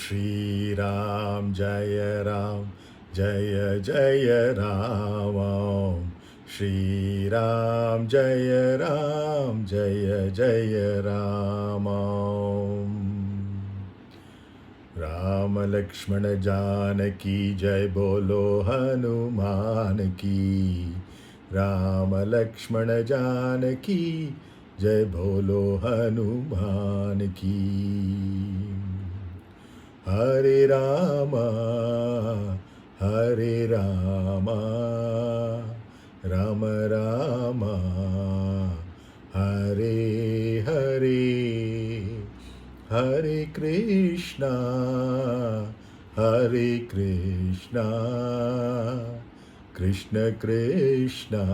Shri Ram Jaya Ram Jaya Jaya Ram Om Shri Ram Jaya Ram Jaya Jaya Ram Om Rama Lakshmana Janaki Jai Bolo Hanuman Ki Rama Lakshmana Janaki Jai Bolo Hanuman Ki Hare Rama Hare Rama Rama Rama Hare Hare Hare Krishna Krishna Krishna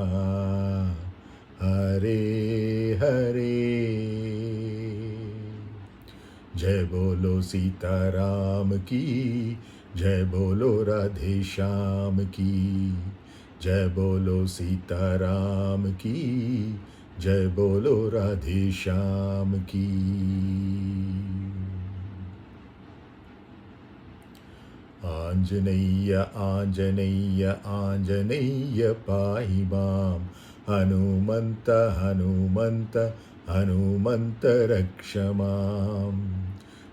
Hare Hare Jai Bolo Sita Ram Ki Jai Bolo Radhe Shyam Ki Jai Bolo Sita Ram Ki Jai Bolo Radhe Shyam Ki Anjaneya Anjaneya Anjaneya Pahi Mam Hanumanta Hanumanta Hanumanta Rakshamam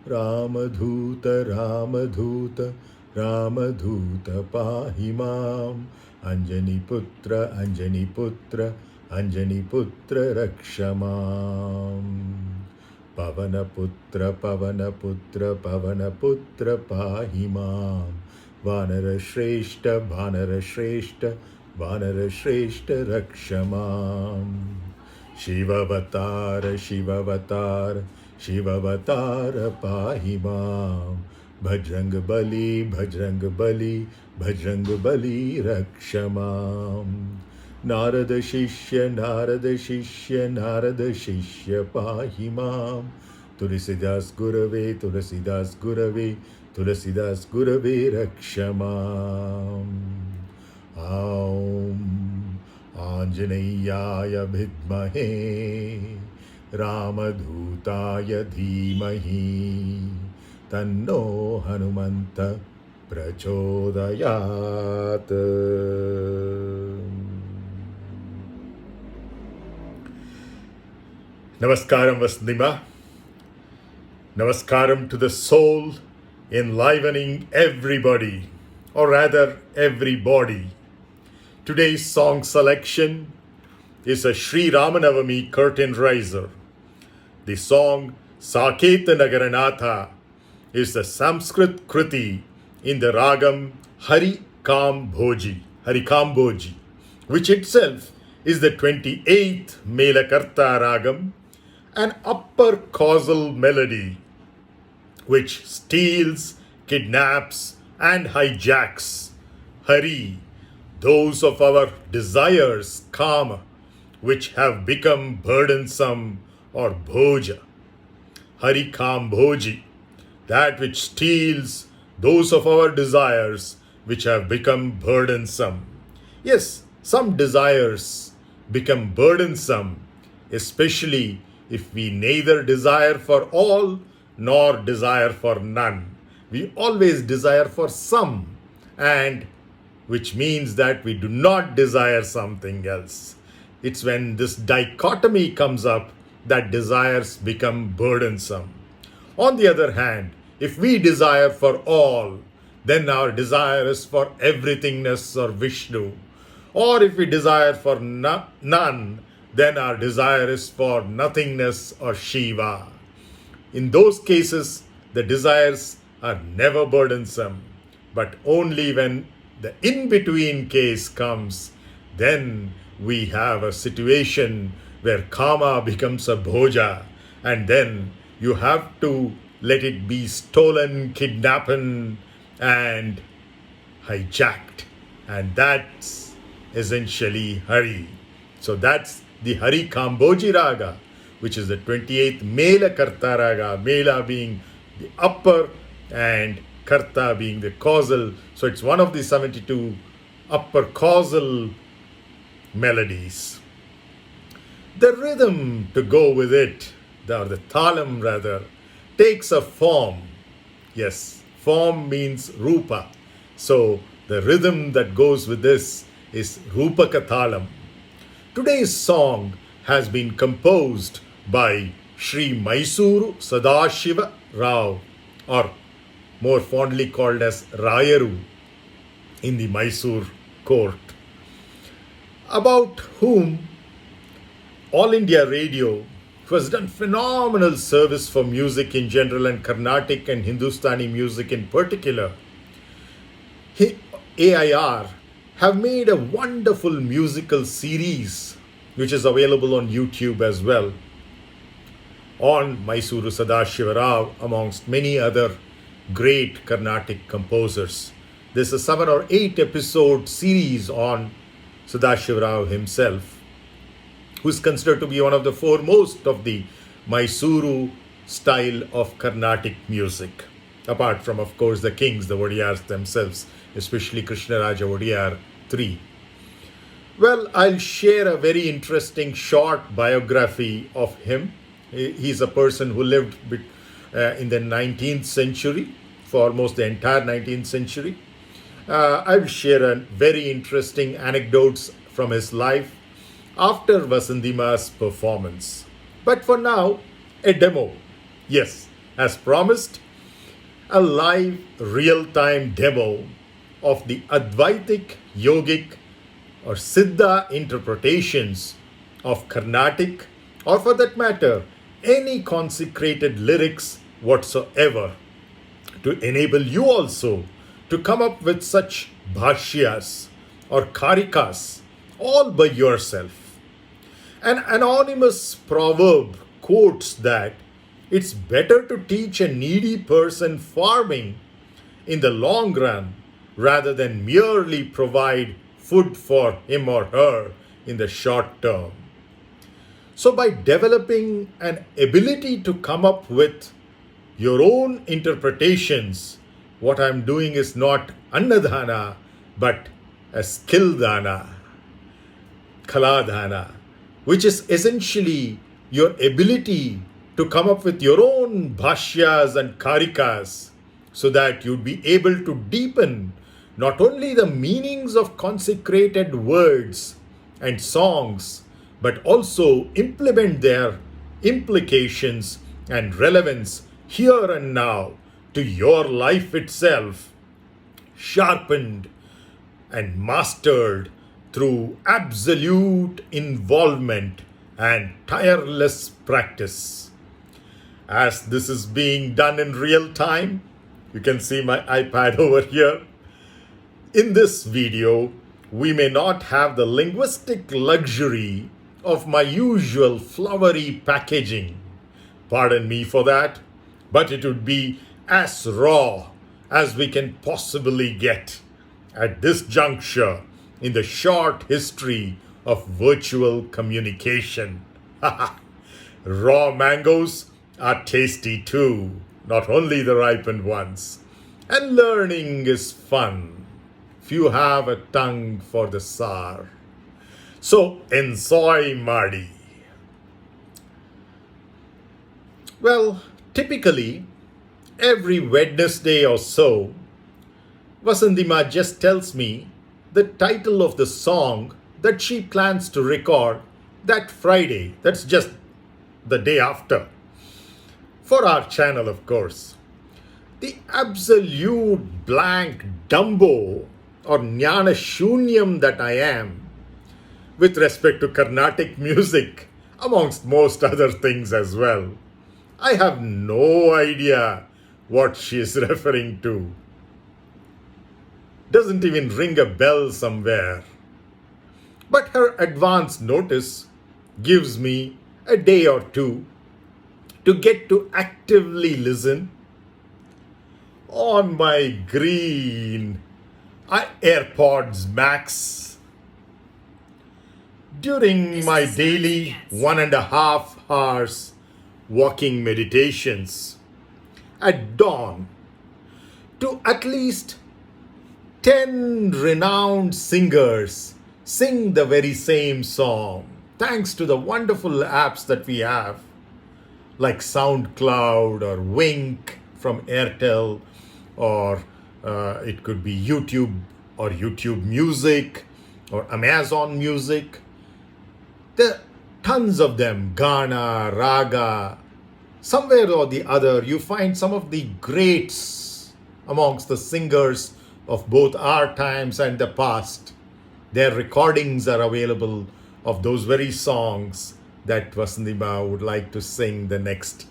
Ramadhuta Ramadhuta Ramadhuta Pahi Mam Anjani Putra Anjani Putra Anjani Putra Rakshamam Pavana Putra Pavana Putra Pavana Putra Pahi Mam Vanara Shreshta Vanara Shreshta Vanara Shreshta Rakshamam Shivavatara Shivavatara Shivavatara Pahi Mam Bajrang Bali Bajrang Bali Bajrang Bali Rakshamam Narada Shishya Narada Shishya Narada Shishya Pahi Mam Tulasidas Gurave Tulasidas Gurave Tulasidas Gurave Rakshamam Aum Anjaneyaya Vidmahe Ramadhutaya Dhimahi Tanno Hanumanta Prachodayat. Namaskaram Vasnima. Namaskaram to the soul enlivening everybody, or rather everybody. Today's song selection is a Sri Rāma-navami curtain raiser. The song Sākéta nagara nātha is the Sanskrit kriti in the ragam hari-kām-bhōji, hari-kām-bhōji, which itself is the 28th Melakarta ragam, an upper causal melody which steals, kidnaps, and hijacks hari, those of our desires, kama, which have become burdensome, or bhoja. Hari-kām-bhōji, that which steals those of our desires which have become burdensome. Yes, some desires become burdensome, especially if we neither desire for all nor desire for none. We always desire for some, and which means that we do not desire something else. It's when this dichotomy comes up that desires become burdensome. On the other hand, if we desire for all, then our desire is for everythingness or Vishnu. Or if we desire for none, then our desire is for nothingness or Shiva. In those cases, the desires are never burdensome, but only when the in-between case comes, then we have a situation where kama becomes a bhoja, and then you have to let it be stolen, kidnapped, and hijacked. And that's essentially Hari. So that's the hari-kām-bhōji raga, which is the 28th Mela Karta raga, Mela being the upper and Karta being the causal. So it's one of the 72 upper causal melodies. The rhythm to go with it, or the thalam rather, takes a form. Yes, form means rūpa. So the rhythm that goes with this is rūpaka. Today's song has been composed by Sri Mysūrū sadā-śi-va Rao, or more fondly called as Rayaru in the Mysore court, about whom All India Radio, who has done phenomenal service for music in general and Carnatic and Hindustani music in particular, AIR have made a wonderful musical series which is available on YouTube as well, on Mysūrū sadā-śi-va Rao amongst many other great Carnatic composers. There's a 7 or 8 episode series on Sadā-śi-va Rao himself, who is considered to be one of the foremost of the Mysūrū style of Carnatic music, apart from, of course, the kings, the Vodiyars themselves, especially Krishnaraja Vodiyar III. Well, I'll share a very interesting short biography of him. He's a person who lived in the 19th century, for almost the entire 19th century. I will share a very interesting anecdotes from his life after Vasandima's performance. But for now, a demo. Yes, as promised, a live, real-time demo of the advaitic, yogic, or siddhā interpretations of Carnatic, or for that matter, any consecrated lyrics whatsoever, to enable you also to come up with such bhashyās or kārikās all by yourself. An anonymous proverb quotes that it's better to teach a needy person farming in the long run rather than merely provide food for him or her in the short term. So by developing an ability to come up with your own interpretations, what I'm doing is not annadhana, but a skill dana, kaladhana, which is essentially your ability to come up with your own bhashyās and kārikās, so that you'd be able to deepen not only the meanings of consecrated words and songs, but also implement their implications and relevance here and now to your life itself, sharpened and mastered through absolute involvement and tireless practice. As this is being done in real time, you can see my iPad over here. In this video, we may not have the linguistic luxury of my usual flowery packaging. Pardon me for that, but it would be as raw as we can possibly get at this juncture in the short history of virtual communication. Raw mangoes are tasty too, not only the ripened ones. And learning is fun. Few have a tongue for the sour. So enjoy, Mardi. Well, typically, every Wednesday or so, Vasandima just tells me the title of the song that she plans to record that Friday. That's just the day after. For our channel, of course. The absolute blank Dumbo or jnana shunyam that I am with respect to Carnatic music, amongst most other things as well. I have no idea what she is referring to. Doesn't even ring a bell somewhere. But her advance notice gives me a day or two to get to actively listen on my green AirPods Max during my daily 1.5 hours walking meditations at dawn, to at least 10 renowned singers sing the very same song, thanks to the wonderful apps that we have, like SoundCloud or Wink from Airtel, or it could be YouTube or YouTube Music or Amazon Music. There are tons of them, Ghana, Raga. Somewhere or the other, you find some of the greats amongst the singers of both our times and the past. Their recordings are available of those very songs that Vasandima would like to sing the next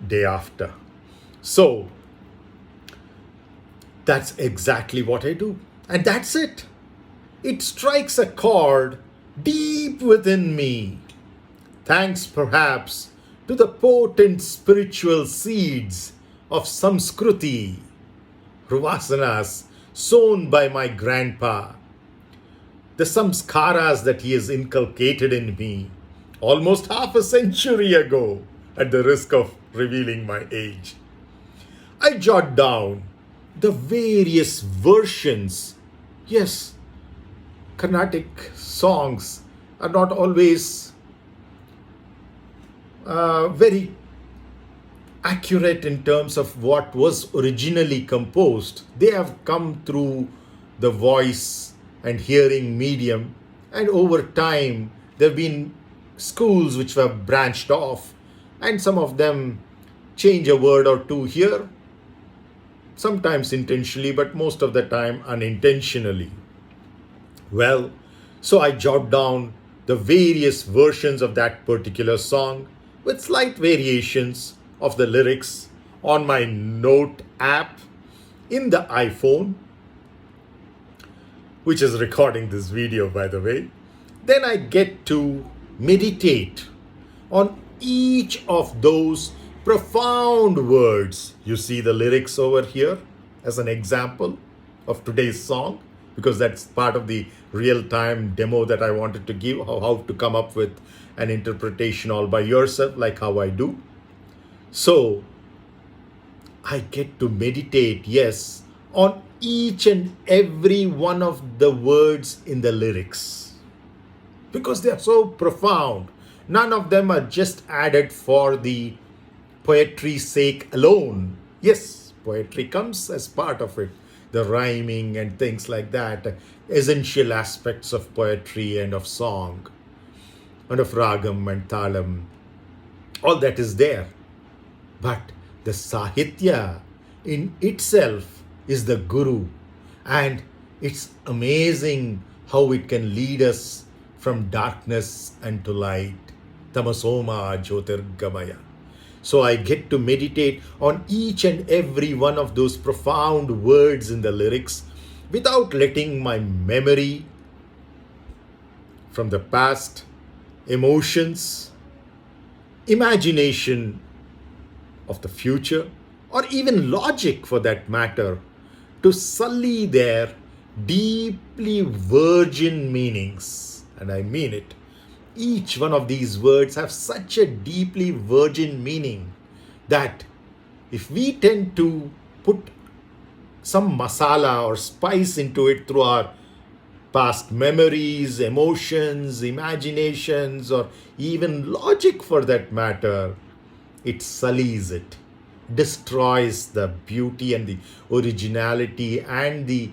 day after. So, that's exactly what I do. And that's it. It strikes a chord deep within me. Thanks perhaps to the potent spiritual seeds of Samskruti, Ruvasanas, sown by my grandpa. The samskaras that he has inculcated in me almost half a century ago, at the risk of revealing my age. I jot down the various versions. Yes, Carnatic songs are not always very accurate in terms of what was originally composed. They have come through the voice and hearing medium, and over time there have been schools which have branched off, and some of them change a word or two here, sometimes intentionally, but most of the time unintentionally. Well, so I jot down the various versions of that particular song with slight variations of the lyrics on my note app in the iPhone, which is recording this video, by the way. Then I get to meditate on each of those profound words. You see the lyrics over here as an example of today's song, because that's part of the real-time demo that I wanted to give, how to come up with an interpretation all by yourself, like how I do. So I get to meditate, yes, on each and every one of the words in the lyrics, because they are so profound. None of them are just added for the poetry's sake alone. Yes, poetry comes as part of it, the rhyming and things like that, essential aspects of poetry and of song, and of ragam and talam. All that is there. But the sahitya in itself is the guru, and it's amazing how it can lead us from darkness and to light. Tamasoma jyotirgamaya. So I get to meditate on each and every one of those profound words in the lyrics without letting my memory from the past, emotions, imagination of the future, or even logic for that matter, to sully their deeply virgin meanings. And I mean it. Each one of these words have such a deeply virgin meaning that if we tend to put some masala or spice into it through our past memories, emotions, imaginations, or even logic for that matter, it sullies it, destroys the beauty and the originality and the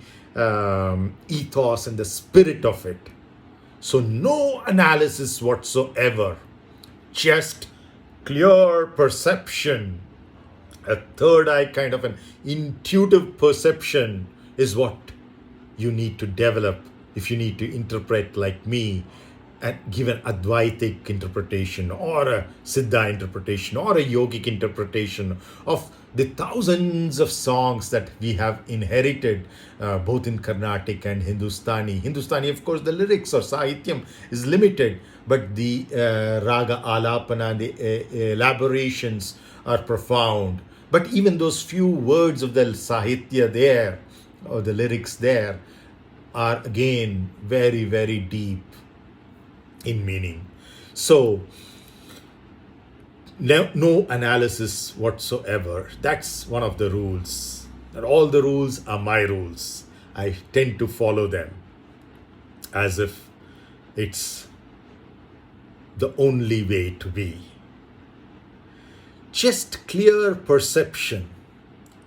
ethos and the spirit of it. So no analysis whatsoever, just clear perception. A third eye kind of an intuitive perception is what you need to develop if you need to interpret like me and give an advaitic interpretation or a siddhā interpretation or a yogic interpretation of the thousands of songs that we have inherited both in Carnatic and Hindustani. Hindustani, of course, the lyrics or sahityam is limited, but the raga alapana, the elaborations are profound. But even those few words of the sahitya there, or the lyrics there, are again very, very deep in meaning. So, no analysis whatsoever. That's one of the rules. And all the rules are my rules. I tend to follow them as if it's the only way to be. Just clear perception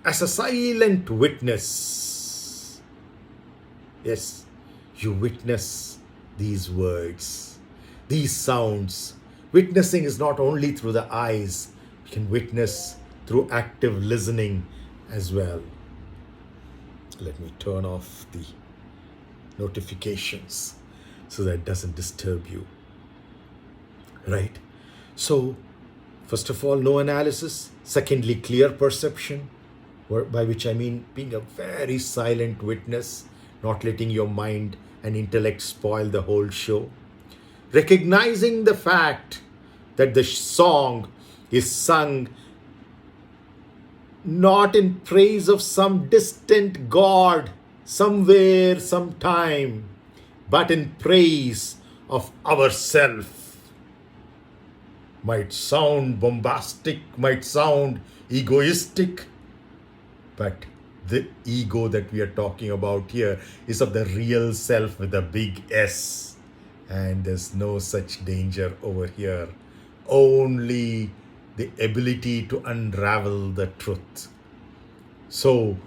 as a silent witness. Yes, you witness these words, these sounds. Witnessing is not only through the eyes, you can witness through active listening as well. Let me turn off the notifications so that it doesn't disturb you. Right? So, first of all, no analysis. Secondly, clear perception, by which I mean being a very silent witness, not letting your mind and intellect spoil the whole show. Recognizing the fact that the song is sung not in praise of some distant God somewhere, sometime, but in praise of ourself. Might sound bombastic, might sound egoistic, but the ego that we are talking about here is of the real self with a big S. And there's no such danger over here. Only the ability to unravel the truth. So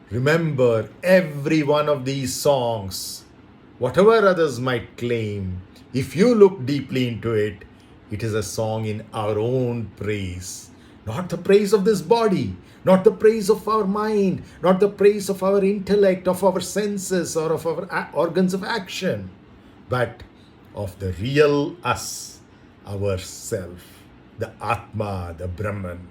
remember, every one of these songs, whatever others might claim, if you look deeply into it, it is a song in our own praise. Not the praise of this body, not the praise of our mind, not the praise of our intellect, of our senses, or of our organs of action, but of the real us, ourself, the Atma, the Brahman.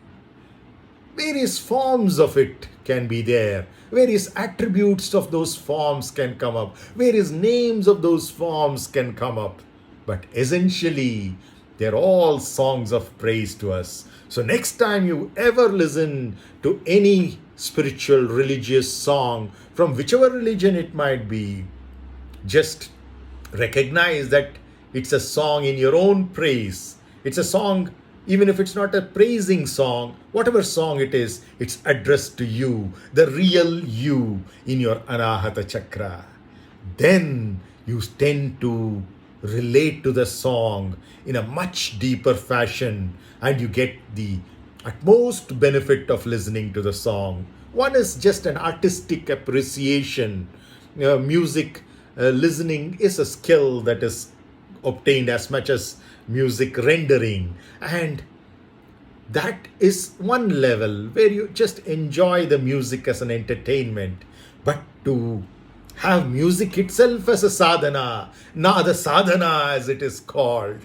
Various forms of it can be there. Various attributes of those forms can come up. Various names of those forms can come up. But essentially, they're all songs of praise to us. So next time you ever listen to any spiritual, religious song, from whichever religion it might be, just recognize that it's a song in your own praise. It's a song, even if it's not a praising song, whatever song it is, it's addressed to you, the real you in your anahata chakra. Then you tend to relate to the song in a much deeper fashion, and you get the utmost benefit of listening to the song. One is just an artistic appreciation. Music listening is a skill that is obtained as much as music rendering, and that is one level where you just enjoy the music as an entertainment. But to have music itself as a sadhana, the sadhana as it is called,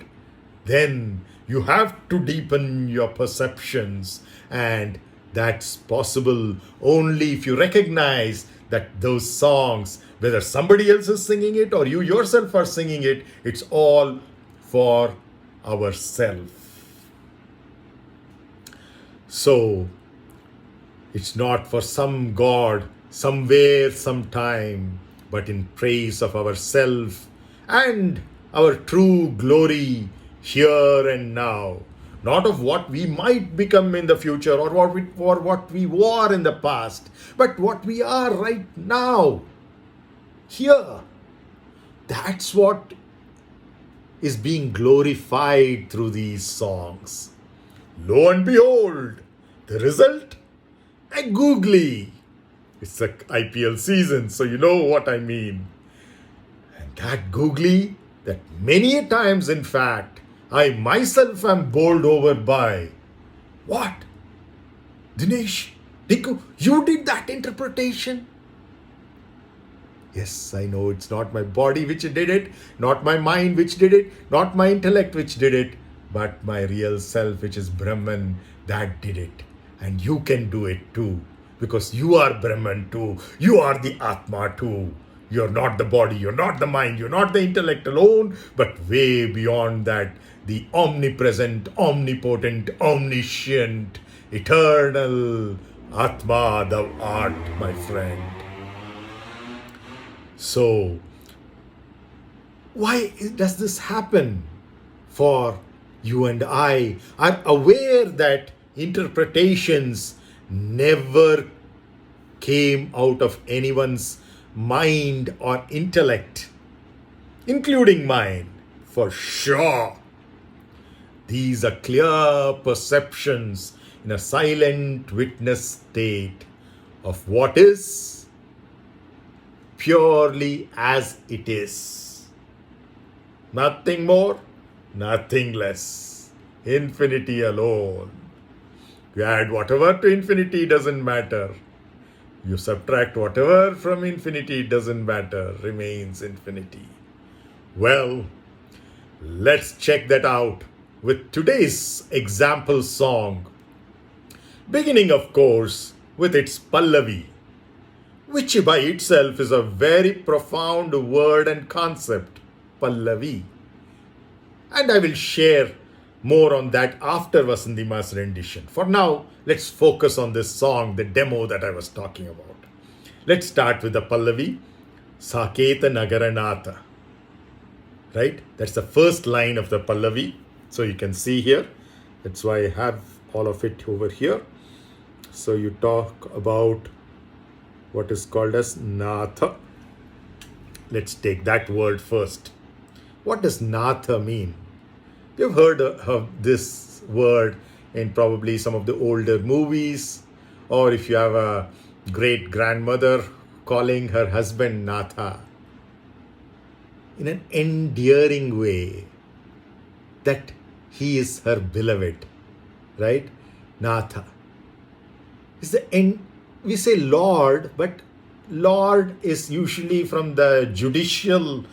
then you have to deepen your perceptions, and that's possible only if you recognize that those songs, whether somebody else is singing it or you yourself are singing it, it's all for ourself. So it's not for some God somewhere, sometime, but in praise of ourself and our true glory here and now. Not of what we might become in the future or what we were in the past, but what we are right now, here. That's what is being glorified through these songs. Lo and behold, the result? A googly. It's the IPL season, so you know what I mean. And that googly, that many a times in fact, I myself am bowled over by. What? Dinesh, Diku, you did that interpretation? Yes, I know it's not my body which did it, not my mind which did it, not my intellect which did it, but my real self, which is Brahman, that did it. And you can do it too, because you are Brahman too. You are the Atma too. You're not the body, you're not the mind, you're not the intellect alone, but way beyond that, the omnipresent, omnipotent, omniscient, eternal Atma thou art, my friend. So, why does this happen? For you and I are aware that interpretations never came out of anyone's mind or intellect, including mine, for sure. These are clear perceptions in a silent witness state of what is purely as it is. Nothing more, nothing less. Infinity alone. You add whatever to infinity, doesn't matter. You subtract whatever from infinity, doesn't matter, remains infinity. Well, let's check that out with today's example song. Beginning, of course, with its Pallavi, which by itself is a very profound word and concept, Pallavi. And I will share more on that after Vasandima's rendition. For now, let's focus on this song, the demo that I was talking about. Let's start with the Pallavi, sākéta nagara nātha. Right? That's the first line of the Pallavi. So you can see here. That's why I have all of it over here. So you talk about what is called as nātha. Let's take that word first. What does nātha mean? You've heard of this word in probably some of the older movies, or if you have a great grandmother calling her husband nātha in an endearing way, that he is her beloved, right? Nātha. Is the end. We say Lord, but Lord is usually from the judicial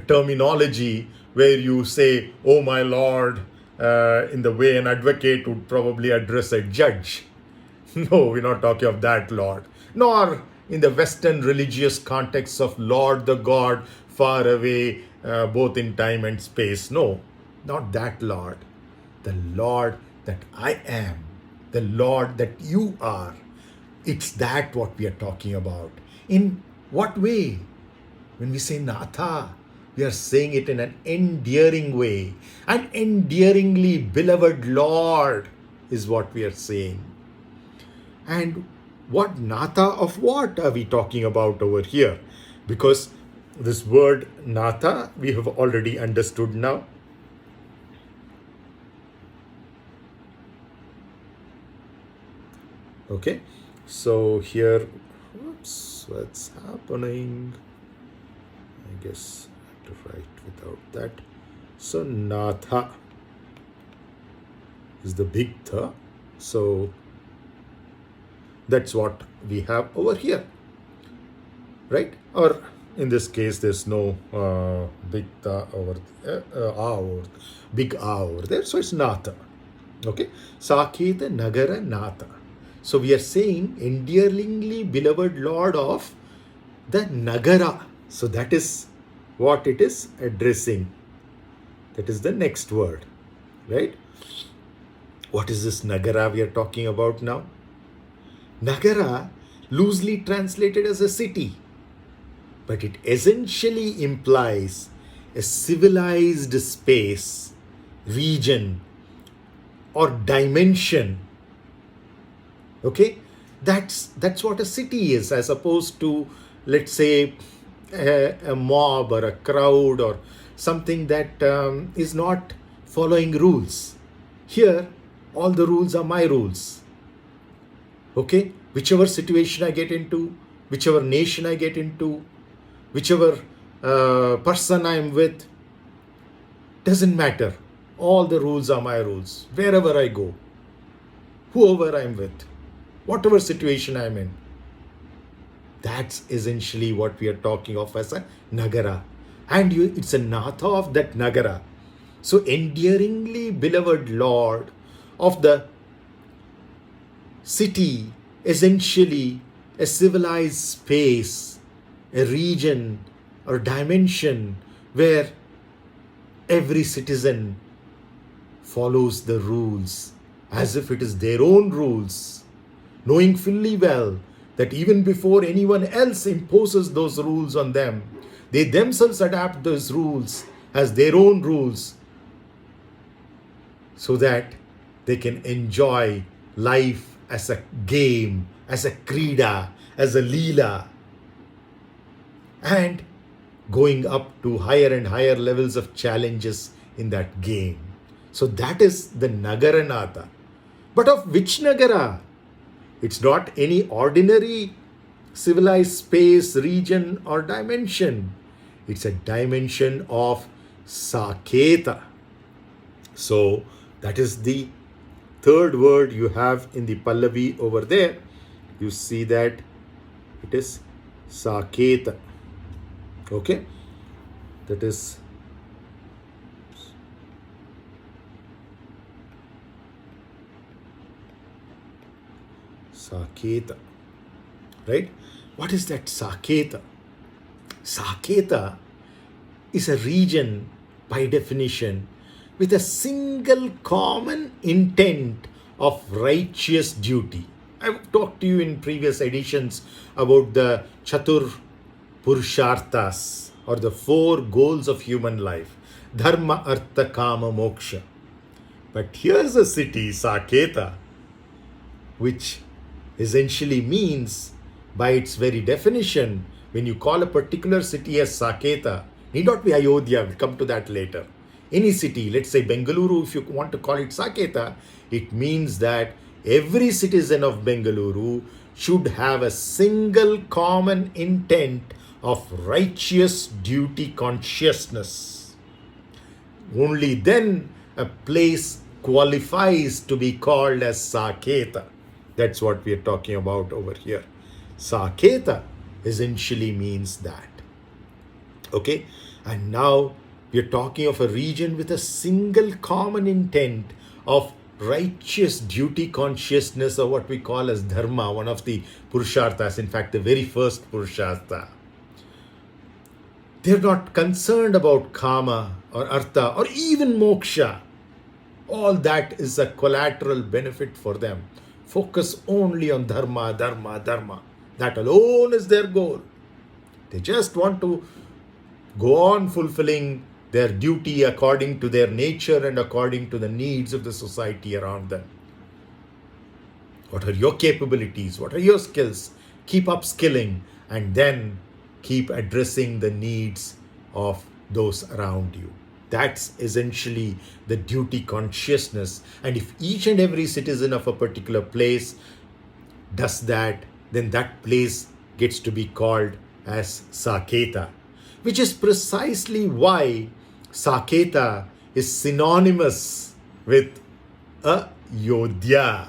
terminology, where you say, oh my Lord, in the way an advocate would probably address a judge. No, we're not talking of that Lord. Nor in the Western religious context of Lord the God, far away, both in time and space. No, not that Lord. The Lord that I am, the Lord that you are. It's that what we are talking about. In what way? When we say nātha, we are saying it in an endearing way. An endearingly beloved Lord is what we are saying. And what nātha of what are we talking about over here? Because this word nātha we have already understood now. Okay, so here, oops, what's happening? I guess I have to write without that. So nātha is the big tha. So that's what we have over here, right? Or in this case, there's no big tha over there, big a over there. So it's nātha. Okay, sākéta nagara nātha. So we are saying endearingly beloved Lord of the nagara. So that is what it is addressing. That is the next word, right? What is this nagara we are talking about now? Nagara, loosely translated as a city, but it essentially implies a civilized space, region, or dimension. Okay, that's what a city is, as opposed to, let's say, a mob or a crowd or something that is not following rules. Here, all the rules are my rules. Okay, whichever situation I get into, whichever nation I get into, whichever person I am with, doesn't matter. All the rules are my rules. Wherever I go, whoever I am with, whatever situation I am in. That's essentially what we are talking of as a nagara. And it's a nātha of that nagara. So endearingly beloved Lord of the city, essentially a civilized space, a region or dimension where every citizen follows the rules as if it is their own rules, knowing fully well that even before anyone else imposes those rules on them, they themselves adapt those rules as their own rules so that they can enjoy life as a game, as a krida, as a leela, and going up to higher and higher levels of challenges in that game. So that is the nagara nātha. But of which nagara? It's not any ordinary civilized space, region, or dimension. It's a dimension of sākéta. So that is the third word you have in the Pallavi over there. You see that it is sākéta. Okay? That is sākéta. Right? What is that sākéta? Sākéta is a region, by definition, with a single common intent of righteous duty. I've talked to you in previous editions about the Chatur Purusharthas, or the four goals of human life: dharma, artha, kama, moksha. But here's a city, Sākéta, which essentially means, by its very definition, when you call a particular city as Sākéta, need not be Ayodhya, we'll come to that later. Any city, let's say Bengaluru, if you want to call it Sākéta, it means that every citizen of Bengaluru should have a single common intent of righteous duty consciousness. Only then a place qualifies to be called as Sākéta. That's what we are talking about over here. Sākéta essentially means that. Okay? And now we are talking of a region with a single common intent of righteous duty consciousness, or what we call as dharma, one of the purusharthas, in fact, the very first purushartha. They're not concerned about kama or artha or even moksha. All that is a collateral benefit for them. Focus only on dharma, dharma, dharma. That alone is their goal. They just want to go on fulfilling their duty according to their nature and according to the needs of the society around them. What are your capabilities? What are your skills? Keep upskilling and then keep addressing the needs of those around you. That's essentially the duty consciousness. And if each and every citizen of a particular place does that, then that place gets to be called as Sākéta, which is precisely why Sākéta is synonymous with Ayodhya.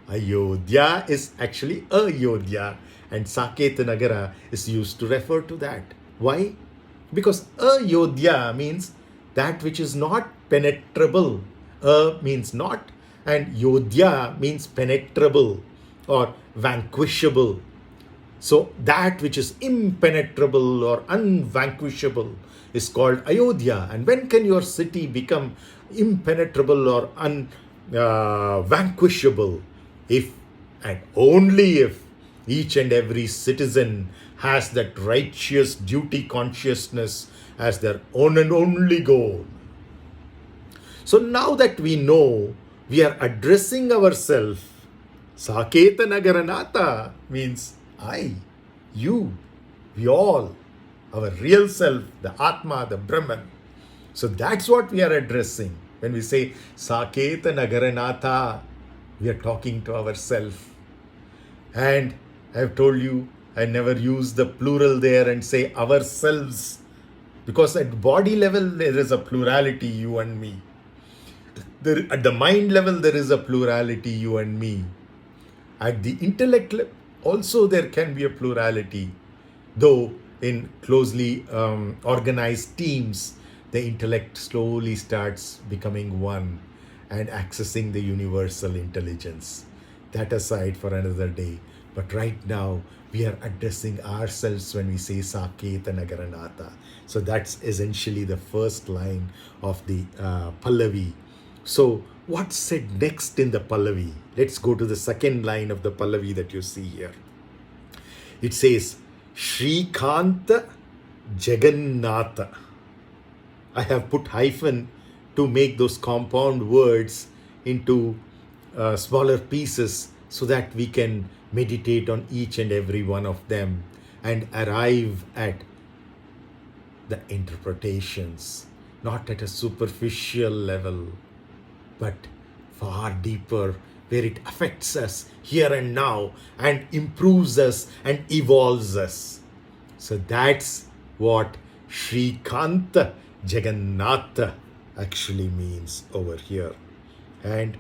Ayodhya is actually Ayodhya, and Sākéta Nagara is used to refer to that. Why? Because Ayodhya means that which is not penetrable. Means not, and Yodhya means penetrable or vanquishable. So that which is impenetrable or unvanquishable is called Ayodhya. And when can your city become impenetrable or unvanquishable? If and only if each and every citizen has that righteous duty consciousness as their own and only goal. So now that we know we are addressing ourselves, Sākéta Nagara Nātha means I, you, we all, our real self, the Atma, the Brahman. So that's what we are addressing. When we say Sākéta Nagara Nātha, we are talking to ourselves. And I've told you, I never use the plural there and say ourselves, because at body level there is a plurality, you and me. At the mind level there is a plurality, you and me. At the intellect level also there can be a plurality, though in closely organized teams the intellect slowly starts becoming one and accessing the universal intelligence. That aside for another day. But right now we are addressing ourselves when we say Sākéta Nagara Nātha. So that's essentially the first line of the Pallavi. So what's said next in the Pallavi? Let's go to the second line of the Pallavi that you see here. It says, Shrikanta Jagannatha. I have put hyphen to make those compound words into smaller pieces so that we can meditate on each and every one of them and arrive at the interpretations, not at a superficial level, but far deeper where it affects us here and now and improves us and evolves us. So that's what Shrikanta Jagannatha actually means over here. And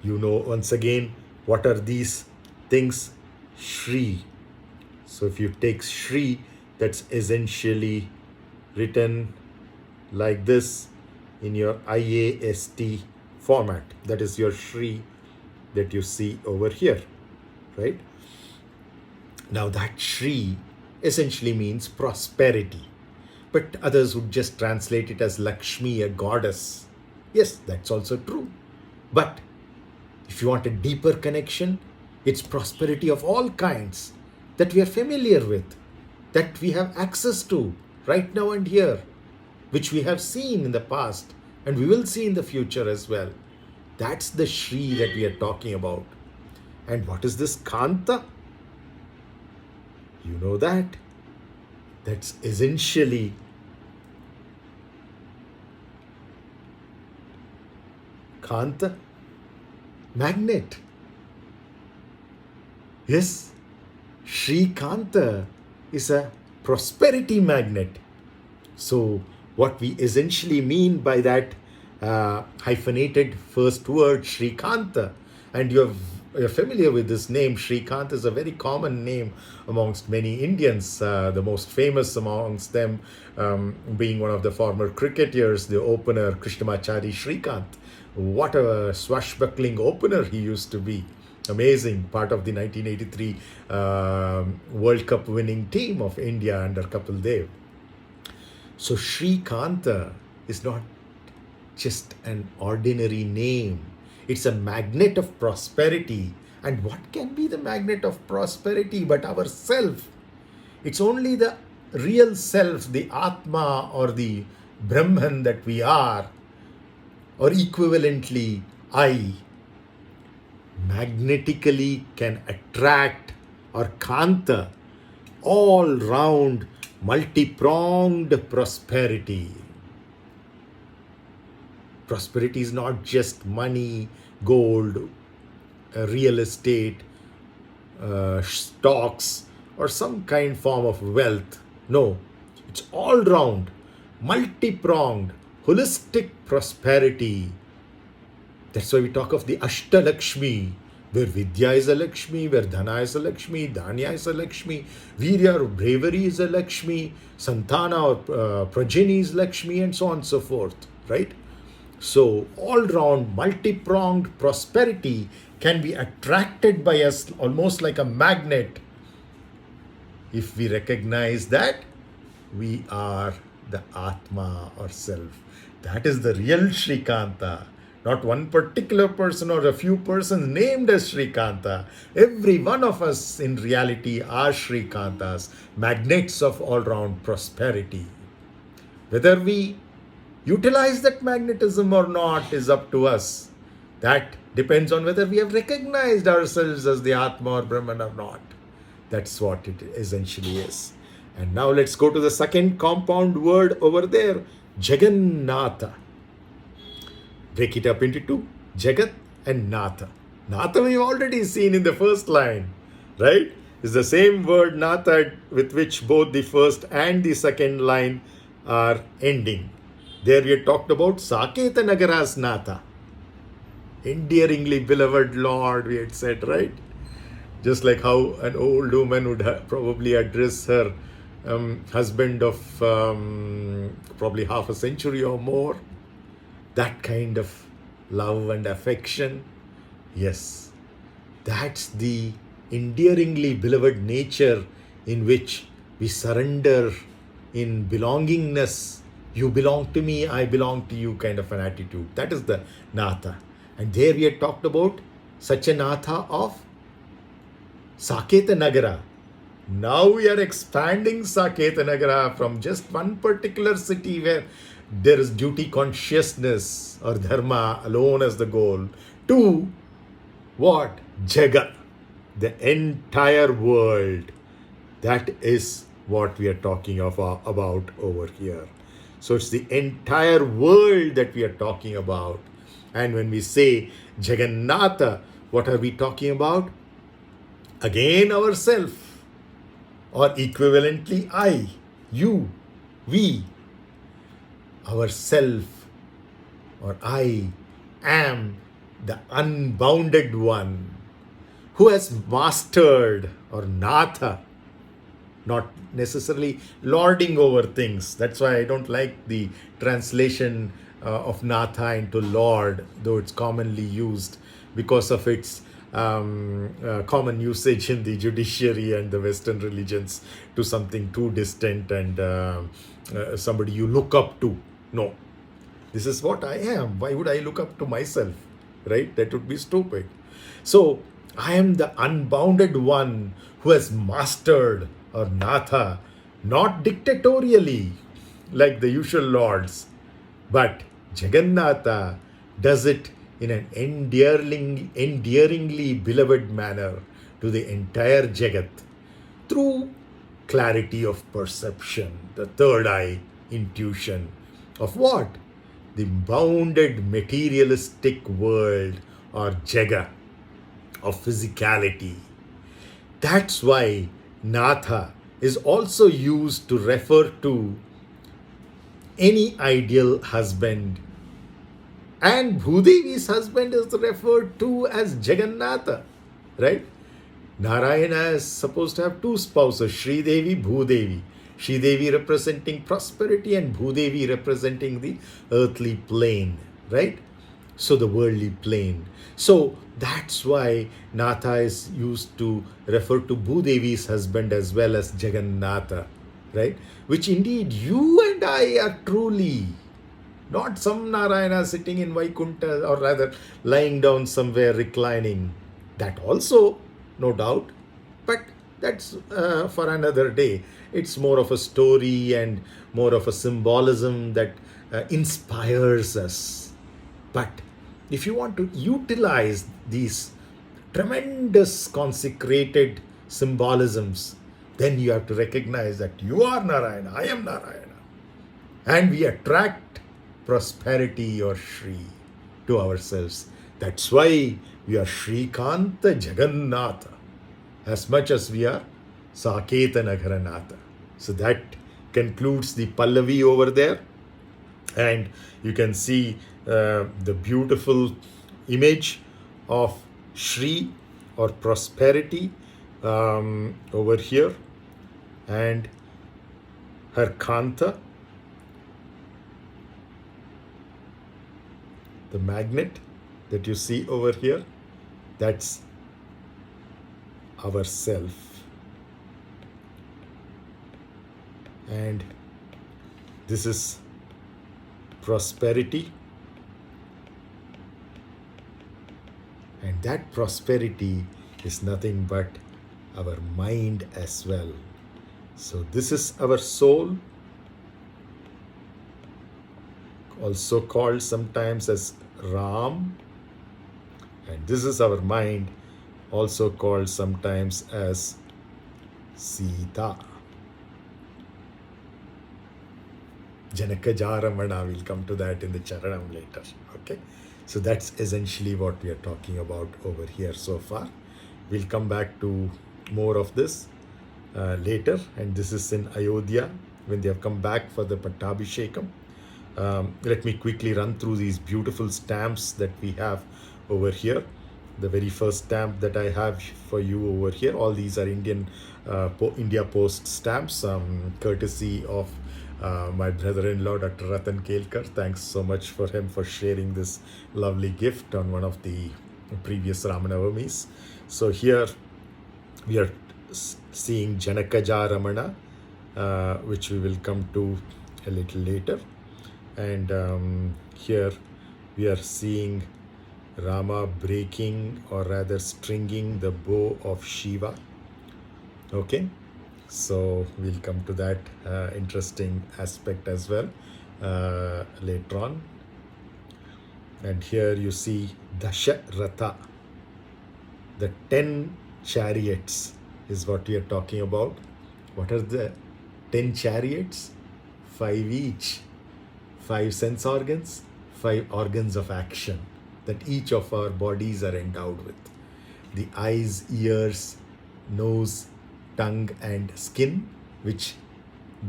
you know, once again, what are these things? Shri. So if you take Shri, that's essentially written like this in your IAST format. That is your Shri that you see over here, right? Now that Shri essentially means prosperity, but others would just translate it as Lakshmi, a goddess. Yes, that's also true. But if you want a deeper connection, it's prosperity of all kinds that we are familiar with, that we have access to right now and here, which we have seen in the past and we will see in the future as well. That's the Shri that we are talking about. And what is this Kanta? You know that. That's essentially Kanta, magnet. Yes, Shri Kanta is a prosperity magnet. So what we essentially mean by that hyphenated first word, Shri Kanta, and you're familiar with this name. Shri Kanta is a very common name amongst many Indians, the most famous amongst them being one of the former cricketers, the opener Krishnamachari Shrikant. What a swashbuckling opener he used to be. Amazing, part of the 1983 World Cup winning team of India under Kapil Dev. So Shri Kanta is not just an ordinary name. It's a magnet of prosperity. And what can be the magnet of prosperity but ourself? It's only the real self, the Atma or the Brahman that we are, or equivalently I, magnetically can attract or Kanta all round multi-pronged prosperity. Prosperity is not just money, gold, real estate, stocks, or some kind form of wealth. No, it's all round, multi-pronged, holistic prosperity. That's why we talk of the Ashtalakshmi, where Vidya is a Lakshmi, where Dhana is a Lakshmi, Dhanya is a Lakshmi, Virya or bravery is a Lakshmi, Santana or progeny is Lakshmi, and so on and so forth, right? So all-round, multi-pronged prosperity can be attracted by us almost like a magnet if we recognize that we are the Atma or Self. That is the real Shrikanta. Not one particular person or a few persons named as Shrikanta. Every one of us in reality are Shrikantas, magnets of all-round prosperity. Whether we utilize that magnetism or not is up to us. That depends on whether we have recognized ourselves as the Atma or Brahman or not. That's what it essentially is. And now let's go to the second compound word over there, Jagannatha. Break it up into two, Jagat and Nātha. Nātha we've already seen in the first line, right? It's the same word Nātha with which both the first and the second line are ending. There we had talked about Sākéta nagara's Nātha. Endearingly beloved Lord, we had said, right? Just like how an old woman would probably address her husband of probably half a century or more. That kind of love and affection. Yes, that's the endearingly beloved nature in which we surrender in belongingness. You belong to me, I belong to you kind of an attitude. That is the Nātha. And there we had talked about such a Nātha of Sākéta Nagara. Now we are expanding Sākéta Nagara from just one particular city where there is duty consciousness or dharma alone as the goal, to what? Jagat, the entire world. That is what we are talking about over here. So it's the entire world that we are talking about. And when we say Jagannatha, What are we talking about? Again, ourself, or equivalently, I, you, we, ourself, or I am the unbounded one who has mastered, or nātha, not necessarily lording over things. That's why I don't like the translation of nātha into lord, though it's commonly used because of its common usage in the judiciary and the Western religions to something too distant and somebody you look up to. No, this is what I am. Why would I look up to myself? Right? That would be stupid. So I am the unbounded one who has mastered, or nātha, not dictatorially like the usual lords, but Jagannatha does it in an endearingly beloved manner to the entire Jagat through clarity of perception, the third eye, intuition of what? The bounded materialistic world, or Jaga, of physicality. That's why nātha is also used to refer to any ideal husband, and Bhudevi's husband is referred to as Jagannatha, right? Narayana is supposed to have two spouses, Sri Devi, Bhudevi. Sri Devi representing prosperity and Bhudevi representing the earthly plane, right? So the worldly plane. So that's why nātha is used to refer to Bhudevi's husband as well as Jagannatha, right? Which indeed you and I are truly, not some Narayana sitting in Vaikunta, or rather lying down somewhere reclining. That also, no doubt, but that's for another day. It's more of a story and more of a symbolism that inspires us. But if you want to utilize these tremendous consecrated symbolisms, then you have to recognize that you are Narayana, I am Narayana. And we attract prosperity or Shri to ourselves. That's why we are Shrikanta Jagannatha as much as we are Sākéta Nagara. So that concludes the Pallavi over there. And you can see the beautiful image of Shri, or prosperity, over here, and her Kanta, the magnet that you see over here, that's ourself. And this is prosperity, and that prosperity is nothing but our mind as well. So this is our soul, also called sometimes as Ram, and this is our mind, also called sometimes as Sita. Janaka-ja-ramana, we'll come to that in the Charanam later. Okay, so that's essentially what we are talking about over here so far. We'll come back to more of this later, and this is in Ayodhya when they have come back for the Pattabhishekam. Let me quickly run through these beautiful stamps that we have over here. The very first stamp that I have for you over here, all these are India Post stamps, courtesy of my brother-in-law, Dr. Ratan Kelkar. Thanks so much for him for sharing this lovely gift on one of the previous Rāma-navamis. So here we are seeing Janaka-ja-ramana, which we will come to a little later. And here we are seeing Rama breaking, or rather stringing, the bow of Shiva. Okay, so we'll come to that interesting aspect as well later on. And here you see Dasharatha, the 10 chariots is what we are talking about. What are the 10 chariots? 5 each. 5 sense organs, 5 organs of action that each of our bodies are endowed with. the eyes, ears, nose, tongue and skin, which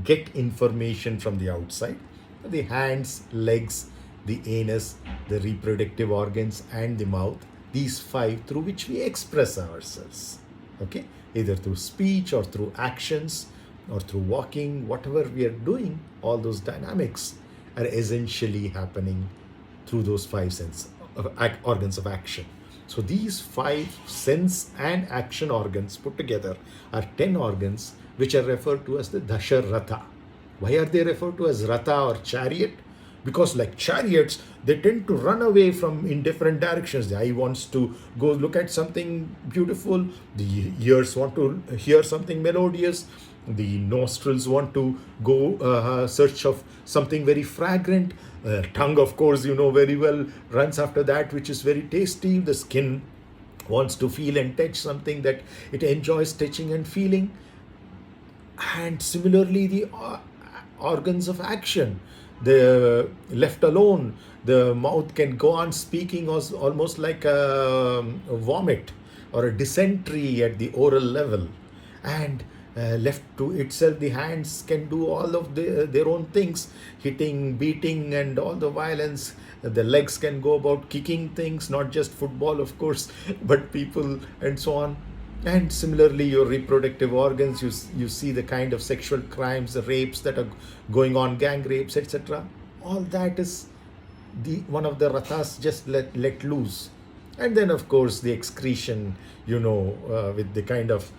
get information from the outside. The hands, legs, the anus, the reproductive organs and the mouth, these five through which we express ourselves. Okay, either through speech or through actions or through walking, whatever we are doing, all those dynamics are essentially happening through those five organs of action. So these five sense and action organs put together are 10 organs which are referred to as the Dasharatha. Why are they referred to as Ratha or chariot? Because like chariots, they tend to run away from in different directions. The eye wants to go look at something beautiful. The ears want to hear something melodious. The nostrils want to go search of something very fragrant. Tongue, of course, you know very well, runs after that which is very tasty. The skin wants to feel and touch something that it enjoys touching and feeling. And similarly, the organs of action, the left alone, the mouth can go on speaking almost like a vomit or a dysentery at the oral level. And left to itself, the hands can do all of their own things, hitting, beating and all the violence. The legs can go about kicking things, not just football of course, but people and so on. And similarly, your reproductive organs, you see the kind of sexual crimes, the rapes that are going on, gang rapes, etc. All that is one of the rathas just let loose. And then of course the excretion, with the kind of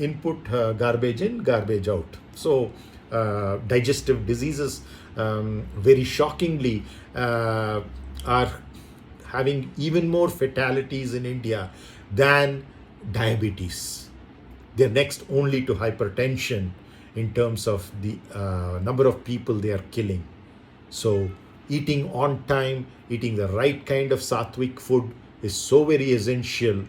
input, garbage in, garbage out. So digestive diseases, very shockingly, are having even more fatalities in India than diabetes. They're next only to hypertension in terms of the number of people they are killing. So eating on time, eating the right kind of sattvic food is so very essential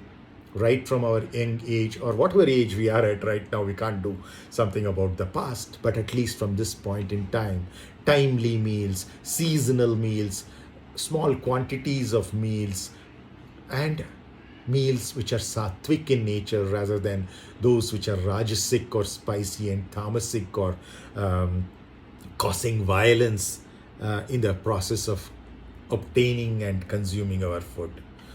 right from our young age, or whatever age we are at right now. We can't do something about the past, but at least from this point in time, timely meals, seasonal meals, small quantities of meals, and meals which are sattvic in nature rather than those which are rajasic or spicy and tamasic or causing violence in the process of obtaining and consuming our food.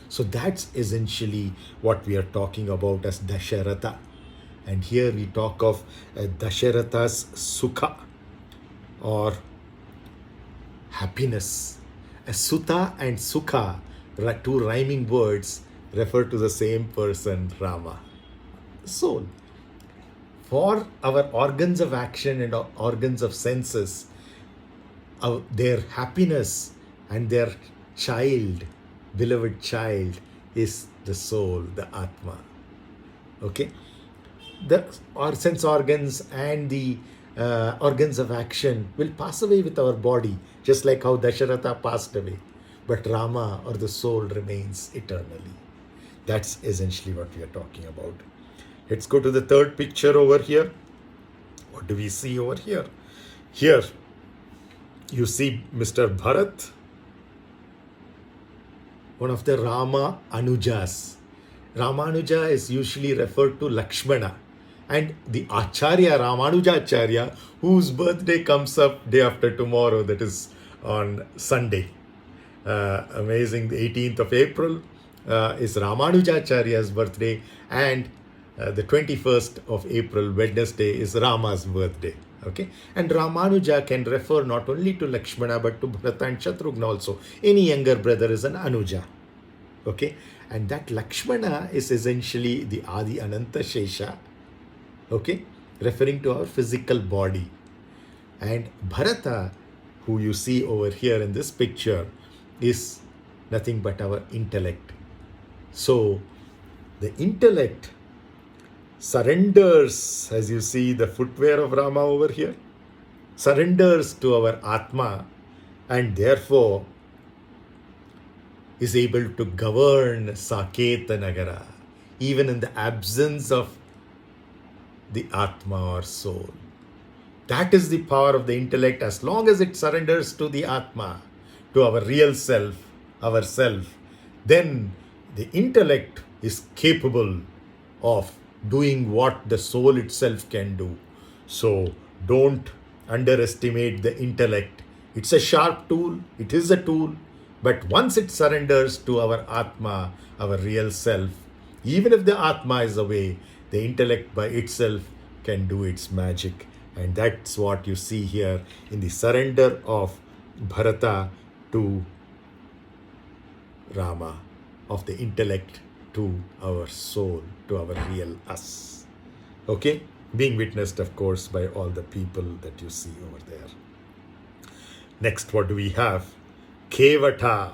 So that's essentially what we are talking about as Dasharatha. And here we talk of Dasharatha's Sukha or happiness. Sutha and Sukha, two rhyming words, refer to the same person, Rama, soul. For our organs of action and organs of senses, their happiness and their child, beloved child, is the soul, the Atma. Okay? Our sense organs and the organs of action will pass away with our body, just like how Dasharatha passed away. But Rama, or the soul, remains eternally. That's essentially what we are talking about. Let's go to the third picture over here. What do we see over here? Here, you see Mr. Bharat, one of the Rāma-anujas. Rāma-anuja is usually referred to Lakshmana. And the Acharya, Rām-ānuj-āchāryā, whose birthday comes up day after tomorrow, that is on Sunday. Amazing, the 18th of April is Rām-ānuj-āchārya's birthday, and the 21st of April, Wednesday, is Rama's birthday. Okay, and Rāma-anuja can refer not only to Lakshmana but to Bharata and Shatrugna also. Any younger brother is an Anuja. Okay, and that Lakshmana is essentially the Adi Ananta Shesha. Okay, referring to our physical body. And Bharata, who you see over here in this picture, is nothing but our intellect. So the intellect surrenders, as you see the footwear of Rama over here, surrenders to our Atma, and therefore is able to govern sākéta nagara, even in the absence of the Atma or soul. That is the power of the intellect. As long as it surrenders to the Atma, to our real self, ourself, then the intellect is capable of doing what the soul itself can do. So don't underestimate the intellect. It's a sharp tool, it is a tool, but once it surrenders to our Atma, our real self, even if the Atma is away, the intellect by itself can do its magic. And that's what you see here in the surrender of Bharata to Rama, of the intellect to our soul, to our real us. Okay? Being witnessed, of course, by all the people that you see over there. Next, what do we have? Kevata,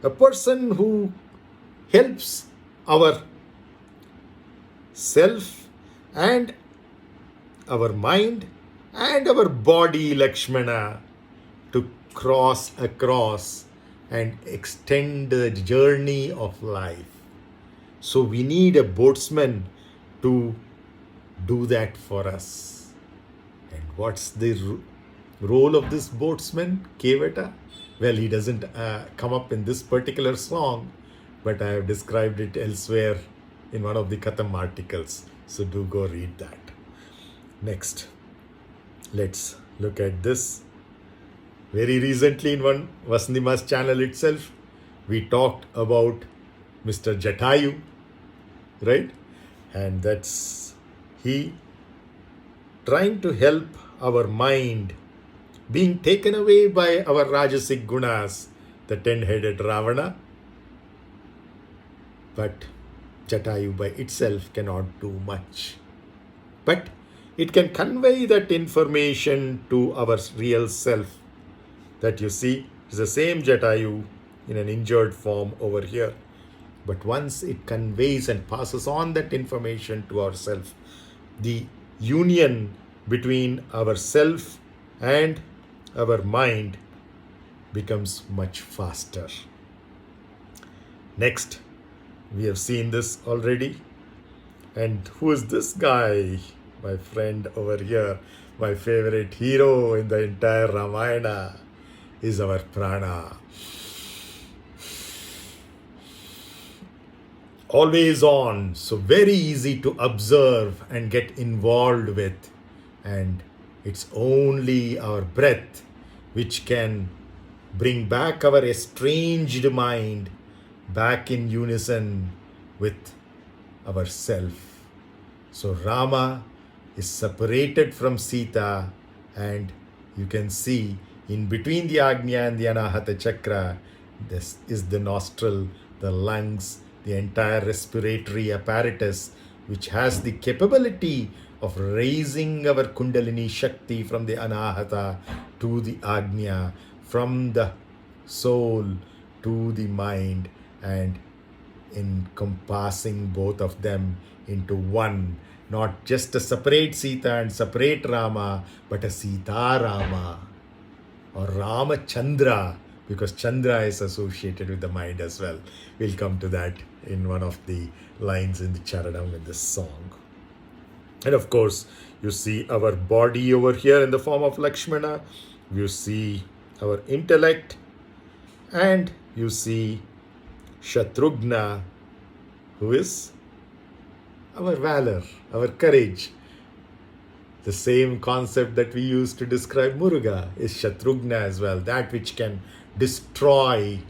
a person who helps our self and our mind and our body, Lakshmana, to cross across and extend the journey of life. So we need a boatsman to do that for us. And what's the role of this boatsman, Kevata? Well, he doesn't come up in this particular song, but I have described it elsewhere in one of the Katham articles. So do go read that. Next, let's look at this. Very recently in one Vasandima's channel itself, we talked about Mr. Jatayu, right? And that's he trying to help our mind being taken away by our rajasic gunas, the 10-headed Ravana. But Jatayu by itself cannot do much. But it can convey that information to our real self that you see is the same Jatayu in an injured form over here. But once it conveys and passes on that information to ourself, the union between ourself and our mind becomes much faster. Next, we have seen this already. And who is this guy? My friend over here, my favorite hero in the entire Ramayana is our prana. Always on, so very easy to observe and get involved with. And it's only our breath which can bring back our estranged mind back in unison with ourself. So Rama is separated from Sita, and you can see in between the Agnya and the Anahata chakra, this is the nostril, the lungs, the entire respiratory apparatus, which has the capability of raising our Kundalini Shakti from the Anahata to the Agnya, from the soul to the mind, and encompassing both of them into one. Not just a separate Sita and separate Rama, but a Sita Rama or Rama Chandra, because Chandra is associated with the mind as well. We'll come to that in one of the lines in the Charanam in this song. And of course, you see our body over here in the form of Lakshmana. You see our intellect, and you see Shatrughna, who is our valor, our courage. The same concept that we use to describe Muruga is Shatrughna as well, that which can destroy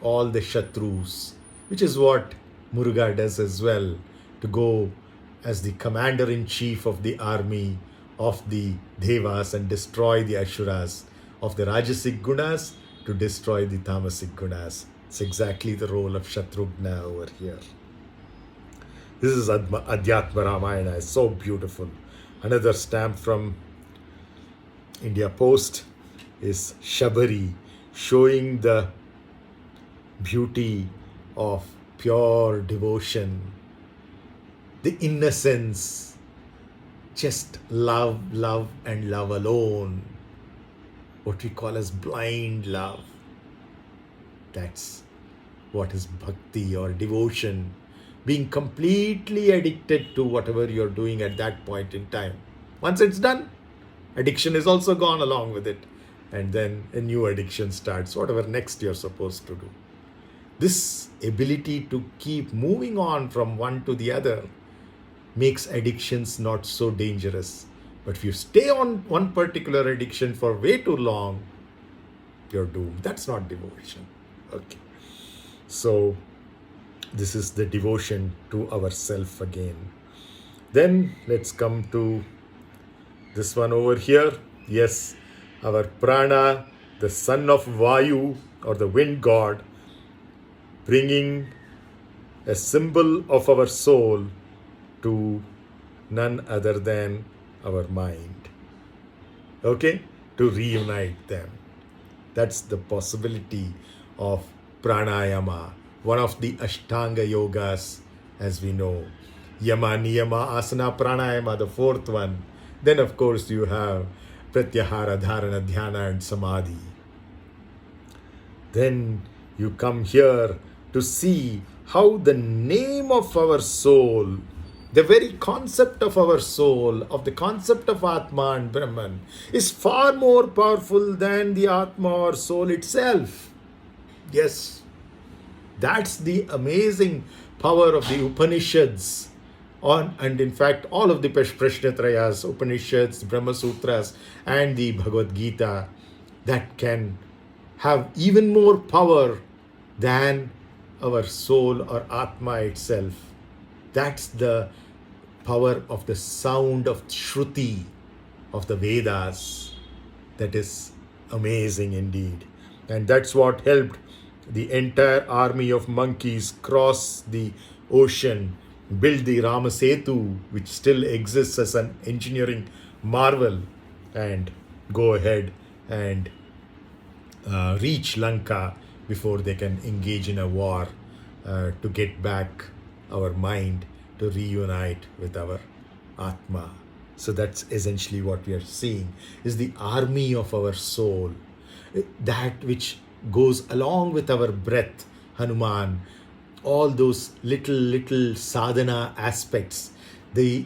all the Shatrus, which is what Muruga does as well, to go as the commander-in-chief of the army of the Devas and destroy the Asuras, of the Rajasic Gunas to destroy the Tamasic Gunas. It's exactly the role of Shatrughna over here. This is Adhyatma Ramayana. It's so beautiful. Another stamp from India Post is Shabari, showing the beauty of pure devotion, the innocence, just love, love and love alone. What we call as blind love. That's what is bhakti or devotion. Being completely addicted to whatever you're doing at that point in time. Once it's done, addiction is also gone along with it. And then a new addiction starts, whatever next you're supposed to do. This ability to keep moving on from one to the other makes addictions not so dangerous. But if you stay on one particular addiction for way too long, you're doomed. That's not devotion. Okay. So this is the devotion to ourself again. Then let's come to this one over here. Yes, our prana, the son of Vayu or the wind god, bringing a symbol of our soul to none other than our mind. Okay? To reunite them. That's the possibility of pranayama, one of the Ashtanga yogas, as we know. Yama, niyama, asana, pranayama, the fourth one. Then, of course, you have pratyahara, dharana, dhyana, and samadhi. Then you come here to see how the name of our soul, the very concept of our soul, of the concept of Atma and Brahman, is far more powerful than the Atma or soul itself. Yes, that's the amazing power of the Upanishads. And in fact, all of the Prashnatrayas, Upanishads, Brahma Sutras, and the Bhagavad Gita, that can have even more power than our soul or Atma itself. That's the power of the sound of Shruti, of the Vedas. That is amazing indeed. And that's what helped the entire army of monkeys cross the ocean, build the Rama-setu, which still exists as an engineering marvel, and go ahead and reach Lanka before they can engage in a war to get back our mind, to reunite with our Atma. So that's essentially what we are seeing, is the army of our soul, that which goes along with our breath, Hanuman, all those little sadhana aspects, the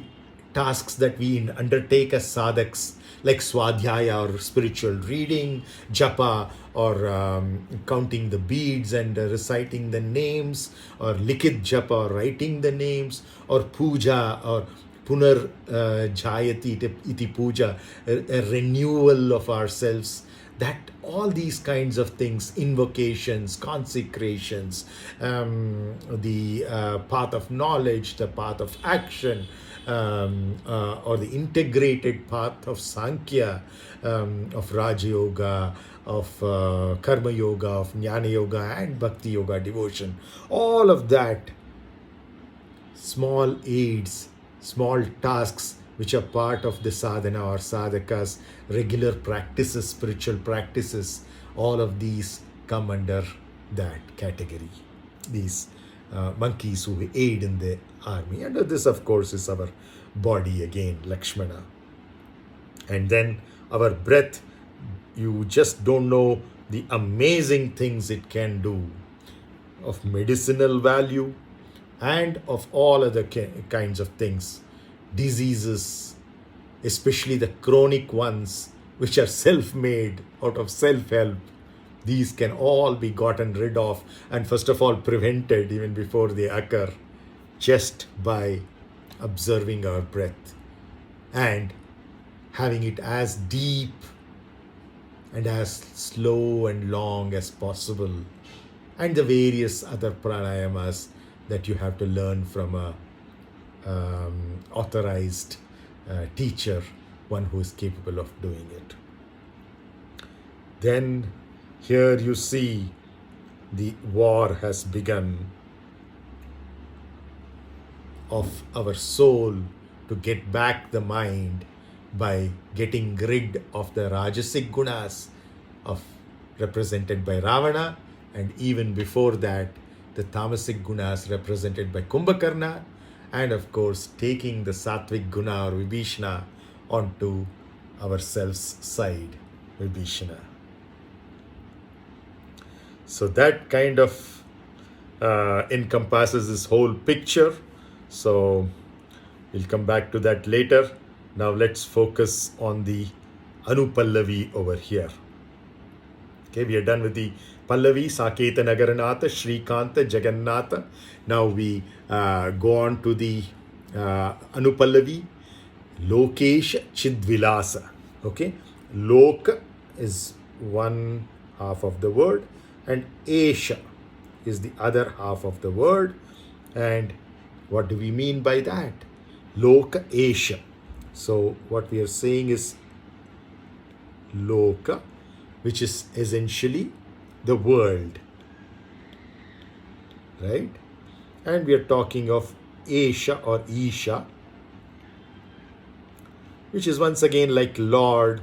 tasks that we undertake as sadhaks, like swadhyaya or spiritual reading, japa or counting the beads and reciting the names, or likit japa or writing the names, or puja or punar jayati iti puja, a renewal of ourselves. That all these kinds of things, invocations, consecrations, the path of knowledge, the path of action, or the integrated path of Sankhya, of Raja Yoga, of Karma Yoga, of Jnana Yoga, and Bhakti Yoga, devotion. All of that, small aids, small tasks, which are part of the sadhana or sadhaka's regular practices, spiritual practices, all of these come under that category. These monkeys who aid in the army. And this, of course, is our body again, Lakshmana. And then our breath, you just don't know the amazing things it can do, of medicinal value and of all other kinds of things. Diseases, especially the chronic ones, which are self-made out of self-help, these can all be gotten rid of, and first of all prevented even before they occur, just by observing our breath and having it as deep and as slow and long as possible, and the various other pranayamas that you have to learn from a authorized teacher, one who is capable of doing it. Then here you see the war has begun of our soul to get back the mind by getting rid of the rajasic gunas represented by Ravana, and even before that the tamasic gunas represented by Kumbhakarna, and of course taking the sattvic guna or Vibhishana onto ourselves side, Vibhishana. So that kind of encompasses this whole picture. So we'll come back to that later. Now let's focus on the Anupallavi over here. Okay, we are done with the Pallavi, Sākéta, nagara-nātha, Shrikanta, Jagannatha. Now we go on to the Anupallavi, Lokesha Chidvilasa. Okay, Loka is one half of the word and Esha is the other half of the word. And what do we mean by that? Loka Esha. So what we are saying is Loka, which is essentially the world, right? And we are talking of Esha or Isha, which is once again like Lord,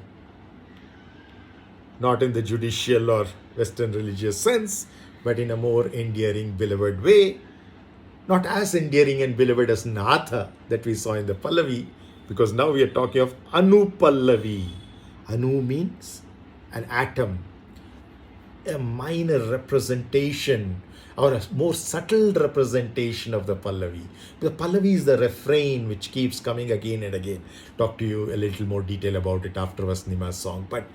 not in the judicial or Western religious sense, but in a more endearing, beloved way. Not as endearing and beloved as Nātha that we saw in the Pallavi, because now we are talking of Anupallavi. Anu means an atom, a minor representation or a more subtle representation of the Pallavi. The Pallavi is the refrain which keeps coming again and again. Talk to you a little more detail about it after Vasnima's song, but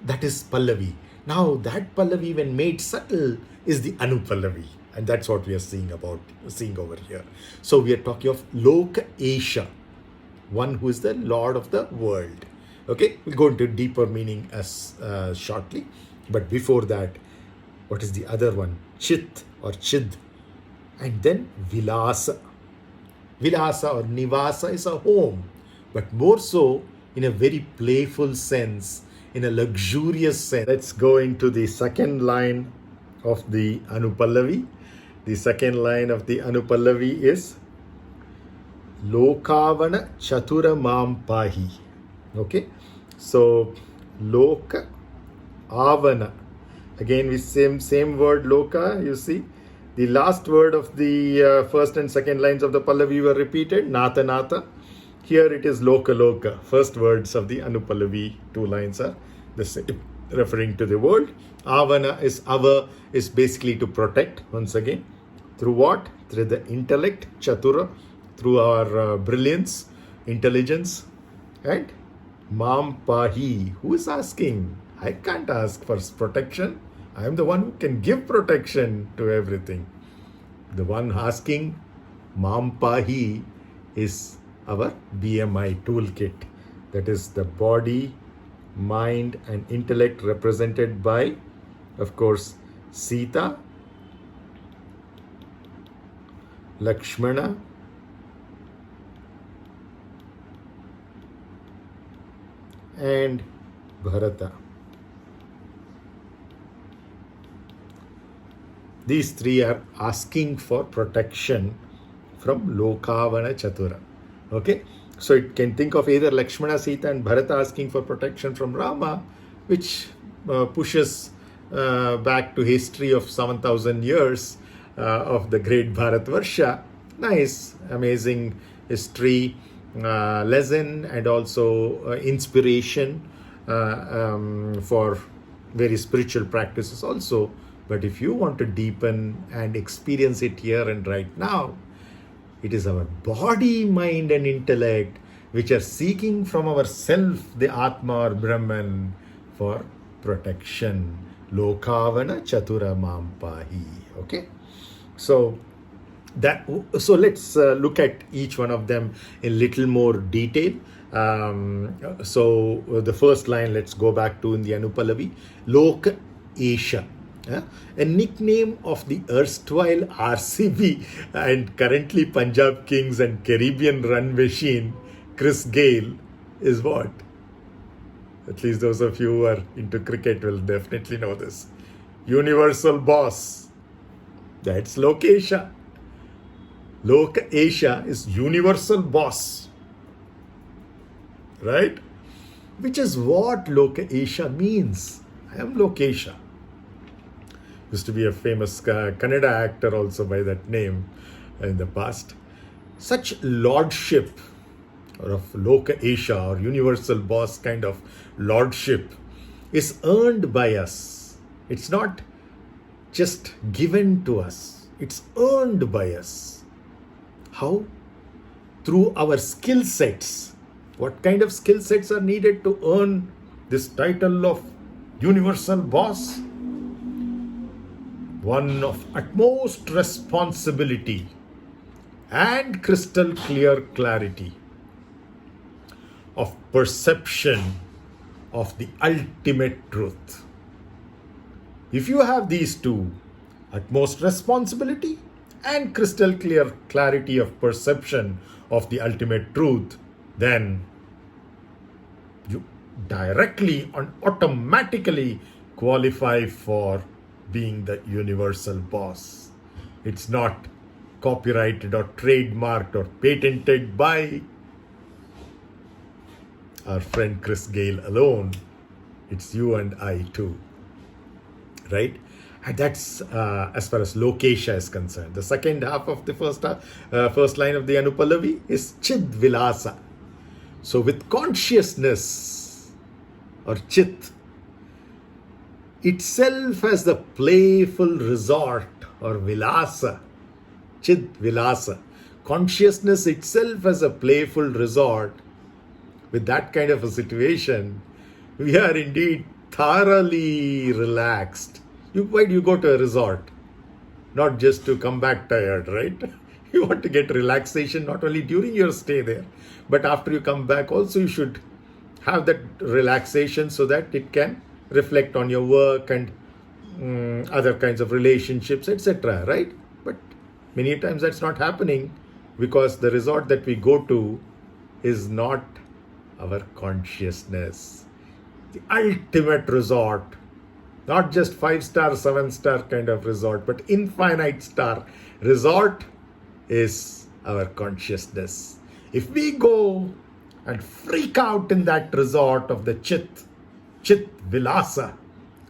that is Pallavi. Now that Pallavi, when made subtle, is the Anupallavi, and that's what we are seeing over here. So we are talking of Loka Esha, one who is the Lord of the world. Okay, we'll go into deeper meaning as shortly. But before that, what is the other one? Chit or Chid. And then Vilasa. Vilasa or Nivasa is a home, but more so in a very playful sense, in a luxurious sense. Let's go into the second line of the Anupallavi. The second line of the Anupallavi is Lokavana Chatura Mam Pahi. Okay, so Loka Avana. Again, we same word Loka. You see, the last word of the first and second lines of the Pallavi were repeated. Nātha, Nātha. Here it is Loka, Loka. First words of the Anupallavi, two lines are the same, referring to the world. Avana is ava, is basically to protect. Once again, through what? Through the intellect, Chatura, through our brilliance, intelligence, and Mam Pahi. Who is asking? I can't ask for protection. I am the one who can give protection to everything. The one asking, Mam Pahi, is our BMI toolkit. That is the body, mind, and intellect represented by, of course, Sita, Lakshmana, and Bharata. These three are asking for protection from Lokavana Chatura. Okay, so it can think of either Lakshmana, Sita, and Bharata asking for protection from Rama, which pushes back to history of 7,000 years of the great Bharatvarsha. Nice, amazing history lesson, and also inspiration for very spiritual practices also. But if you want to deepen and experience it here and right now, it is our body, mind, and intellect which are seeking from ourself, the Atma or Brahman, for protection. Lokavana Chatura Mam Pahi. Okay, so let's look at each one of them in little more detail. So the first line, let's go back to in the Anupallavi, Loka Esha. A nickname of the erstwhile RCB and currently Punjab Kings and Caribbean run machine, Chris Gayle, is what? At least those of you who are into cricket will definitely know this. Universal boss. That's Lokesha. Loka Esha is universal boss. Right? Which is what Loka Esha means. I am Lokesha. Used to be a famous Kannada actor also by that name in the past. Such lordship or of Loka Esha or universal boss kind of lordship is earned by us. It's not just given to us. It's earned by us. How? Through our skill sets. What kind of skill sets are needed to earn this title of universal boss? one of utmost responsibility and crystal clear clarity of perception of the ultimate truth. If you have these two, utmost responsibility and crystal clear clarity of perception of the ultimate truth, then you directly and automatically qualify for being the universal boss. It's not copyrighted or trademarked or patented by our friend Chris Gale alone. It's you and I too, right? And that's as far as lokesha is concerned. The second half of the first line of the Anupallavi is chid vilasa. So with consciousness or chit itself as the playful resort or vilasa, chid vilasa, consciousness itself as a playful resort, with that kind of a situation, we are indeed thoroughly relaxed. Why do you go to a resort? Not just to come back tired, right? You want to get relaxation not only during your stay there, but after you come back also you should have that relaxation so that it can reflect on your work and other kinds of relationships, etc., right? But many times that's not happening because the resort that we go to is not our consciousness. The ultimate resort, not just 5-star, 7-star kind of resort, but infinite star resort is our consciousness. If we go and freak out in that resort of the chit vilasa,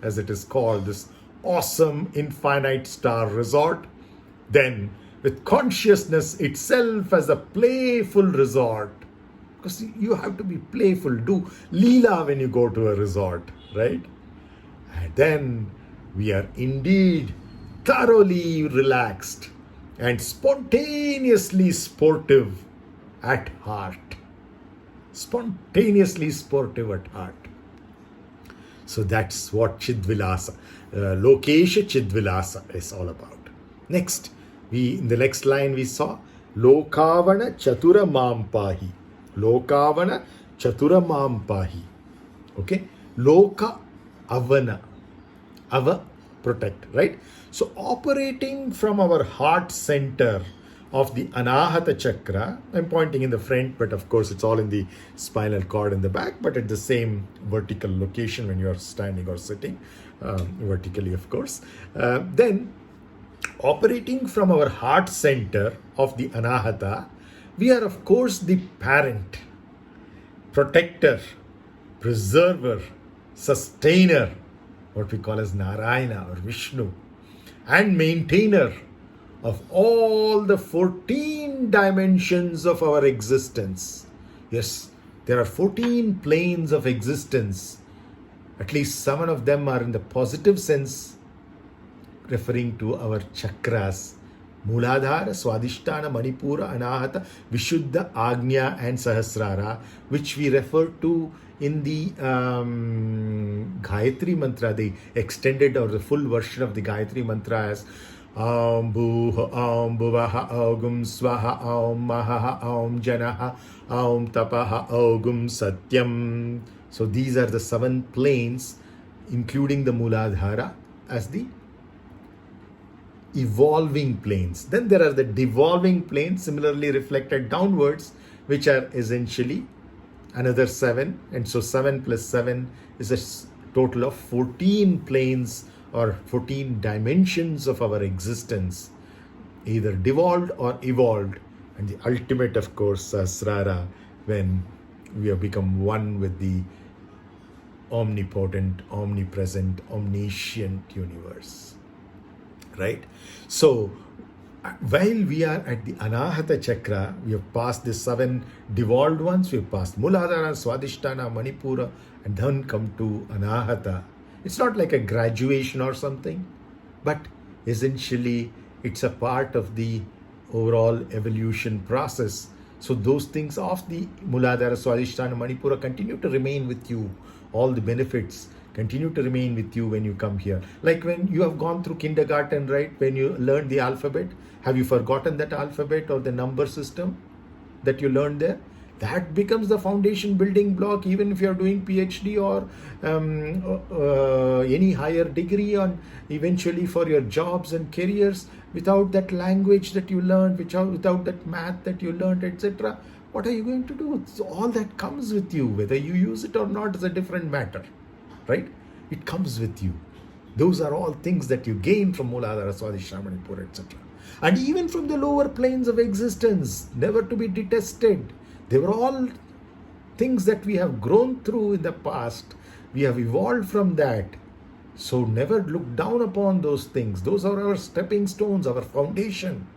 as it is called, this awesome infinite star resort, then with consciousness itself as a playful resort, because you have to be playful, do leela when you go to a resort, right? And then we are indeed thoroughly relaxed and spontaneously sportive at heart. Spontaneously sportive at heart. So that's what Chidvilasa, Lokesha Chidvilasa is all about. Next, in the next line we saw Lokavana Chatura Mampahi. Lokavana Chatura Mampahi. Okay? Loka Avana. Ava, protect, right? So operating from our heart center of the Anahata chakra, I'm pointing in the front, but of course it's all in the spinal cord in the back, but at the same vertical location when you're standing or sitting, vertically of course. Then operating from our heart center of the Anahata, we are of course the parent, protector, preserver, sustainer, what we call as Narayana or Vishnu, and maintainer of all the 14 dimensions of our existence. Yes, there are 14 planes of existence. At least 7 of them are in the positive sense, referring to our chakras. Mooladhara, Swadhisthana, Manipura, Anahata, Vishuddha, Agnya and Sahasrara, which we refer to in the Gayatri Mantra, the extended or the full version of the Gayatri Mantra as Aum Bhuha, Aum Bhuvaha, Augum Swaha, Aum Mahaha, Aum Janaha, Aum Tapaha, Augum Satyam. So these are the 7 planes, including the Mooladhara as the evolving planes. Then there are the devolving planes, similarly reflected downwards, which are essentially another 7. And so 7 plus 7 is a total of 14 planes or 14 dimensions of our existence, either devolved or evolved. And the ultimate, of course, Sahasrara, when we have become one with the omnipotent, omnipresent, omniscient universe. Right? So, while we are at the Anahata chakra, we have passed the 7 devolved ones, we have passed Mooladhara, Swadhisthana, Manipura, and then come to Anahata. It's not like a graduation or something, but essentially it's a part of the overall evolution process. So those things of the Mooladhara, Swadhisthana, Manipura continue to remain with you. All the benefits continue to remain with you when you come here. Like when you have gone through kindergarten, right? When you learned the alphabet, have you forgotten that alphabet or the number system that you learned there? That becomes the foundation building block, even if you are doing PhD or any higher degree on eventually for your jobs and careers. Without that language that you learned, without that math that you learned, etc., what are you going to do? So all that comes with you. Whether you use it or not is a different matter, right? It comes with you. Those are all things that you gain from Mooladhara, Swadhisthana, etc. And even from the lower planes of existence, never to be detested. They were all things that we have grown through in the past. We have evolved from that. So never look down upon those things. Those are our stepping stones, our foundation.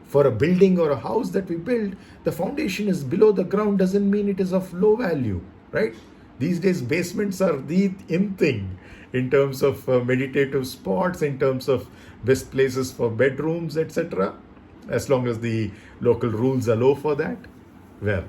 For a building or a house that we build, the foundation is below the ground doesn't mean it is of low value, right? These days, basements are the in thing in terms of meditative spots, in terms of best places for bedrooms, etc. As long as the local rules allow for that. Well,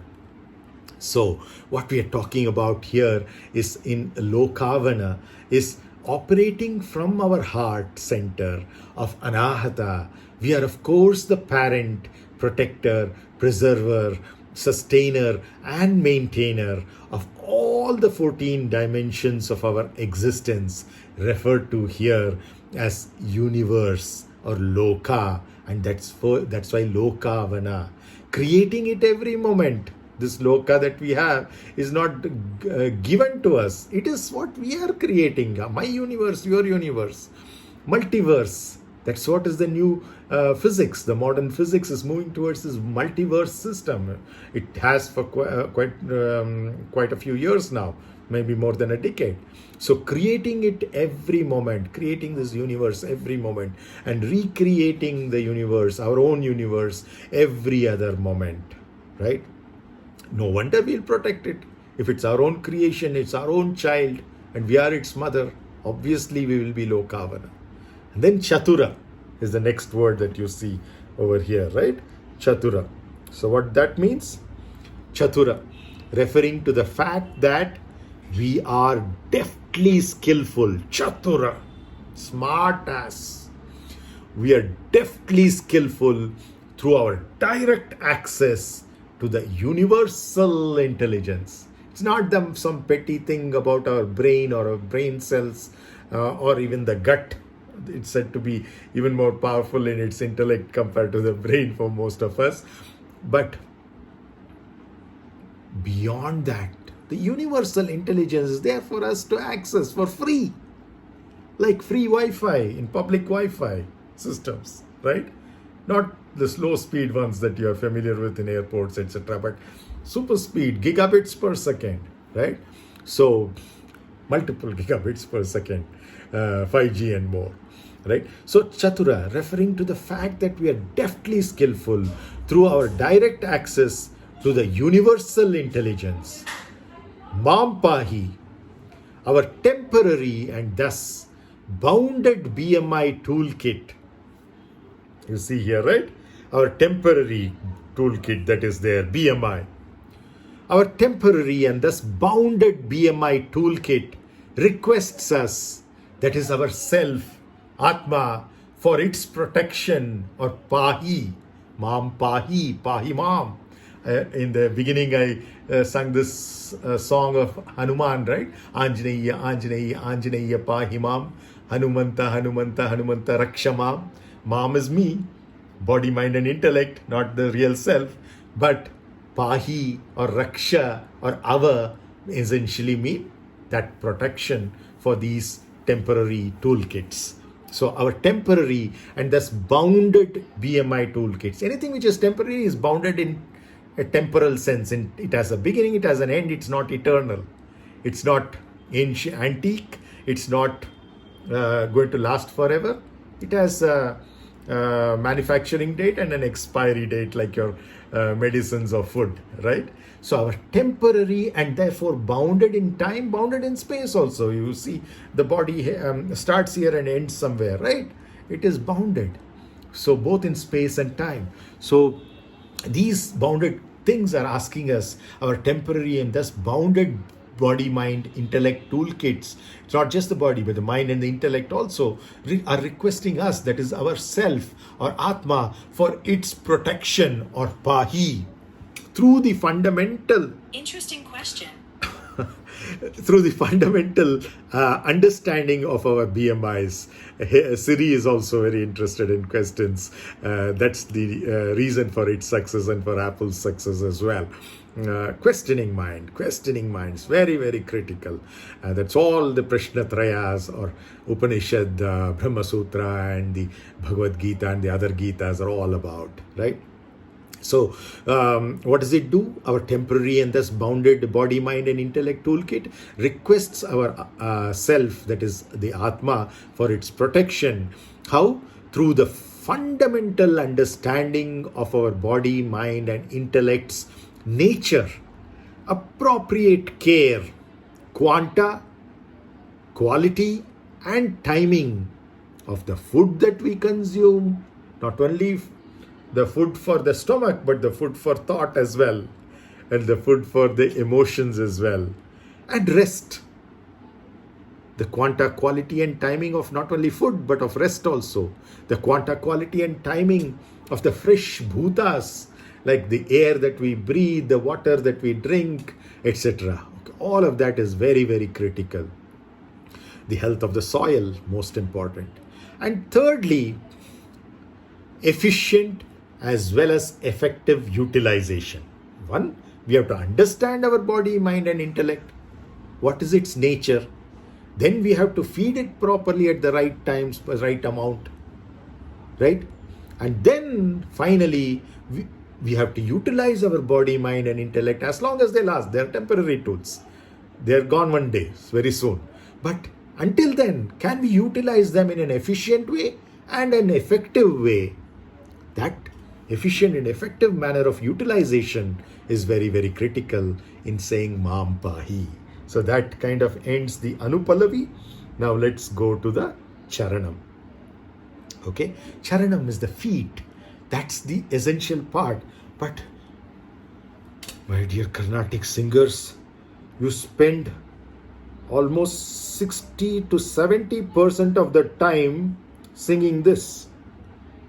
so what we are talking about here is in Lokavana is operating from our heart center of anahata. We are, of course, the parent, protector, preserver, sustainer, and maintainer of all the 14 dimensions of our existence, referred to here as universe or loka, and that's why Lokavana. Creating it every moment. This loka that we have is not given to us. It is what we are creating. My universe, your universe, multiverse. That's what is the new physics. The modern physics is moving towards this multiverse system. It has for quite a few years now, maybe more than a decade. So creating it every moment, creating this universe every moment, and recreating the universe, our own universe, every other moment, right? No wonder we'll protect it. If it's our own creation, it's our own child, and we are its mother, obviously we will be Lokavana. And then Chatura is the next word that you see over here, right? Chatura. So what that means? Chatura, referring to the fact that we are deftly skillful. Chatura, smart ass. We are deftly skillful through our direct access to the universal intelligence. It's not some petty thing about our brain or our brain cells or even the gut. It's said to be even more powerful in its intellect compared to the brain for most of us. But beyond that, the universal intelligence is there for us to access for free. Like free Wi-Fi in public Wi-Fi systems, right? Not the slow speed ones that you are familiar with in airports, etc. But super speed, gigabits per second, right? So multiple gigabits per second, 5G and more, right? So Chatura, referring to the fact that we are deftly skillful through our direct access to the universal intelligence. Mampahi, our temporary and thus bounded BMI toolkit. You see here, right? Our temporary toolkit that is there, BMI. Our temporary and thus bounded BMI toolkit requests us, that is our self, Atma, for its protection, or Pahi, Mam Pahi, Pahi Mam. In the beginning, I sung this song of Hanuman, right? Anjaneya, Anjaneya, Anjaneya, Pahi Mam. Hanumanta, Hanumanta, Hanumanta, Rakshamam. Mam is me, body, mind, and intellect, not the real self. But Pahi or Raksha or Ava essentially mean that protection for these temporary toolkits. So our temporary and thus bounded BMI toolkits. Anything which is temporary is bounded in a temporal sense. It has a beginning, it has an end, it's not eternal. It's not antique, it's not going to last forever. It has a manufacturing date and an expiry date, like your medicines or food, right? So our temporary and therefore bounded in time, bounded in space also. You see the body starts here and ends somewhere, right? It is bounded. So both in space and time. So these bounded things are asking us, our temporary and thus bounded body, mind, intellect toolkits. It's not just the body, but the mind and the intellect also are requesting us, that is our self or Atma, for its protection or pahi through the fundamental. Interesting question. Through the fundamental understanding of our BMIs. Siri is also very interested in questions. That's the reason for its success and for Apple's success as well. Questioning mind is very, very critical. That's all the Prashnatrayas or Upanishad, Brahma Sutra and the Bhagavad Gita and the other Gitas are all about, right? So, what does it do? Our temporary and thus bounded body, mind and intellect toolkit requests our self, that is the Atma, for its protection. How? Through the fundamental understanding of our body, mind and intellect's nature, appropriate care, quanta, quality and timing of the food that we consume, not only the food for the stomach, but the food for thought as well, and the food for the emotions as well. And rest. The quanta, quality and timing of not only food, but of rest also. The quanta, quality and timing of the fresh bhutas, like the air that we breathe, the water that we drink, etc. All of that is very, very critical. The health of the soil, most important. And thirdly, efficient as well as effective utilization. One, we have to understand our body, mind and intellect. What is its nature? Then we have to feed it properly at the right times, right amount. Right? And then finally, we have to utilize our body, mind and intellect as long as they last. They are temporary tools. They are gone one day, very soon. But until then, can we utilize them in an efficient way and an effective way? That efficient and effective manner of utilization is very, very critical in saying Mam Pahi. So that kind of ends the Anupalavi. Now let's go to the Charanam. Okay, Charanam is the feet. That's the essential part. But my dear Carnatic singers, you spend almost 60 to 70% of the time singing this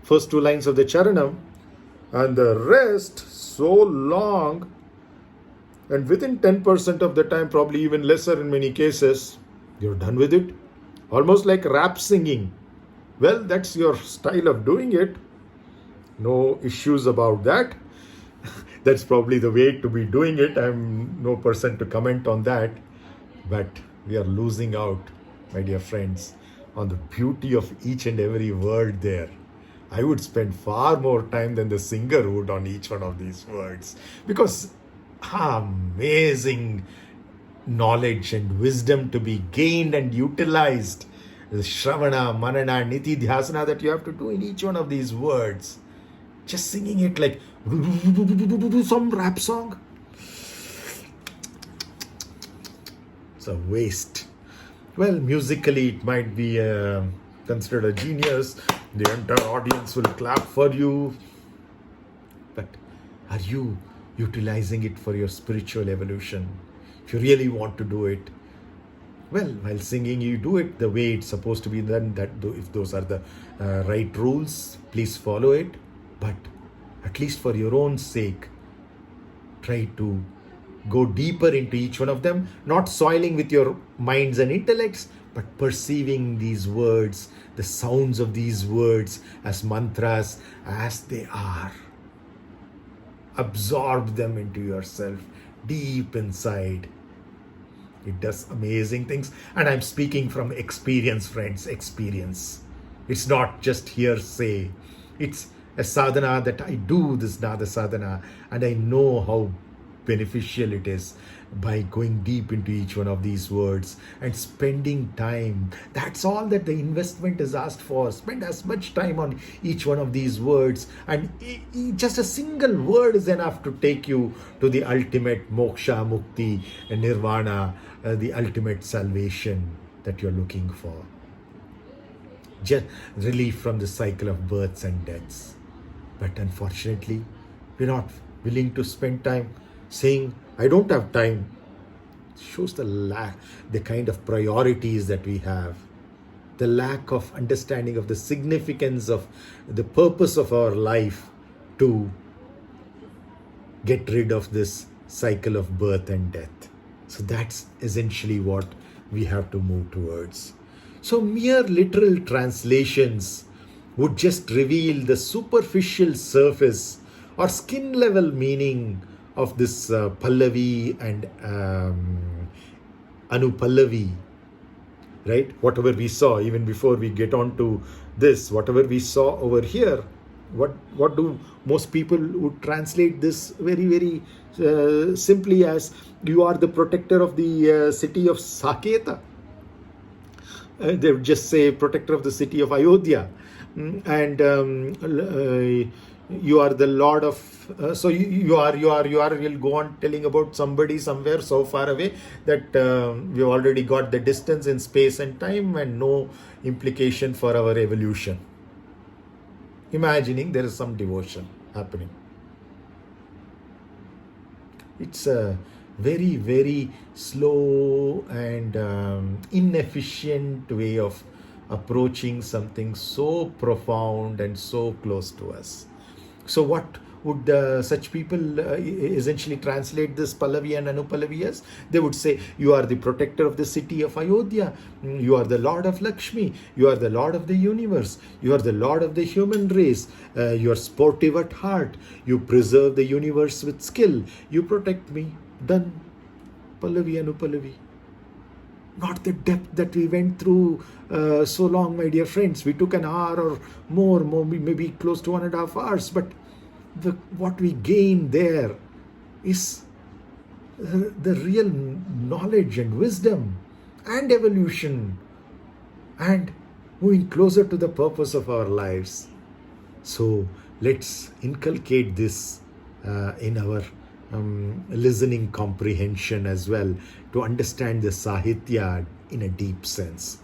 first two lines of the Charanam, and the rest so long, and within 10% of the time, probably even lesser in many cases, you're done with it. Almost like rap singing. Well, that's your style of doing it. No issues about that. That's probably the way to be doing it. I'm no person to comment on that. But we are losing out, my dear friends, on the beauty of each and every word there. I would spend far more time than the singer would on each one of these words, because amazing knowledge and wisdom to be gained and utilized. The Shravana, Manana, Niti, Dhyasana that you have to do in each one of these words. Just singing it like some rap song. It's a waste. Well, musically it might be considered a genius. The entire audience will clap for you. But are you utilizing it for your spiritual evolution? If you really want to do it, well, while singing, you do it the way it's supposed to be done. That if those are the right rules, please follow it. But at least for your own sake, try to go deeper into each one of them, not soiling with your minds and intellects, but perceiving these words, the sounds of these words as mantras as they are. Absorb them into yourself deep inside. It does amazing things. And I'm speaking from experience, friends, experience. It's not just hearsay. It's a sadhana that I do this nātha sadhana, and I know how beneficial it is by going deep into each one of these words and spending time. That's all that the investment is asked for. Spend as much time on each one of these words, and just a single word is enough to take you to the ultimate moksha, mukti and nirvana, the ultimate salvation that you're looking for. Just relief from the cycle of births and deaths. But unfortunately, we're not willing to spend time saying, I don't have time. shows the kind of priorities that we have, the lack of understanding of the significance of the purpose of our life to get rid of this cycle of birth and death. So that's essentially what we have to move towards. So mere literal translations would just reveal the superficial surface or skin level meaning of this Pallavi and Anupallavi, right? Whatever we saw, even before we get on to this, whatever we saw over here, what do most people would translate this very, very simply as, you are the protector of the city of Sākéta. They would just say protector of the city of Ayodhya. And you are the Lord of, so you are, we'll go on telling about somebody somewhere so far away that we've already got the distance in space and time and no implication for our evolution. Imagining there is some devotion happening. It's a very, very slow and inefficient way of approaching something so profound and so close to us. So what would such people essentially translate this Pallavi and Anupallavi as? They would say, you are the protector of the city of Ayodhya, you are the Lord of Lakshmi, you are the Lord of the universe, you are the Lord of the human race, you are sportive at heart, you preserve the universe with skill, you protect me. Done. Pallavi, Anupallavi. Not the depth that we went through so long, my dear friends. We took an hour or more, maybe close to 1.5 hours. But what we gain there is the real knowledge and wisdom and evolution and moving closer to the purpose of our lives. So let's inculcate this in our listening comprehension as well, to understand the Sahitya in a deep sense.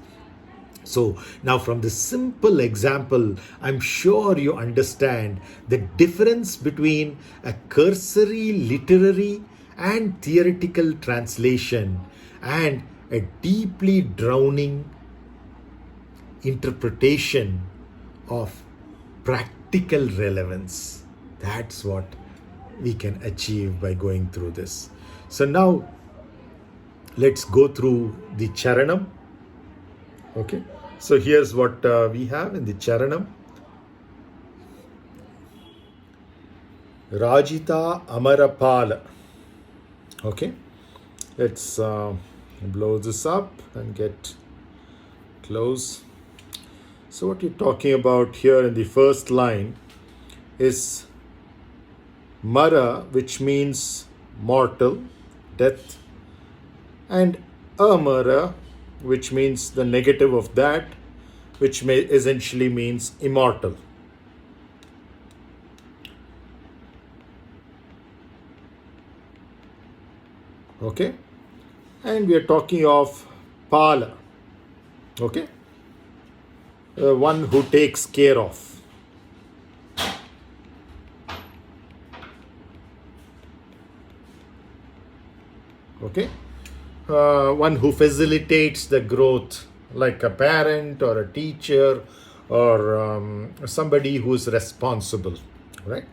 So now from this simple example, I'm sure you understand the difference between a cursory literary and theoretical translation and a deeply drowning interpretation of practical relevance. That's what we can achieve by going through this. So now let's go through the charanam. Okay, so here's what we have in the charanam. Rajita Amarapala. Okay, let's blow this up and get close. So what you're talking about here in the first line is Mara, which means mortal, death, and Amara, which means the negative of that, which may essentially means immortal. Okay, and we are talking of Pala. Okay, one who takes care of. Okay, one who facilitates the growth, like a parent or a teacher or somebody who is responsible, right?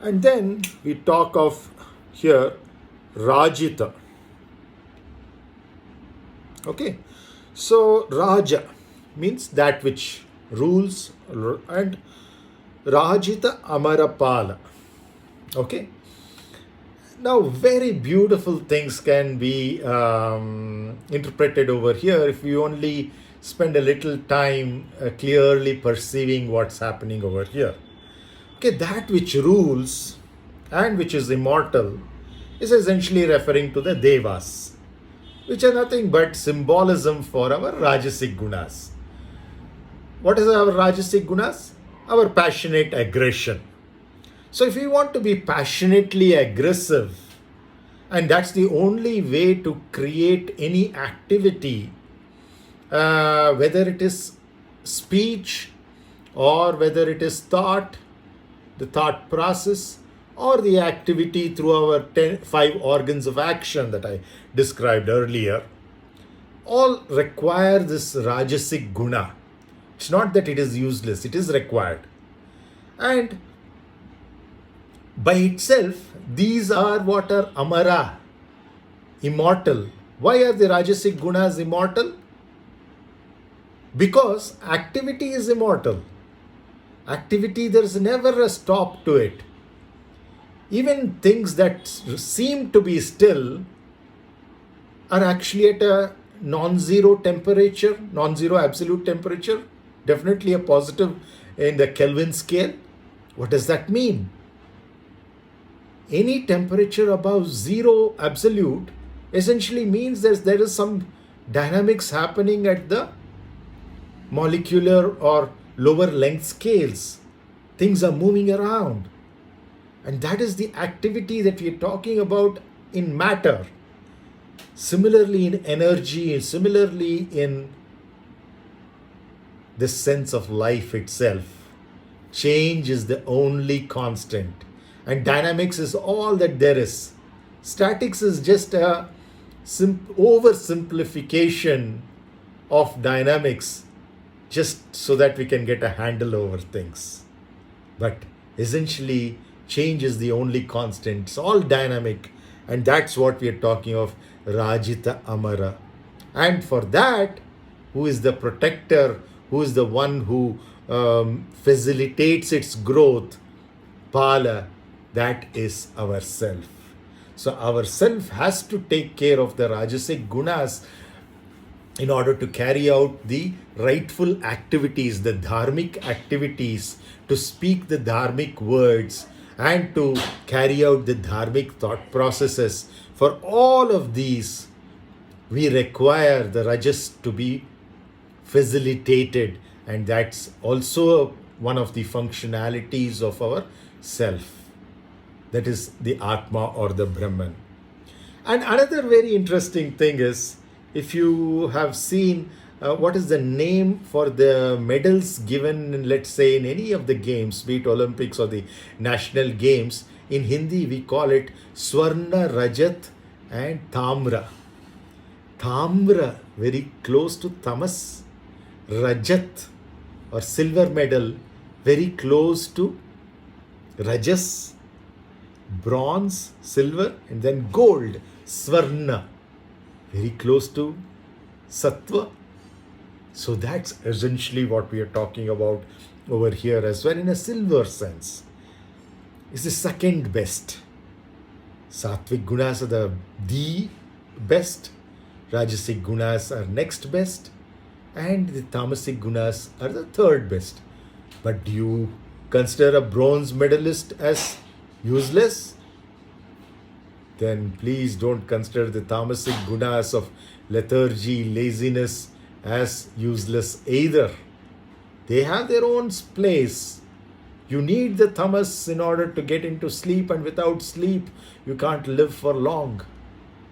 And then we talk of here Rajita. Okay, so Raja means that which rules, and Rajita Amarapala. Okay, now very beautiful things can be interpreted over here if you only spend a little time clearly perceiving what's happening over here. Okay, that which rules and which is immortal is essentially referring to the devas, which are nothing but symbolism for our rajasic gunas. What is our rajasic gunas? Our passionate aggression. So if we want to be passionately aggressive, and that's the only way to create any activity, whether it is speech or whether it is thought, the thought process, or the activity through our 5 organs of action that I described earlier, all require this rajasic guna. It's not that it is useless, it is required. And by itself, these are what are amara, immortal. Why are the rajasic gunas immortal? Because activity is immortal. Activity, there's never a stop to it. Even things that seem to be still are actually at a non-zero temperature, non-zero absolute temperature, definitely a positive in the Kelvin scale. What does that mean? Any temperature above zero absolute essentially means there is some dynamics happening at the molecular or lower length scales. Things are moving around. And that is the activity that we are talking about in matter. Similarly in energy, similarly in the sense of life itself. Change is the only constant. And dynamics is all that there is. Statics is just a oversimplification of dynamics, just so that we can get a handle over things. But essentially, change is the only constant. It's all dynamic. And that's what we are talking of, Rajita Amara. And for that, who is the protector, who is the one who facilitates its growth, Pala, that is ourself. So ourself has to take care of the Rajasic gunas in order to carry out the rightful activities, the dharmic activities, to speak the dharmic words and to carry out the dharmic thought processes. For all of these, we require the rajas to be facilitated, and that's also one of the functionalities of our self. That is the Atma or the Brahman. And another very interesting thing is, if you have seen what is the name for the medals given in, let's say, in any of the games, be it Olympics or the national games, in Hindi we call it Swarna, Rajat and Tamra. Tamra, very close to Tamas. Rajat or silver medal, very close to Rajas. Bronze, silver, and then gold, Swarna, very close to Sattva. So that's essentially what we are talking about over here as well, in a silver sense. It's the second best. Sattvic gunas are the best, Rajasic gunas are next best, and the Tamasic gunas are the third best. But do you consider a bronze medalist as useless? Then please don't consider the tamasic gunas of lethargy, laziness as useless either. They have their own place. You need the tamas in order to get into sleep, and without sleep you can't live for long.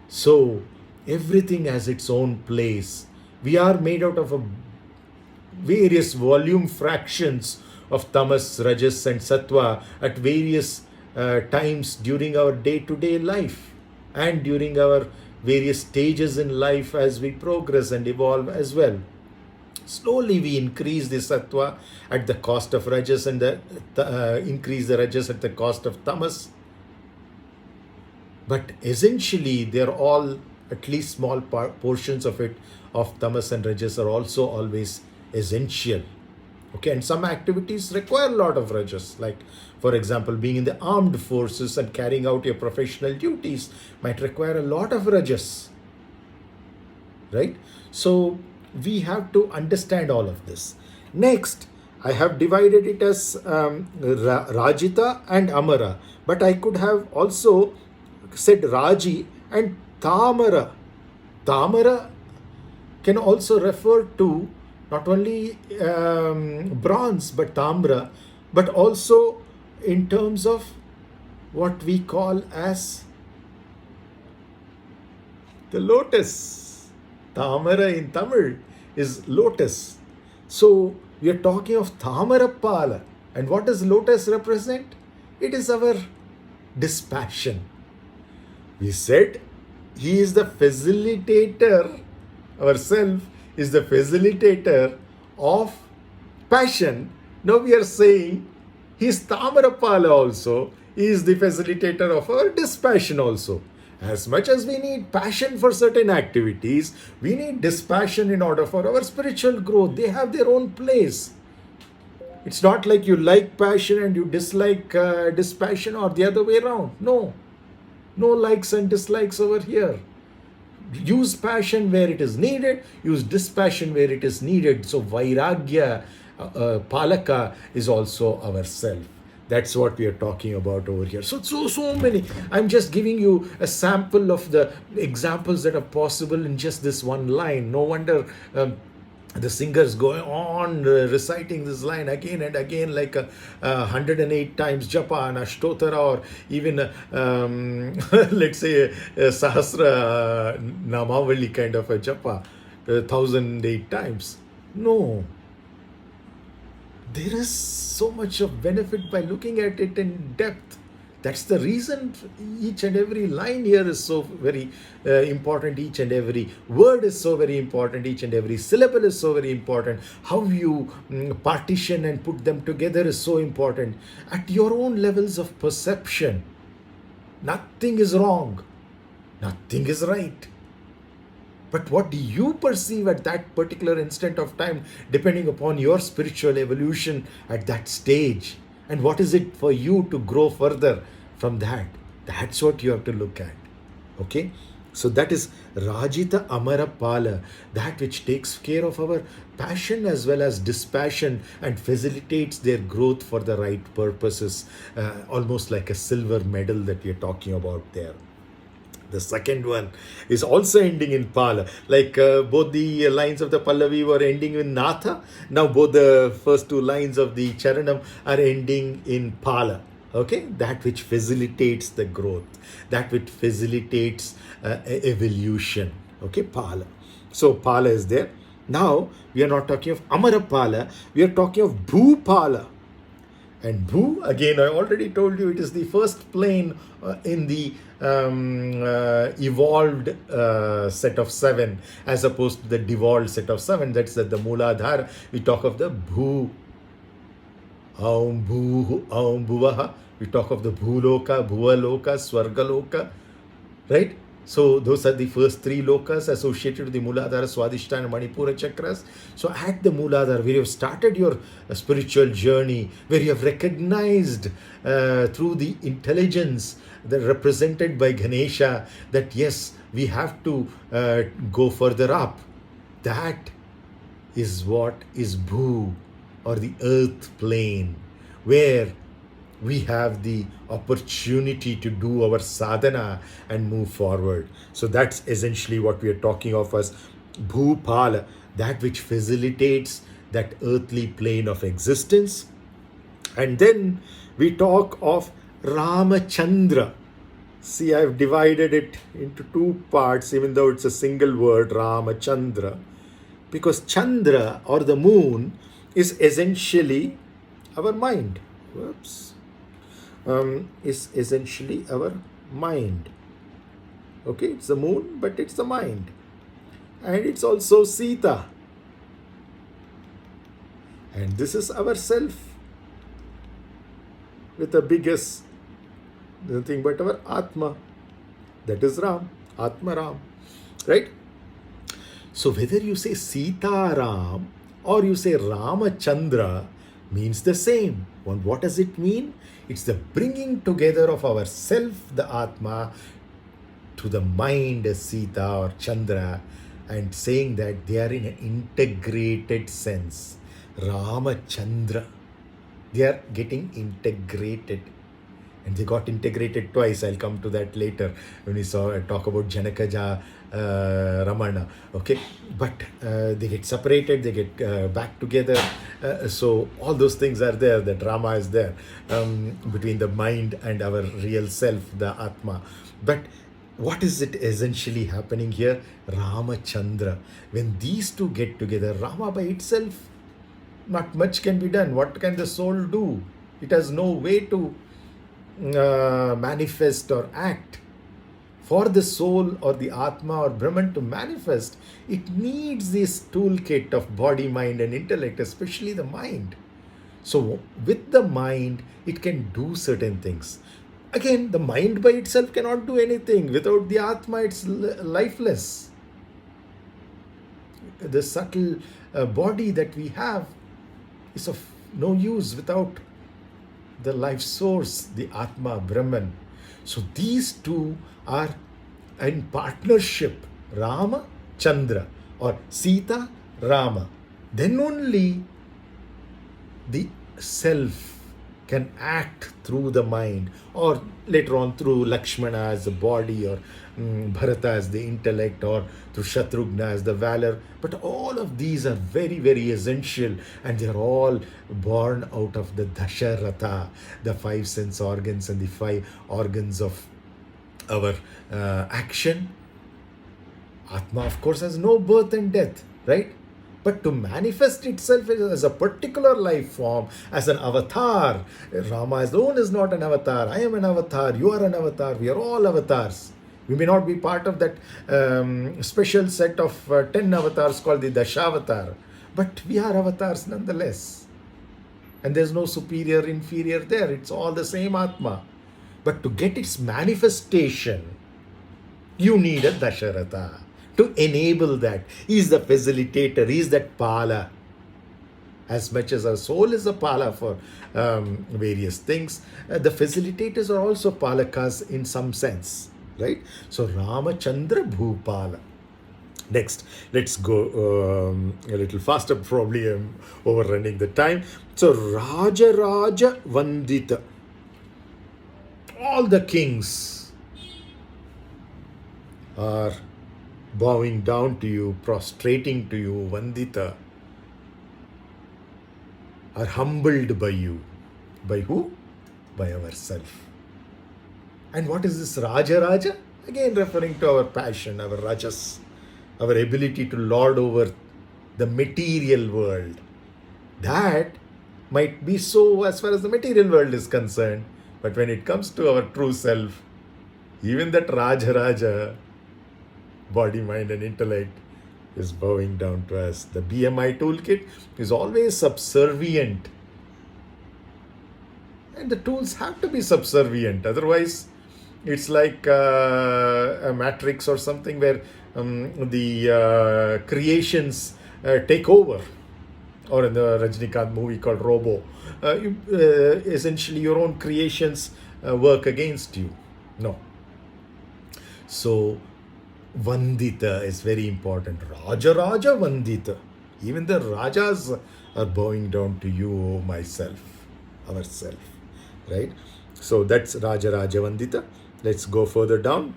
So everything has its own place. We are made out of various volume fractions of tamas, rajas and sattva at various times during our day-to-day life and during our various stages in life as we progress and evolve as well. Slowly we increase the sattva at the cost of rajas and increase the rajas at the cost of tamas. But essentially they're all, at least small portions of it, of tamas and rajas, are also always essential. Okay, and some activities require a lot of rajas, like for example being in the armed forces and carrying out your professional duties might require a lot of rajas, right? So we have to understand all of this. Next, I have divided it as Rajita and Amara, but I could have also said Raji and Tamara. Tamara can also refer to not only bronze but Tamra, but also in terms of what we call as the lotus. Tamara in Tamil is lotus. So we are talking of Tamara Pala. And what does lotus represent? It is our dispassion. We said he is the facilitator, ourself is the facilitator of passion. Now we are saying he is Tamarapala also, he is the facilitator of our dispassion also. As much as we need passion for certain activities, we need dispassion in order for our spiritual growth. They have their own place. It's not like you like passion and you dislike dispassion, or the other way around. No. No likes and dislikes over here. Use passion where it is needed, use dispassion where it is needed. So Vairagya Palaka is also ourself. That's what we are talking about over here. So many. I'm just giving you a sample of the examples that are possible in just this one line. No wonder the singers go on reciting this line again and again, like 108 times japa and ashtotara, or even let's say sahasra namavali kind of a japa, 1008 times. No. There is so much of benefit by looking at it in depth. That's the reason each and every line here is so very important. Each and every word is so very important. Each and every syllable is so very important. How you partition and put them together is so important. At your own levels of perception, nothing is wrong. Nothing is right. But what do you perceive at that particular instant of time, depending upon your spiritual evolution at that stage? And what is it for you to grow further from that? That's what you have to look at. Okay? So that is Rajita Amara Pala, that which takes care of our passion as well as dispassion and facilitates their growth for the right purposes. Almost like a silver medal that we are talking about there. The second one is also ending in Pala. Like both the lines of the Pallavi were ending in Nātha. Now both the first two lines of the Charanam are ending in Pala. Okay, that which facilitates the growth, that which facilitates evolution. Okay, Pala. So Pala is there. Now we are not talking of Amara Pala, we are talking of Bhūpala. And Bhu, again, I already told you, it is the first plane in the evolved set of 7, as opposed to the devolved set of 7. That's the Mooladhara. We talk of the Bhu. Aum Bhu, Aum Bhuvaha. We talk of the Bhuloka, Bhuvaloka, Swargaloka. Right? So those are the first 3 lokas associated with the Mooladhara, Swadhisthana, Manipura chakras. So at the Mooladhara, where you have started your spiritual journey, where you have recognized through the intelligence that represented by Ganesha that yes, we have to go further up. That is what is Bhu, or the earth plane, where we have the opportunity to do our sadhana and move forward. So that's essentially what we are talking of as Bhūpala, that which facilitates that earthly plane of existence. And then we talk of Ramachandra. See, I've divided it into 2 parts, even though it's a single word, Ramachandra, because Chandra, or the moon, is essentially our mind. Is essentially our mind. Okay, it's the moon, but it's the mind. And it's also Sita. And this is ourself, with the biggest, nothing but our Atma. That is Ram, Atma Ram. Right? So whether you say Sita Ram or you say Ramachandra, means the same. And what does it mean? It's the bringing together of our self, the Atma, to the mind, Sita or Chandra, and saying that they are in an integrated sense. Ramachandra. They are getting integrated. And they got integrated twice. I'll come to that later when we talk about Janakaja Ramana. Okay, but they get separated, they get back together. So all those things are there. That Rama is there between the mind and our real self, the Atma. But what is it essentially happening here? Ramachandra. When these two get together, Rama by itself, not much can be done. What can the soul do? It has no way to manifest or act. For the soul or the Atma or Brahman to manifest, it needs this toolkit of body, mind, and intellect, especially the mind. So, with the mind, it can do certain things. Again, the mind by itself cannot do anything. Without the Atma, it's lifeless. The subtle body that we have is of no use without the life source, the Atma, Brahman. So these two are in partnership, Rama, Chandra, or Sita, Rama. Then only the self can act through the mind, or later on through Lakshmana as the body, or Bharata as the intellect, or through Shatrughna as the valor. But all of these are very, very essential, and they are all born out of the Dasharatha, the five sense organs and the five organs of our action. Atma, of course, has no birth and death, right? But to manifest itself as a particular life form, as an avatar, Rama alone is not an avatar. I am an avatar, you are an avatar, we are all avatars. We may not be part of that special set of 10 avatars called the Dashavatar, but we are avatars nonetheless. And there's no superior, inferior there. It's all the same Atma. But to get its manifestation, you need a Dasharatha to enable that. He is the facilitator, he is that pala. As much as our soul is a pala for various things, the facilitators are also palakas in some sense, right? So Ramachandra Bhupala. Next, let's go a little faster, probably I'm overrunning the time. So Raja Raja Vandita. All the kings are bowing down to you, prostrating to you, Vandita, are humbled by you. By who? By ourself. And what is this Raja Raja? Again referring to our passion, our rajas, our ability to lord over the material world. That might be so as far as the material world is concerned, but when it comes to our true self, even that Raja Raja, body, mind, and intellect, is bowing down to us. The BMI toolkit is always subservient. And the tools have to be subservient. Otherwise, it's like a matrix or something where the creations take over. Or in the Rajnikant movie called Robo. Essentially, your own creations work against you. No. So, Vandita is very important. Raja Raja Vandita. Even the Rajas are bowing down to you, O myself, ourself. Right? So that's Raja Raja Vandita. Let's go further down.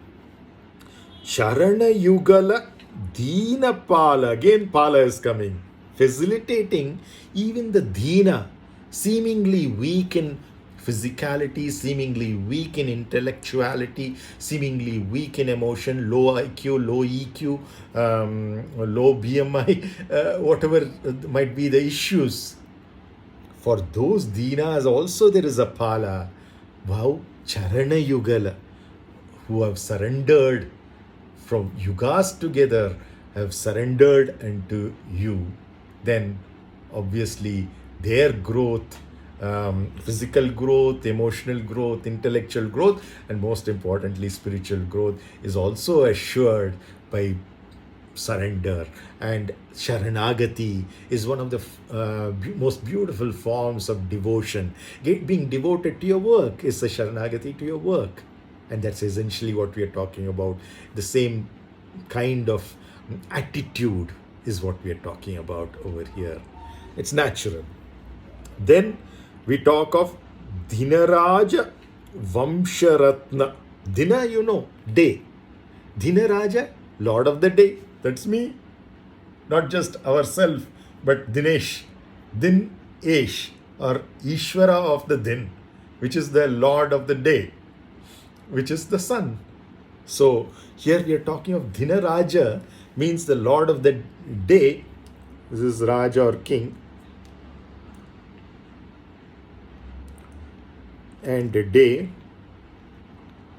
Sharana Yugala Dina Pala. Again, Pala is coming. Facilitating even the Dina, seemingly weak in physicality, seemingly weak in intellectuality, seemingly weak in emotion, low IQ, low EQ, low BMI, whatever might be the issues. For those Dinas also there is a Pala. Wow, Charana Yugala, who have surrendered from yugas together, have surrendered unto you. Then obviously their growth, physical growth, emotional growth, intellectual growth, and most importantly spiritual growth is also assured by surrender. And Sharanagati is one of the most beautiful forms of devotion. Being devoted to your work is a Sharanagati to your work. And that's essentially what we are talking about. The same kind of attitude is what we are talking about over here. It's natural. Then we talk of Dhinaraja Vamsharatna. Dina, you know, day. Dhinaraja, Lord of the day. That's me. Not just ourself, but Dinesh. Din-esh, or Ishvara of the Din, which is the Lord of the day, which is the sun. So here we are talking of Dhinaraja, means the Lord of the day. This is Raja or king. And the day,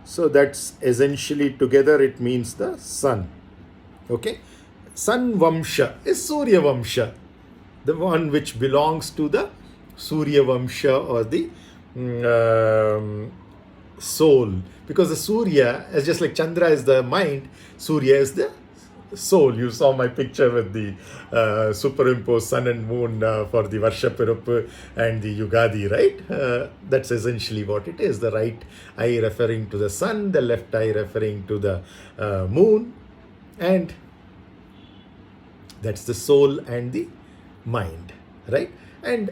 So that's essentially together it means the sun. Okay. Sun Vamsha is Surya Vamsha, the one which belongs to the Surya Vamsha or the soul. Because the Surya, as just like Chandra is the mind, Surya is the soul. You saw my picture with the superimposed sun and moon for the Varsha Piruppu and the Yugadi, right? That's essentially what it is. The right eye referring to the sun, the left eye referring to the moon, and that's the soul and the mind, right? And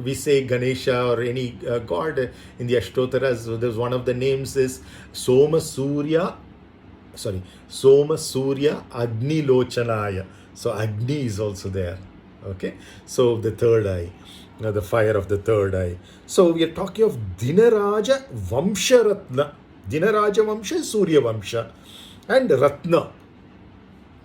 we say Ganesha or any god in the Ashtotaras, there's one of the names is Soma Surya Agni Lochanaya. So Agni is also there. Okay, so the third eye, the fire of the third eye. So we are talking of Dinaraja Vamsha Ratna. Dinaraja Vamsha is Surya Vamsha, and Ratna,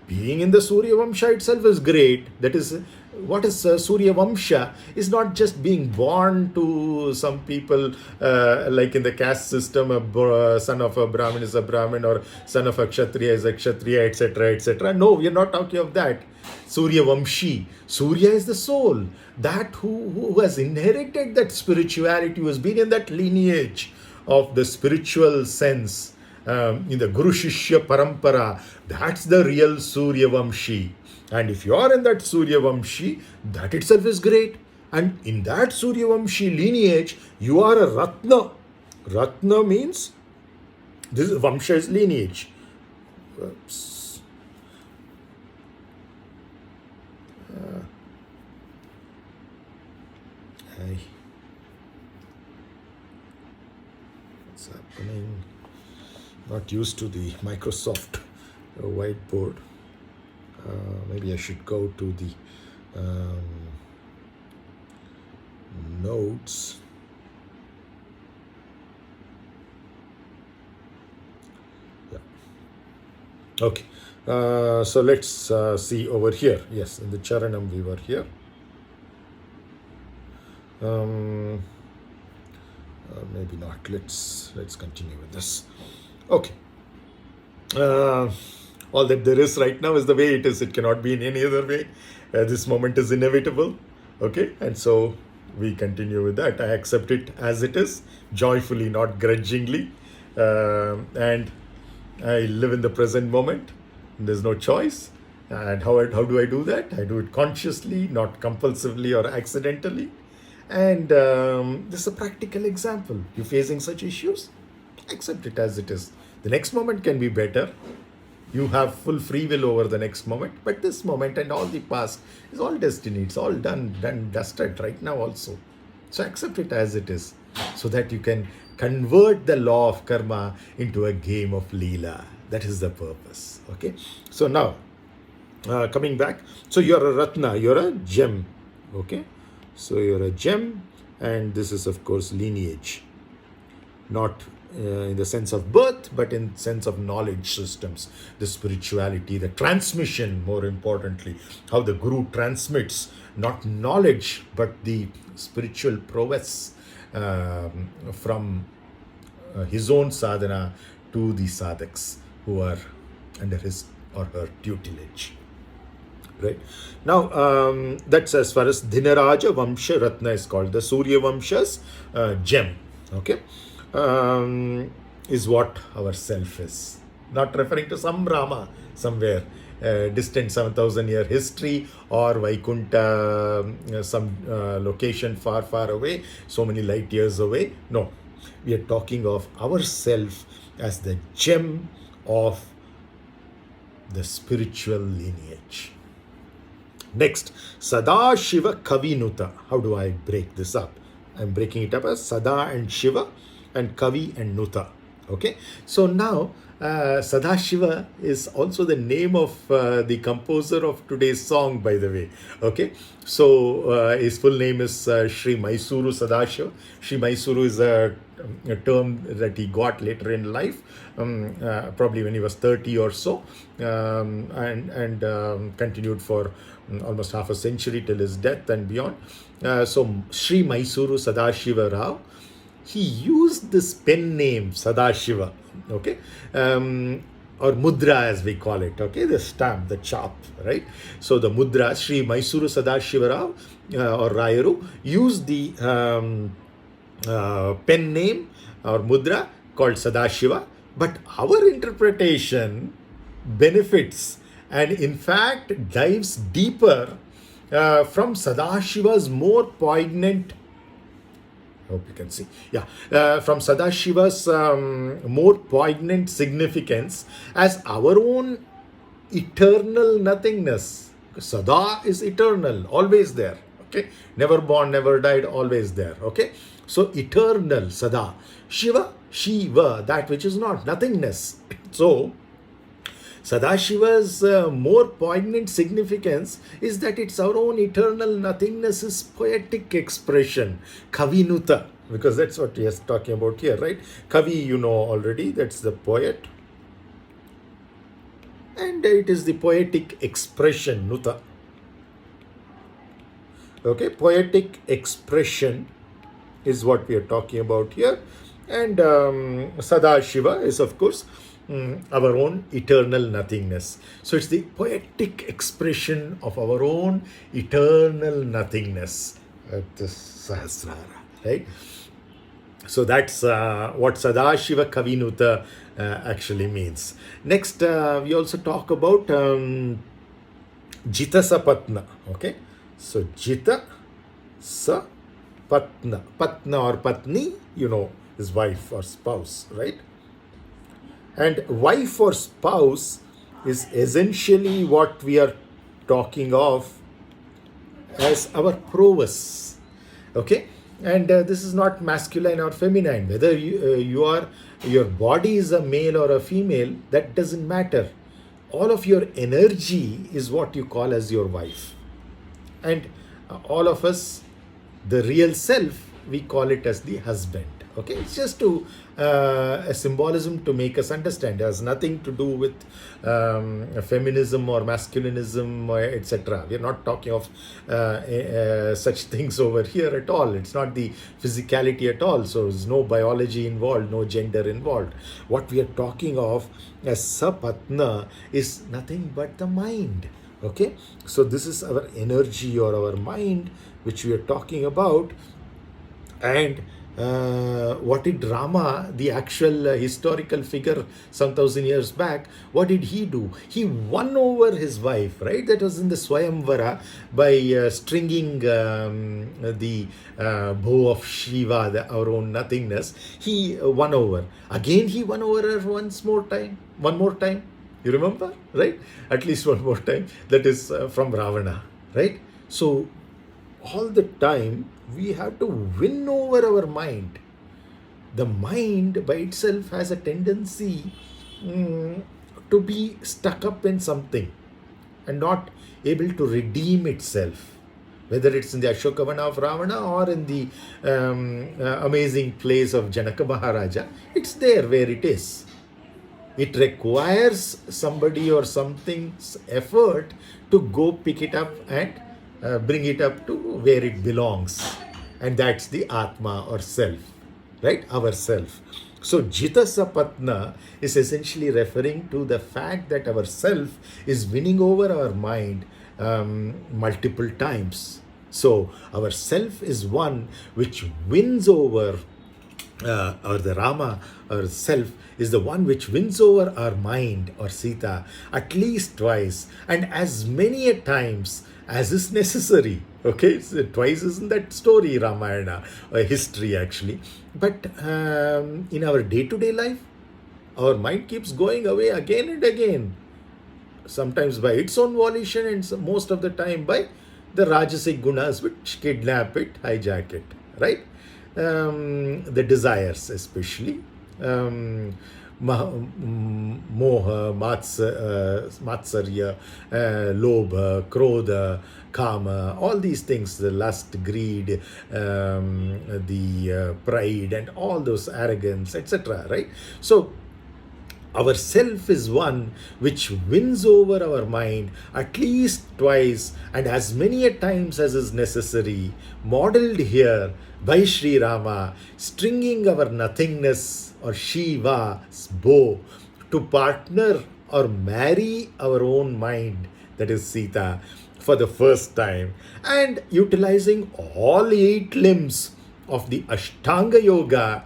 being in the Surya Vamsha itself is great. That is, what is Surya Vamsha is not just being born to some people like in the caste system, a son of a Brahmin is a Brahmin or son of a Kshatriya is a Kshatriya, etc., etc. No, we are not talking of that. Surya Vamshi. Surya is the soul, that who has inherited that spirituality, who has been in that lineage of the spiritual sense. In the Guru Shishya Parampara, that's the real Surya Vamshi. And if you are in that Surya Vamshi, that itself is great. And in that Surya Vamshi lineage, you are a Ratna. Ratna means, this Vamsha is lineage. Oops. What's happening? Not used to the Microsoft whiteboard. Maybe I should go to the notes. Yeah. Okay. So let's see over here. Yes, in the Charanam we were here. Maybe not. Let's continue with this. Okay. All that there is right now is the way it is. It cannot be in any other way. This moment is inevitable. Okay. And so we continue with that. I accept it as it is, joyfully, not grudgingly. And I live in the present moment. There's no choice. And how do I do that? I do it consciously, not compulsively or accidentally. And this is a practical example. You're facing such issues, accept it as it is. The next moment can be better. You have full free will over the next moment. But this moment and all the past is all destiny. It's all done, dusted right now also. So accept it as it is, so that you can convert the law of karma into a game of Leela. That is the purpose. Okay. So now, coming back. So you're a Ratna, you're a gem. Okay. So you're a gem, and this is of course lineage. Not in the sense of birth, but in sense of knowledge systems, the spirituality, the transmission, more importantly, how the Guru transmits not knowledge, but the spiritual prowess from his own sadhana to the sadhaks who are under his or her tutelage. Right. Now, that's as far as Dinaraja Vamsha Ratna is called. The Surya Vamsha's gem. Okay. Is what ourself is. Not referring to some Rama somewhere, distant 7,000 year history, or Vaikunta, some location far, far away, so many light years away. No. We are talking of ourself as the gem of the spiritual lineage. Next, sadā-śi-va kavi-nuta. How do I break this up? I'm breaking it up as Sada and Shiva and Kavi and Nuta. Okay. So now, sadā-śi-va is also the name of the composer of today's song, by the way. Okay. So his full name is Sri Mysūrū Sadā-śi-va. Sri Mysūrū is a term that he got later in life, probably when he was 30 or so, and continued for almost half a century till his death and beyond. So Sri Mysūrū Sadā-śi-va Rao he used this pen name, sadā-śi-va, okay? Or mudra as we call it, okay? The stamp, the chop, right? So the mudra, Sri Mysūrū Sadashiva Rao or Rayaru used the pen name or mudra called Sadashiva, but our interpretation benefits and in fact dives deeper from Sadashiva's more poignant, I hope you can see, from Sadashiva's more poignant significance as our own eternal nothingness. Sada is eternal, always there, okay? Never born, never died, always there, okay? So eternal, Sada. Shiva, Shiva, that which is not, nothingness. So Sadashiva's more poignant significance is that it's our own eternal nothingness's poetic expression, kavinuta, because that's what he is talking about here, right? Kavi, you know already, that's the poet. And it is the poetic expression, nuta. Okay, poetic expression is what we are talking about here. And Sadashiva is, of course, our own eternal nothingness. So it's the poetic expression of our own eternal nothingness. The Sahasrara, right? So that's what Sadashiva Kavinuta actually means. Next, we also talk about Jita Sapatna. Okay, so Jita Sapatna. Patna or Patni, you know, is wife or spouse, right? And wife or spouse is essentially what we are talking of as our prowess. Okay, and this is not masculine or feminine. Whether your body is a male or a female, that doesn't matter. All of your energy is what you call as your wife. And all of us, the real self, we call it as the husband. Okay, it's just to a symbolism to make us understand. It has nothing to do with feminism or masculinism, etc. We are not talking of such things over here at all. It's not the physicality at all. So there's no biology involved, no gender involved. What we are talking of as sapatna is nothing but the mind. Okay, so this is our energy or our mind which we are talking about. And what did Rama, the actual historical figure some 1,000 years back, what did he do? He won over his wife, right? That was in the Swayamvara by stringing the bow of Shiva, our own nothingness. He won over. Again, he won over her one more time. You remember, right? At least one more time. That is from Ravana, right? So all the time, we have to win over our mind. The mind by itself has a tendency to be stuck up in something and not able to redeem itself. Whether it's in the Ashokavana of Ravana or in the amazing place of Janaka Maharaja, it's there where it is. It requires somebody or something's effort to go pick it up and bring it up to where it belongs, and that's the Atma or self, right? Our self. So Jita Sapatna is essentially referring to the fact that our self is winning over our mind multiple times. So our self is one which wins over, or the Rama or self is the one which wins over our mind or Sita at least twice, and as many a times as is necessary. Okay, so twice isn't that story, Ramayana, or history actually. But in our day-to-day life, our mind keeps going away again and again. Sometimes by its own volition, and most of the time by the Rajasic gunas which kidnap it, hijack it, right? The desires especially. Moha, matsarya, lobha, krodha, kama, all these things, the lust, greed, the pride, and all those arrogance, etc. Right? So Our self is one which wins over our mind at least twice and as many a times as is necessary, modeled here by Sri Rama, stringing our nothingness or Shiva's bow to partner or marry our own mind, that is Sita, for the first time, and utilizing all 8 limbs of the Ashtanga Yoga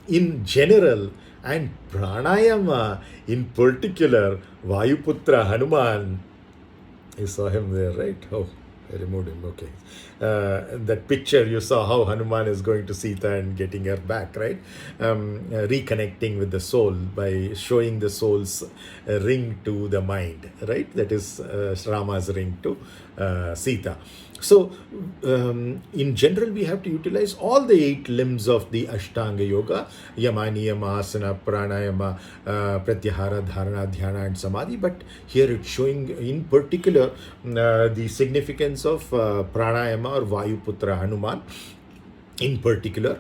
in general and pranayama in particular. Vayuputra Hanuman, you saw him there, right? Oh, I removed him, okay. That picture, you saw how Hanuman is going to Sita and getting her back, right? Reconnecting with the soul by showing the soul's ring to the mind, right? That is Rama's ring to Sita. So, in general, we have to utilize all the 8 limbs of the Ashtanga Yoga: Yama, Niyama, Asana, Pranayama, Pratyahara, Dharana, Dhyana, and Samadhi. But here it's showing in particular the significance of Pranayama or Vayuputra Hanuman. In particular,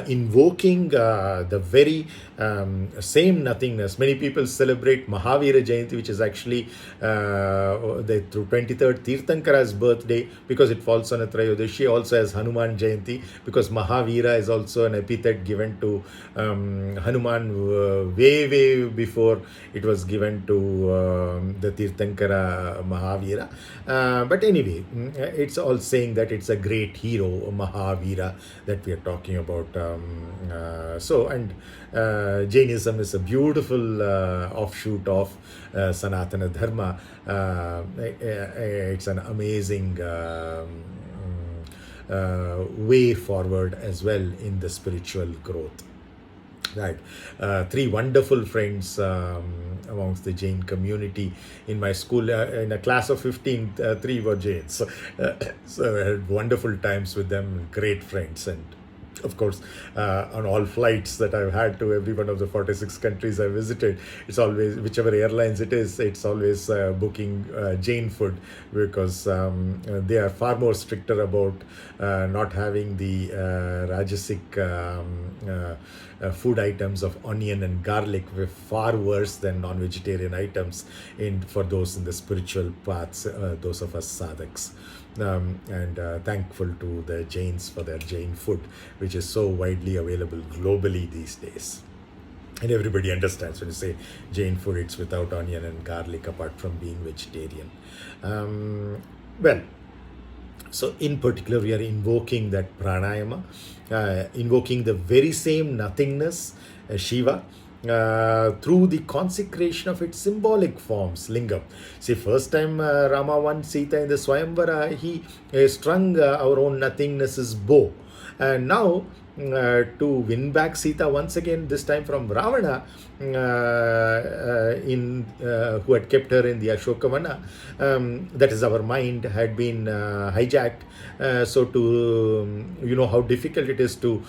invoking the very same nothingness. Many people celebrate Mahavira Jayanti, which is actually through 23rd Tirthankara's birthday, because it falls on a Trayodashi, also as Hanuman Jayanti, because Mahavira is also an epithet given to Hanuman way before it was given to the Tirthankara Mahavira. But anyway, it's all saying that it's a great hero, Mahavira, that we are talking about. Jainism is a beautiful offshoot of Sanatana Dharma. It's an amazing way forward as well in the spiritual growth. Right. 3 wonderful friends amongst the Jain community in my school. In a class of 15, 3 were Jains. So I had wonderful times with them, great friends. And of course, on all flights that I've had to every one of the 46 countries I visited, it's always, whichever airlines it is, it's always booking Jain food, because they are far more stricter about not having the Rajasic food items of onion and garlic, were far worse than non-vegetarian items for those in the spiritual paths, those of us sadhaks. And thankful to the Jains for their Jain food, which is so widely available globally these days. And everybody understands when you say Jain food, it's without onion and garlic apart from being vegetarian. So in particular, we are invoking that pranayama, invoking the very same nothingness, Shiva, through the consecration of its symbolic forms, lingam. See, first time Rama won Sita in the Swayamvara, he strung our own nothingness's bow. And now, to win back Sita once again, this time from Ravana, who had kept her in the Ashokavana, that is, our mind had been hijacked. So to, you know how difficult it is to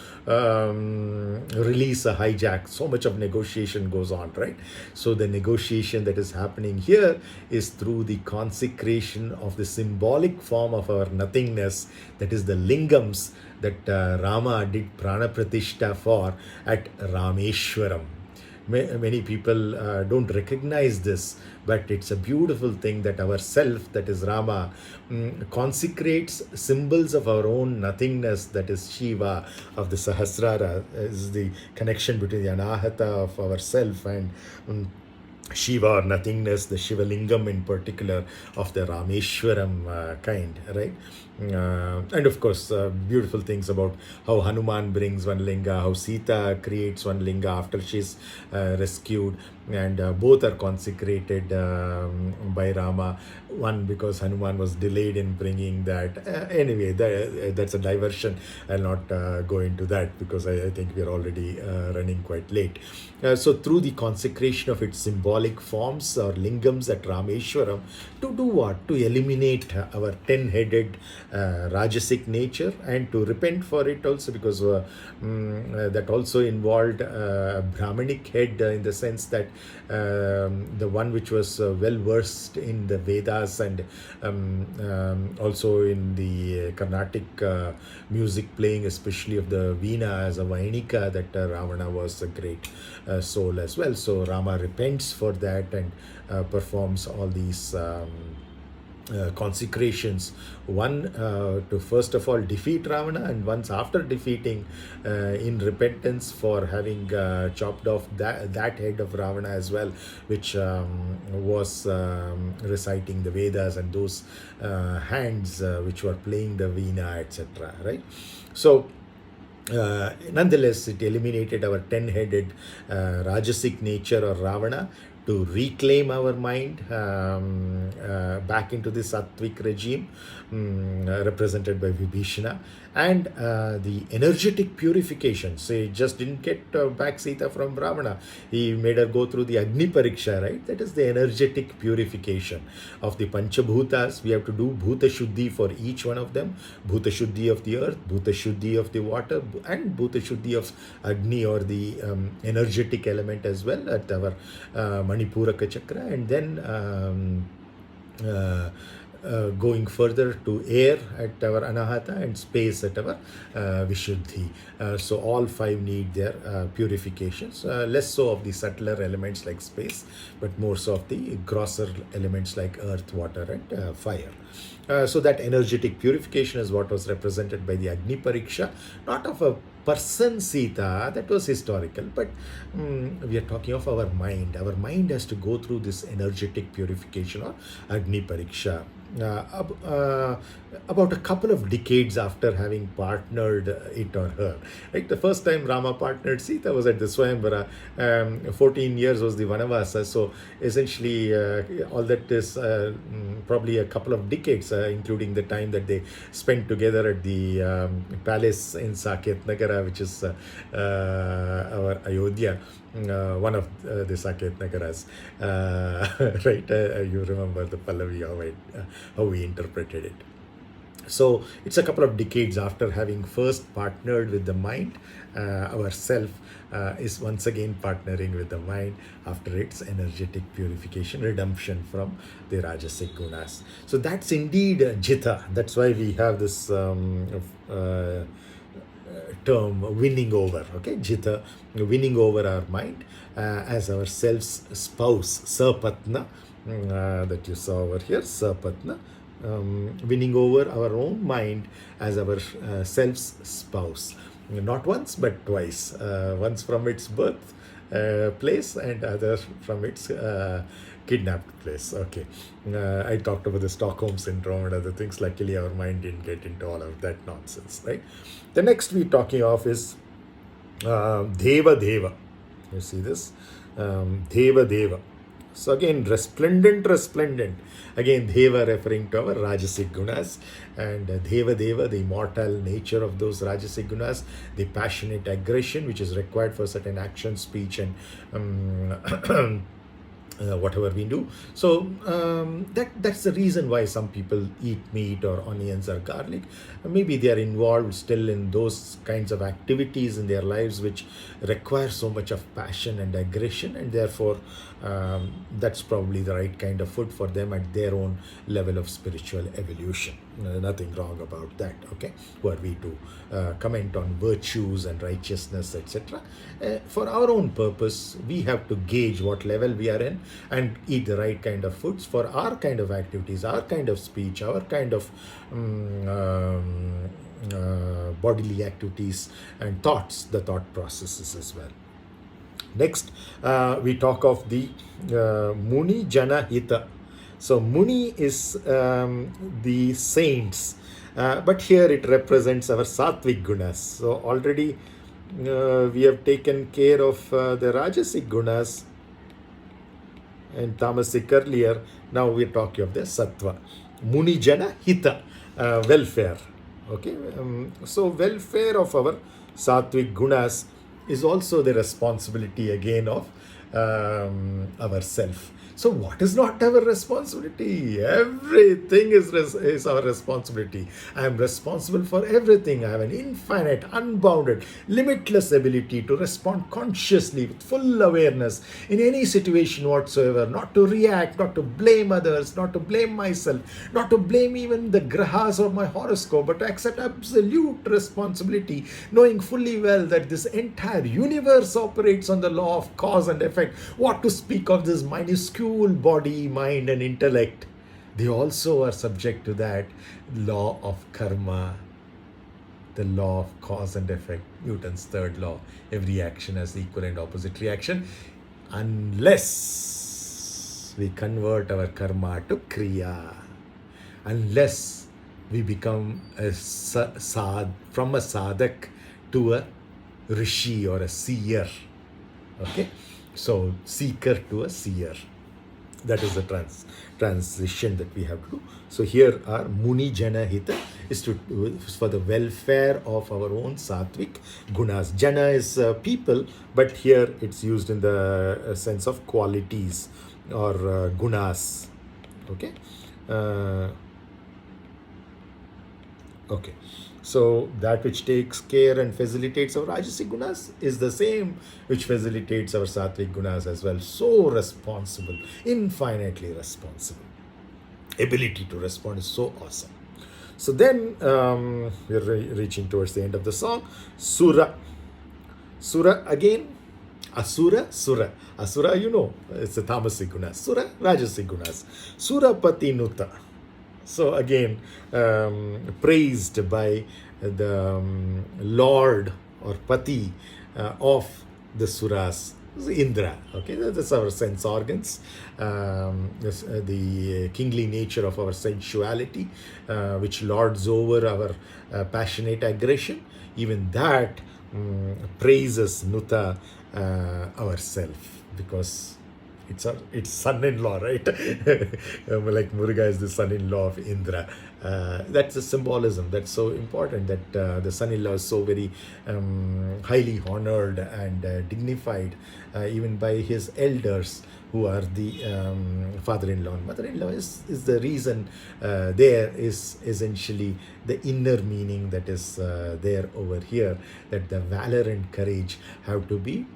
release a hijack. So much of negotiation goes on, right? So the negotiation that is happening here is through the consecration of the symbolic form of our nothingness, that is the lingams that Rama did prana pratishtha for at Rameshwaram. Many people don't recognize this, but it's a beautiful thing that our self, that is Rama, consecrates symbols of our own nothingness, that is Shiva, of the Sahasrara, is the connection between the anahata of our self and Shiva or nothingness, the Shiva lingam in particular of the Rameshwaram kind, right? And of course, beautiful things about how Hanuman brings one linga, how Sita creates one linga after she's rescued, and both are consecrated by Rama. One because Hanuman was delayed in bringing that. Anyway, that's a diversion. I'll not go into that because I think we're already running quite late. So through the consecration of its symbol symbolic forms or lingams at Rameshwaram to do what? To eliminate our 10-headed Rajasic nature and to repent for it also, because that also involved a Brahmanic head in the sense that the one which was well versed in the Vedas and also in the Carnatic music playing, especially of the Veena as a Vainika, that Ravana was a great soul as well. So Rama repents for that and performs all these consecrations, one to first of all defeat Ravana, and once after defeating in repentance for having chopped off that head of Ravana as well, which was reciting the Vedas, and those hands which were playing the Veena, etc. Right? So nonetheless, it eliminated our 10-headed Rajasic nature or Ravana to reclaim our mind back into the Sattvic regime represented by Vibhishana, and the energetic purification. So he just didn't get back Sita from Ravana. He made her go through the Agni Pariksha, right? That is the energetic purification of the Panchabhutas. We have to do Bhuta Shuddhi for each one of them. Bhuta Shuddhi of the earth, Bhuta Shuddhi of the water, and Bhuta Shuddhi of Agni, or the energetic element as well, at our Manipuraka Chakra, and then going further to air at our Anahata and space at our Vishuddhi. So all five need their purifications, less so of the subtler elements like space, but more so of the grosser elements like earth, water and fire. So that energetic purification is what was represented by the Agni Pariksha, not of a person Sita, that was historical, but we are talking of our mind. Our mind has to go through this energetic purification or Agni Pariksha. About a couple of decades after having partnered it or her, right? The first time Rama partnered Sita was at the Swayamvara. 14 years was the Vanavasa. So essentially, all that is probably a couple of decades, including the time that they spent together at the palace in Sakéta Nagara, which is our Ayodhya. One of the Sakéta Nagaras, right? You remember the Pallavi, how we interpreted it. So it's a couple of decades after having first partnered with the mind. Ourself is once again partnering with the mind after its energetic purification, redemption from the Rajasic gunas. So that's indeed jita. That's why we have this term winning over, okay? Jita, winning over our mind as our self's spouse, Sapatna, that you saw over here, Sapatna, winning over our own mind as our self's spouse. Not once, but twice. Once from its birth place and other from its kidnapped place. Okay. I talked about the Stockholm syndrome and other things. Luckily, our mind didn't get into all of that nonsense, right? The next we're talking of is Deva. You see this? Deva. So again, resplendent. Again, Deva referring to our Rajasic gunas, and Deva, the immortal nature of those Rajasic gunas, the passionate aggression which is required for certain action, speech, and whatever we do. So that's the reason why some people eat meat or onions or garlic. Maybe they are involved still in those kinds of activities in their lives which require so much of passion and aggression, and therefore that's probably the right kind of food for them at their own level of spiritual evolution. Nothing wrong about that, okay? Were we to comment on virtues and righteousness, etc. For our own purpose, we have to gauge what level we are in and eat the right kind of foods for our kind of activities, our kind of speech, our kind of bodily activities and thoughts, the thought processes as well. Next, we talk of the Muni Jana Hita. So Muni is the saints, but here it represents our Sattvic gunas. So already we have taken care of the Rajasic gunas and Tamasic earlier. Now we're talking of the Sattva. Muni Jana Hita, welfare. Okay, so welfare of our Sattvic gunas is also the responsibility again of ourself. So what is not our responsibility? Everything is our responsibility. I am responsible for everything. I have an infinite, unbounded, limitless ability to respond consciously with full awareness in any situation whatsoever, not to react, not to blame others, not to blame myself, not to blame even the grahas or my horoscope, but to accept absolute responsibility, knowing fully well that this entire universe operates on the law of cause and effect. What to speak of this minuscule body, mind, and intellect? They also are subject to that law of karma, the law of cause and effect, Newton's third law. Every action has equal and opposite reaction, unless we convert our karma to kriya, unless we become from a sadak to a rishi or a seer. Okay, so seeker to a seer. That is the transition that we have to do. So here our Muni Jana Hita is for the welfare of our own sattvic gunas. Jana is people, but here it's used in the sense of qualities or gunas. Okay. Okay. So that which takes care and facilitates our rajasic gunas is the same which facilitates our sattvic gunas as well. So responsible, infinitely responsible. Ability to respond is so awesome. So then we're reaching towards the end of the song. Sura. Sura again. Asura, Sura. Asura, you know, it's the tamasic gunas. Sura, rajasic gunas. Surapati Nuta. So again, praised by the Lord or Pati of the Suras, Indra. Okay, that's our sense organs, the kingly nature of our sensuality, which lords over our passionate aggression. Even that praises Nuta, ourself, because it's son-in-law, right? Like Muruga is the son-in-law of Indra. That's the symbolism that's so important, that the son-in-law is so very highly honored and dignified even by his elders, who are the father-in-law and mother-in-law. Is the reason there is essentially the inner meaning that is there over here, that the valor and courage have to be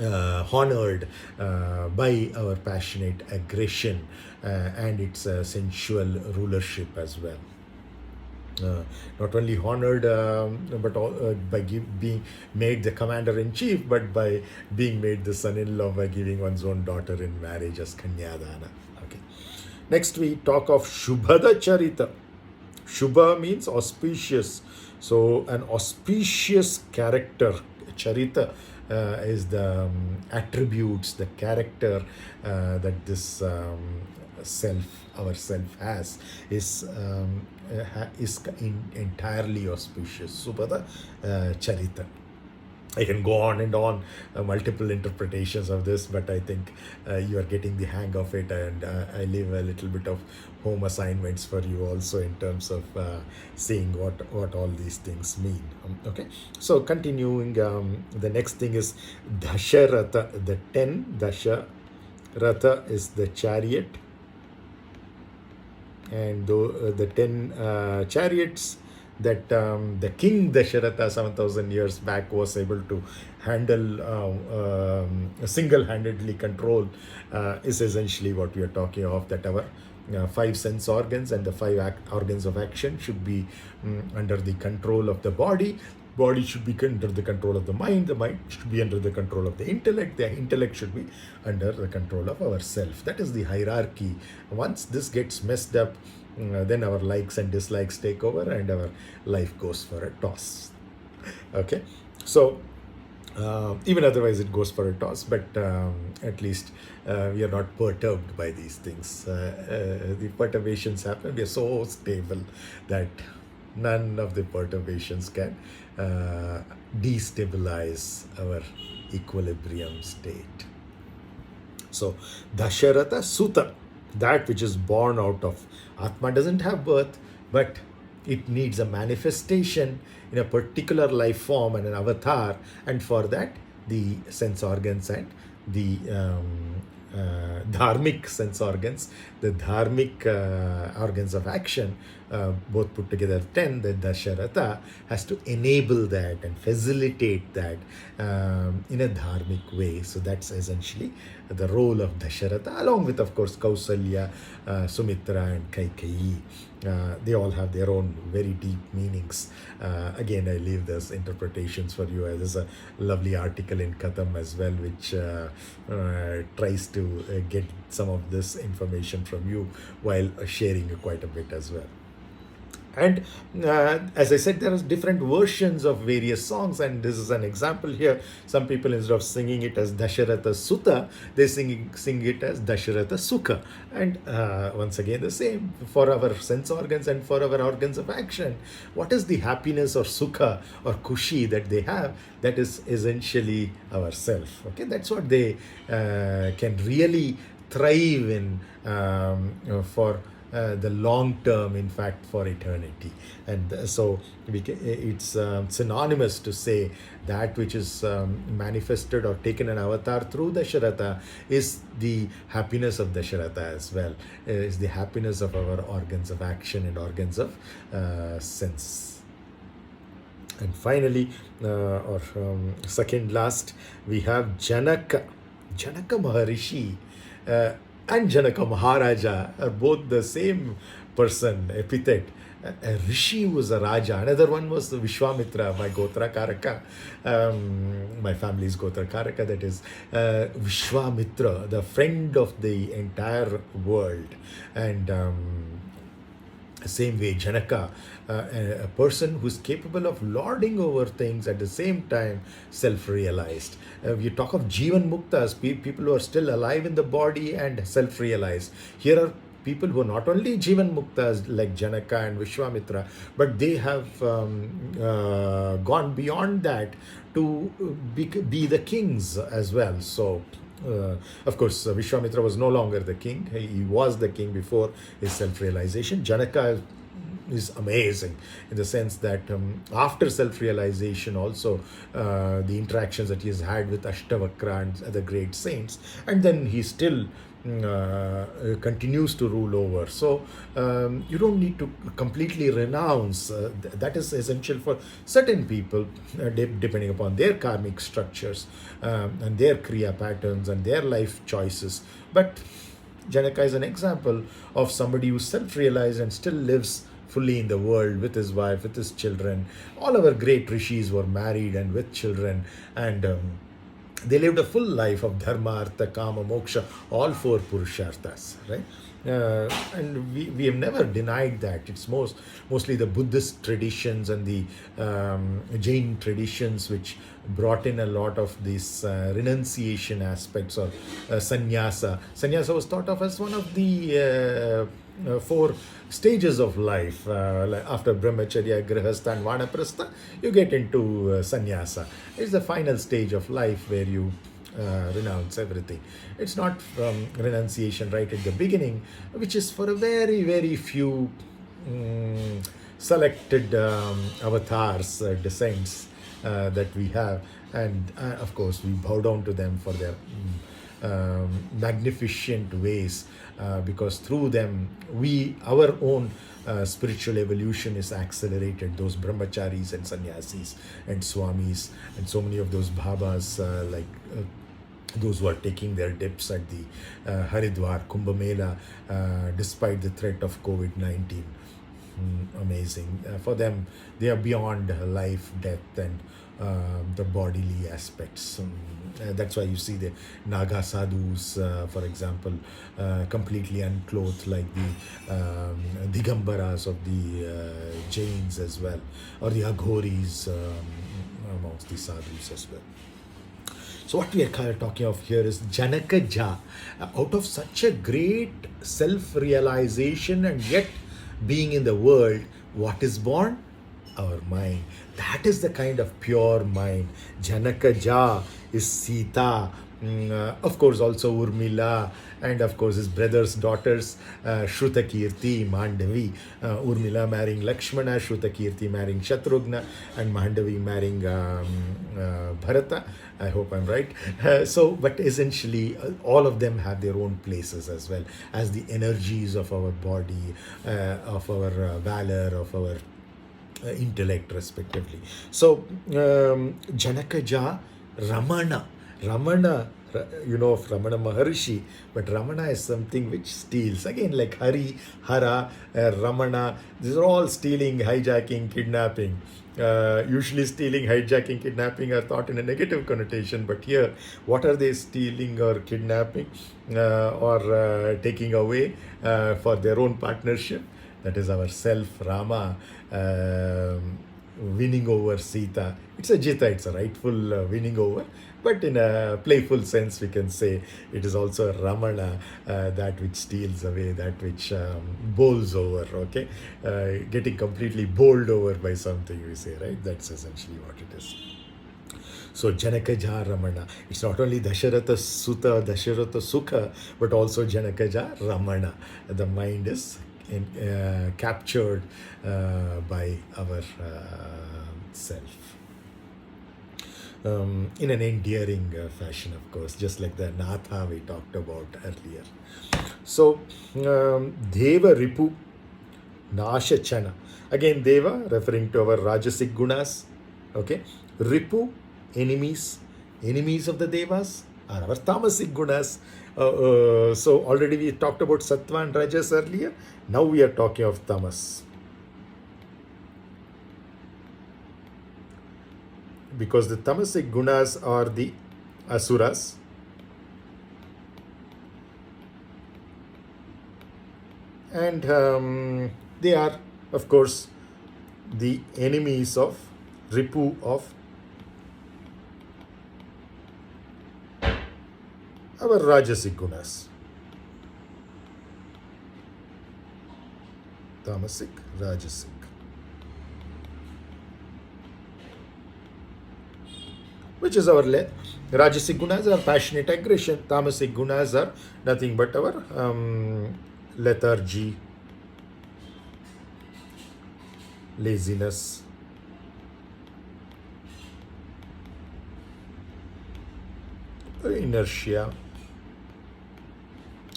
honored by our passionate aggression and its sensual rulership as well. Not only honored but by being made the commander-in-chief, but by being made the son-in-law by giving one's own daughter in marriage as kanyadana. Okay. Next we talk of Shubhada Charita. Shubha means auspicious. So an auspicious character, Charita, is the attributes, the character that this ourself has, is entirely auspicious. Subhada Charita. I can go on and on, multiple interpretations of this, but I think you are getting the hang of it, and I leave a little bit of home assignments for you also in terms of seeing what all these things mean. Okay, so continuing, the next thing is Dasharatha, the 10. Dasharatha is the chariot, and the 10 chariots that the king Dasharatha 7,000 years back was able to handle, single-handedly control, is essentially what we are talking of, that our 5 sense organs and the 5 organs of action should be under the control of the body. Body should be under the control of the mind should be under the control of the intellect should be under the control of ourself. That is the hierarchy. Once this gets messed up, then our likes and dislikes take over and our life goes for a toss. Okay, so even otherwise it goes for a toss, but at least we are not perturbed by these things. The perturbations happen. We are so stable that none of the perturbations can destabilize our equilibrium state. So Dasharatha Suta, that which is born out of Atma, doesn't have birth, but it needs a manifestation in a particular life form and an avatar, and for that the sense organs and the dharmic sense organs, the dharmic organs of action, both put together 10, the Dasharatha has to enable that and facilitate that in a dharmic way. So that's essentially the role of Dasharatha, along with, of course, Kausalya, Sumitra, and Kaikeyi. They all have their own very deep meanings. Again, I leave those interpretations for you. There's a lovely article in Katham as well, which tries to get some of this information from you while sharing quite a bit as well. And as I said, there are different versions of various songs, and this is an example here. Some people, instead of singing it as Dasharatha Sutta, they sing it as Dasharatha Sukha. And once again, the same for our sense organs and for our organs of action. What is the happiness or sukha or kushi that they have? That is essentially ourself. Okay, that's what they can really thrive in for the long term, in fact, for eternity. And so it's synonymous to say that which is manifested or taken an avatar through Dasharatha is the happiness of Dasharatha as well, is the happiness of our organs of action and organs of sense. And finally, or second last, we have Janaka Maharishi and Janaka Maharaja are both the same person, epithet. A Rishi was a Raja. Another one was Vishwamitra, my Gotra Karaka. My family's Gotra Karaka, that is Vishwamitra, the friend of the entire world. And same way, Janaka, a person who's capable of lording over things, at the same time self-realized. You talk of Jivan Muktas, people who are still alive in the body and self-realized. Here are people who are not only Jivan Muktas like Janaka and Vishwamitra, but they have gone beyond that to be the kings as well. So of course, Vishwamitra was no longer the king. He was the king before his self-realization. Janaka is amazing in the sense that after self-realization also the interactions that he has had with Ashtavakra and other great saints, and then he still continues to rule over. So you don't need to completely renounce. That is essential for certain people, depending upon their karmic structures and their kriya patterns and their life choices. But Janaka is an example of somebody who self-realized and still lives fully in the world with his wife, with his children. All our great rishis were married and with children, and they lived a full life of dharma, artha, kama, moksha, all four purusharthas, right? And we have never denied that. It's mostly the Buddhist traditions and the Jain traditions which brought in a lot of these renunciation aspects, or sannyasa. Sannyasa was thought of as one of the four stages of life. After brahmacharya, grihastha and vanaprastha, you get into sannyasa. It's the final stage of life where you renounce everything. It's not from renunciation right at the beginning, which is for a very, very few selected avatars, descents that we have. And of course, we bow down to them for their magnificent ways, because through them our own spiritual evolution is accelerated. Those brahmacharis and sannyasis and swamis and so many of those babas, like those who are taking their dips at the Haridwar Kumbh Mela despite the threat of COVID-19. Amazing. For them, they are beyond life, death, and the bodily aspects. That's why you see the Naga sadhus, for example, completely unclothed, like the Digambaras of the Jains as well, or the Aghoris amongst the sadhus as well. So what we are talking of here is Janaka Ja. Out of such a great self-realization and yet being in the world, what is born? Our mind. That is the kind of pure mind. Janaka Ja is Sita, Of course, also Urmila, and of course his brother's daughters, Shrutakirti, Mandavi. Urmila marrying Lakshmana, Shrutakirti marrying Shatrughna, and Mandavi marrying Bharata. I hope I'm right. But essentially, all of them have their own places as well as the energies of our body, of our valor, of our intellect, respectively. So, Janakaja Ramana. Ramana, you know of Ramana Maharishi, but Ramana is something which steals. Again, like Hari, Hara, Ramana, these are all stealing, hijacking, kidnapping. Usually stealing, hijacking, kidnapping are thought in a negative connotation, but here, what are they stealing or kidnapping or taking away for their own partnership? That is our self, Rama, winning over Sita. It's a jita, it's a rightful winning over. But in a playful sense, we can say it is also a Ramana, that which steals away, that which bowls over, okay? Getting completely bowled over by something, we say, right? That's essentially what it is. So, Janakaja Ramana. It's not only Dasharatha Sutta, Dasharatha Sukha, but also Janakaja Ramana. The mind is captured by our self. In an endearing fashion, of course, just like the nātha we talked about earlier. So, Deva Ripu Nashachana. Again, Deva referring to our Rajasic gunas. Okay. Ripu, enemies. Enemies of the Devas are our Tamasic gunas. So, already we talked about Sattva and Rajas earlier. Now we are talking of Tamas. Because the tamasic gunas are the asuras, and they are, of course, the enemies of Ripu, of our Rajasic gunas. Tamasic, Rajasic. Which is our Rajasic gunas are passionate aggression, Tamasic gunas are nothing but our lethargy, laziness, inertia,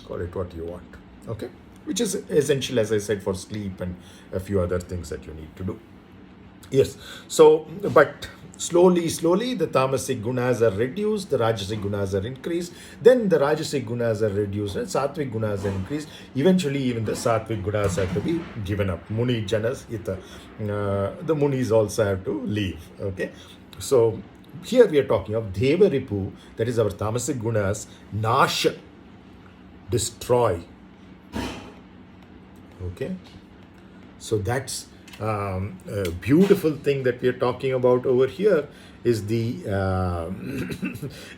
call it what you want, okay? Which is essential, as I said, for sleep and a few other things that you need to do. Yes, so, but slowly, the tamasic gunas are reduced, the rajasic gunas are increased, then the rajasic gunas are reduced, and sattvic gunas are increased. Eventually, even the sattvic gunas have to be given up. Muni janas hita. The munis also have to leave. Okay, so here we are talking of Deva Ripu, that is our tamasic gunas, Nasha, destroy. Okay, so that's a beautiful thing that we are talking about over here is the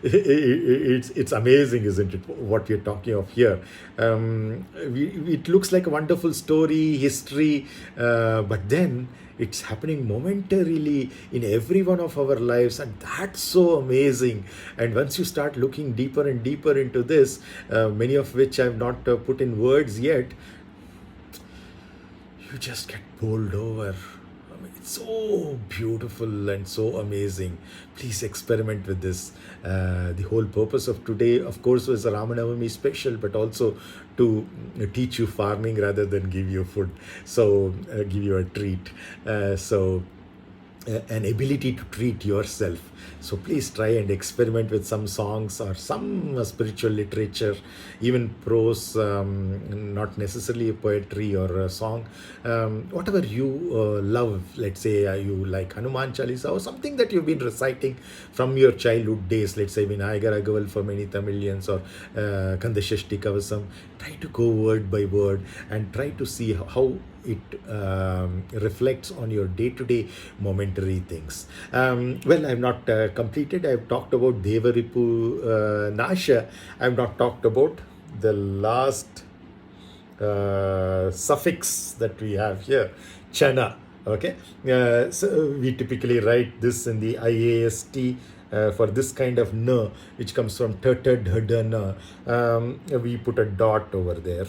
it's amazing, isn't it, what we are talking of here. It looks like a wonderful story, history, but then it's happening momentarily in every one of our lives, and that's so amazing. And once you start looking deeper and deeper into this, many of which I've not put in words yet, you just get bowled over. I mean, it's so beautiful and so amazing. Please experiment with this. The whole purpose of today, of course, was a Rāma-navami special, but also to teach you farming rather than give you food. So, give you a treat. An ability to treat yourself. So please try and experiment with some songs or some spiritual literature, even prose, not necessarily a poetry or a song. Whatever you love, let's say you like Hanuman Chalisa or something that you've been reciting from your childhood days, let's say Vinayagara Gaval for many Tamilians or Kandashashti Kavasam. Try to go word by word and try to see how it reflects on your day-to-day momentary things. Well, I've not completed. I've talked about Deva Ripu Nasha. I've not talked about the last suffix that we have here, Chana. Okay, so we typically write this in the IAST for this kind of na, which comes from ta-ta-da-da-na, we put a dot over there.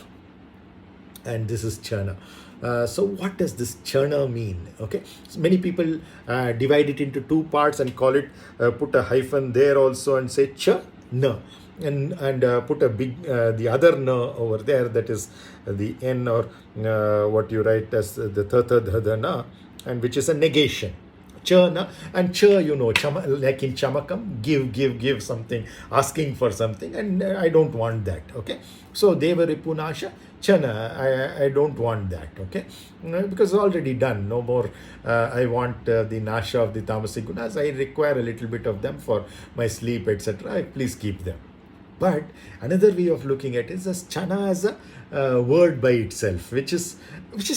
And this is chana. So what does this chana mean? Okay, so many people divide it into two parts and call it, put a hyphen there also and say cha na, and put a big the other na over there, that is the n, or what you write as the tha na, and which is a negation. Cha na, and cha, you know, like in chamakam, give something, asking for something, and I don't want that. Okay, so deva ripunasha chana, I don't want that. Okay, because it's already done, no more. I want the nasha of the tamasic gunas. I require a little bit of them for my sleep, etc. Please keep them. But another way of looking at it is as chana as a word by itself, which is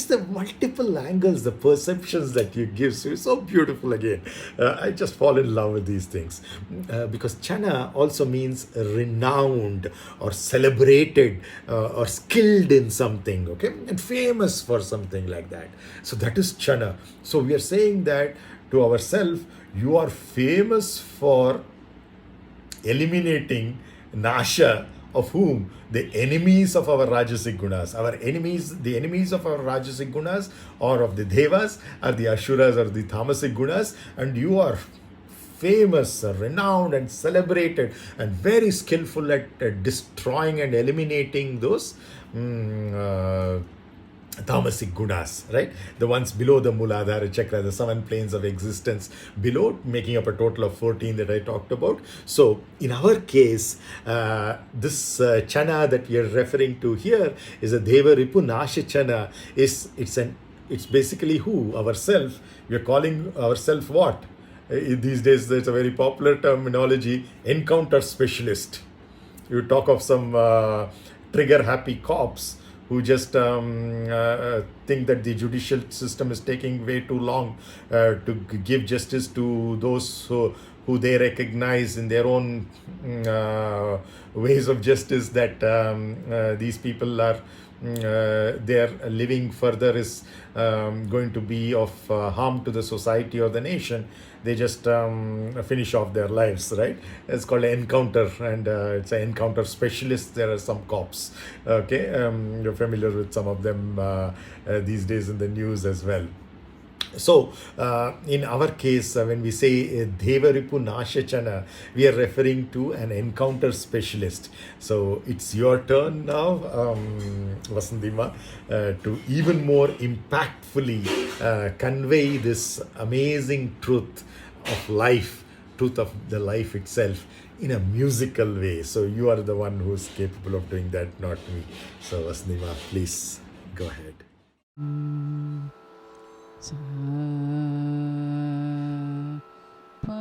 the multiple angles, the perceptions that you give. So it's so beautiful again. I just fall in love with these things, because chana also means renowned or celebrated or skilled in something, okay, and famous for something like that. So that is chana. So we are saying that to ourselves, you are famous for eliminating nasha of whom? The enemies of our rajasic gunas. Our enemies, the enemies of our rajasic gunas or of the devas are the asuras or the tamasic gunas, and you are famous, renowned and celebrated and very skillful at destroying and eliminating those tamasic gunas, right? The ones below the Muladhara chakra, the 7 planes of existence below, making up a total of 14 that I talked about. So in our case, this chana that we are referring to here is a deva ripu nasha chana. It's basically who? Ourself. We are calling ourself what? These days, there's a very popular terminology, encounter specialist. You talk of some trigger happy cops who just think that the judicial system is taking way too long to give justice to those who they recognize in their own ways of justice, that these people are their living further is going to be of harm to the society or the nation. They just finish off their lives, right? It's called an encounter, and it's an encounter specialist. There are some cops, okay? You're familiar with some of them these days in the news as well. So, in our case, when we say deva ripu nasha chana, we are referring to an encounter specialist. So, it's your turn now, Vasandima, to even more impactfully convey this amazing truth of life, truth of the life itself, in a musical way. So, you are the one who's capable of doing that, not me. So, Vasandima, please go ahead. Sa pa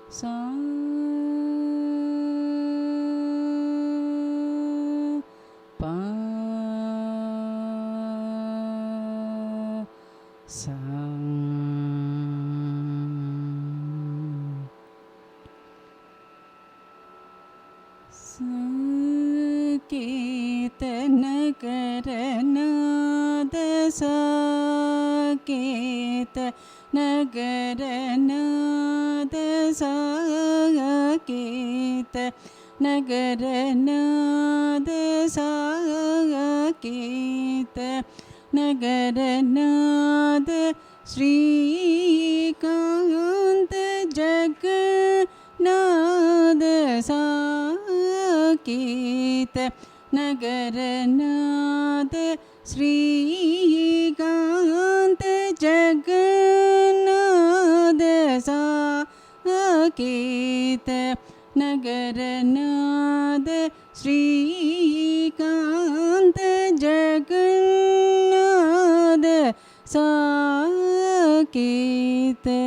sa pa sa sakéta nagara nātha sakéta nagara nātha sakéta nagara nātha sakéta nagara nātha Srikanta Jagannatha sakéta nagara nātha Srikanta Jagannatha sakéta nagara nātha Srikanta Jagannatha sakéta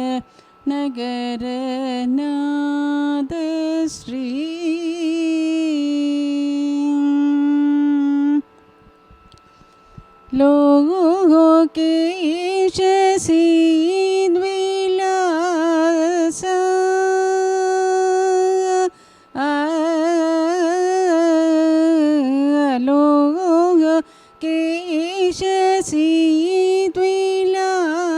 nagara nātha Sri lokesha siddhvilasa lokesha siddhvilasa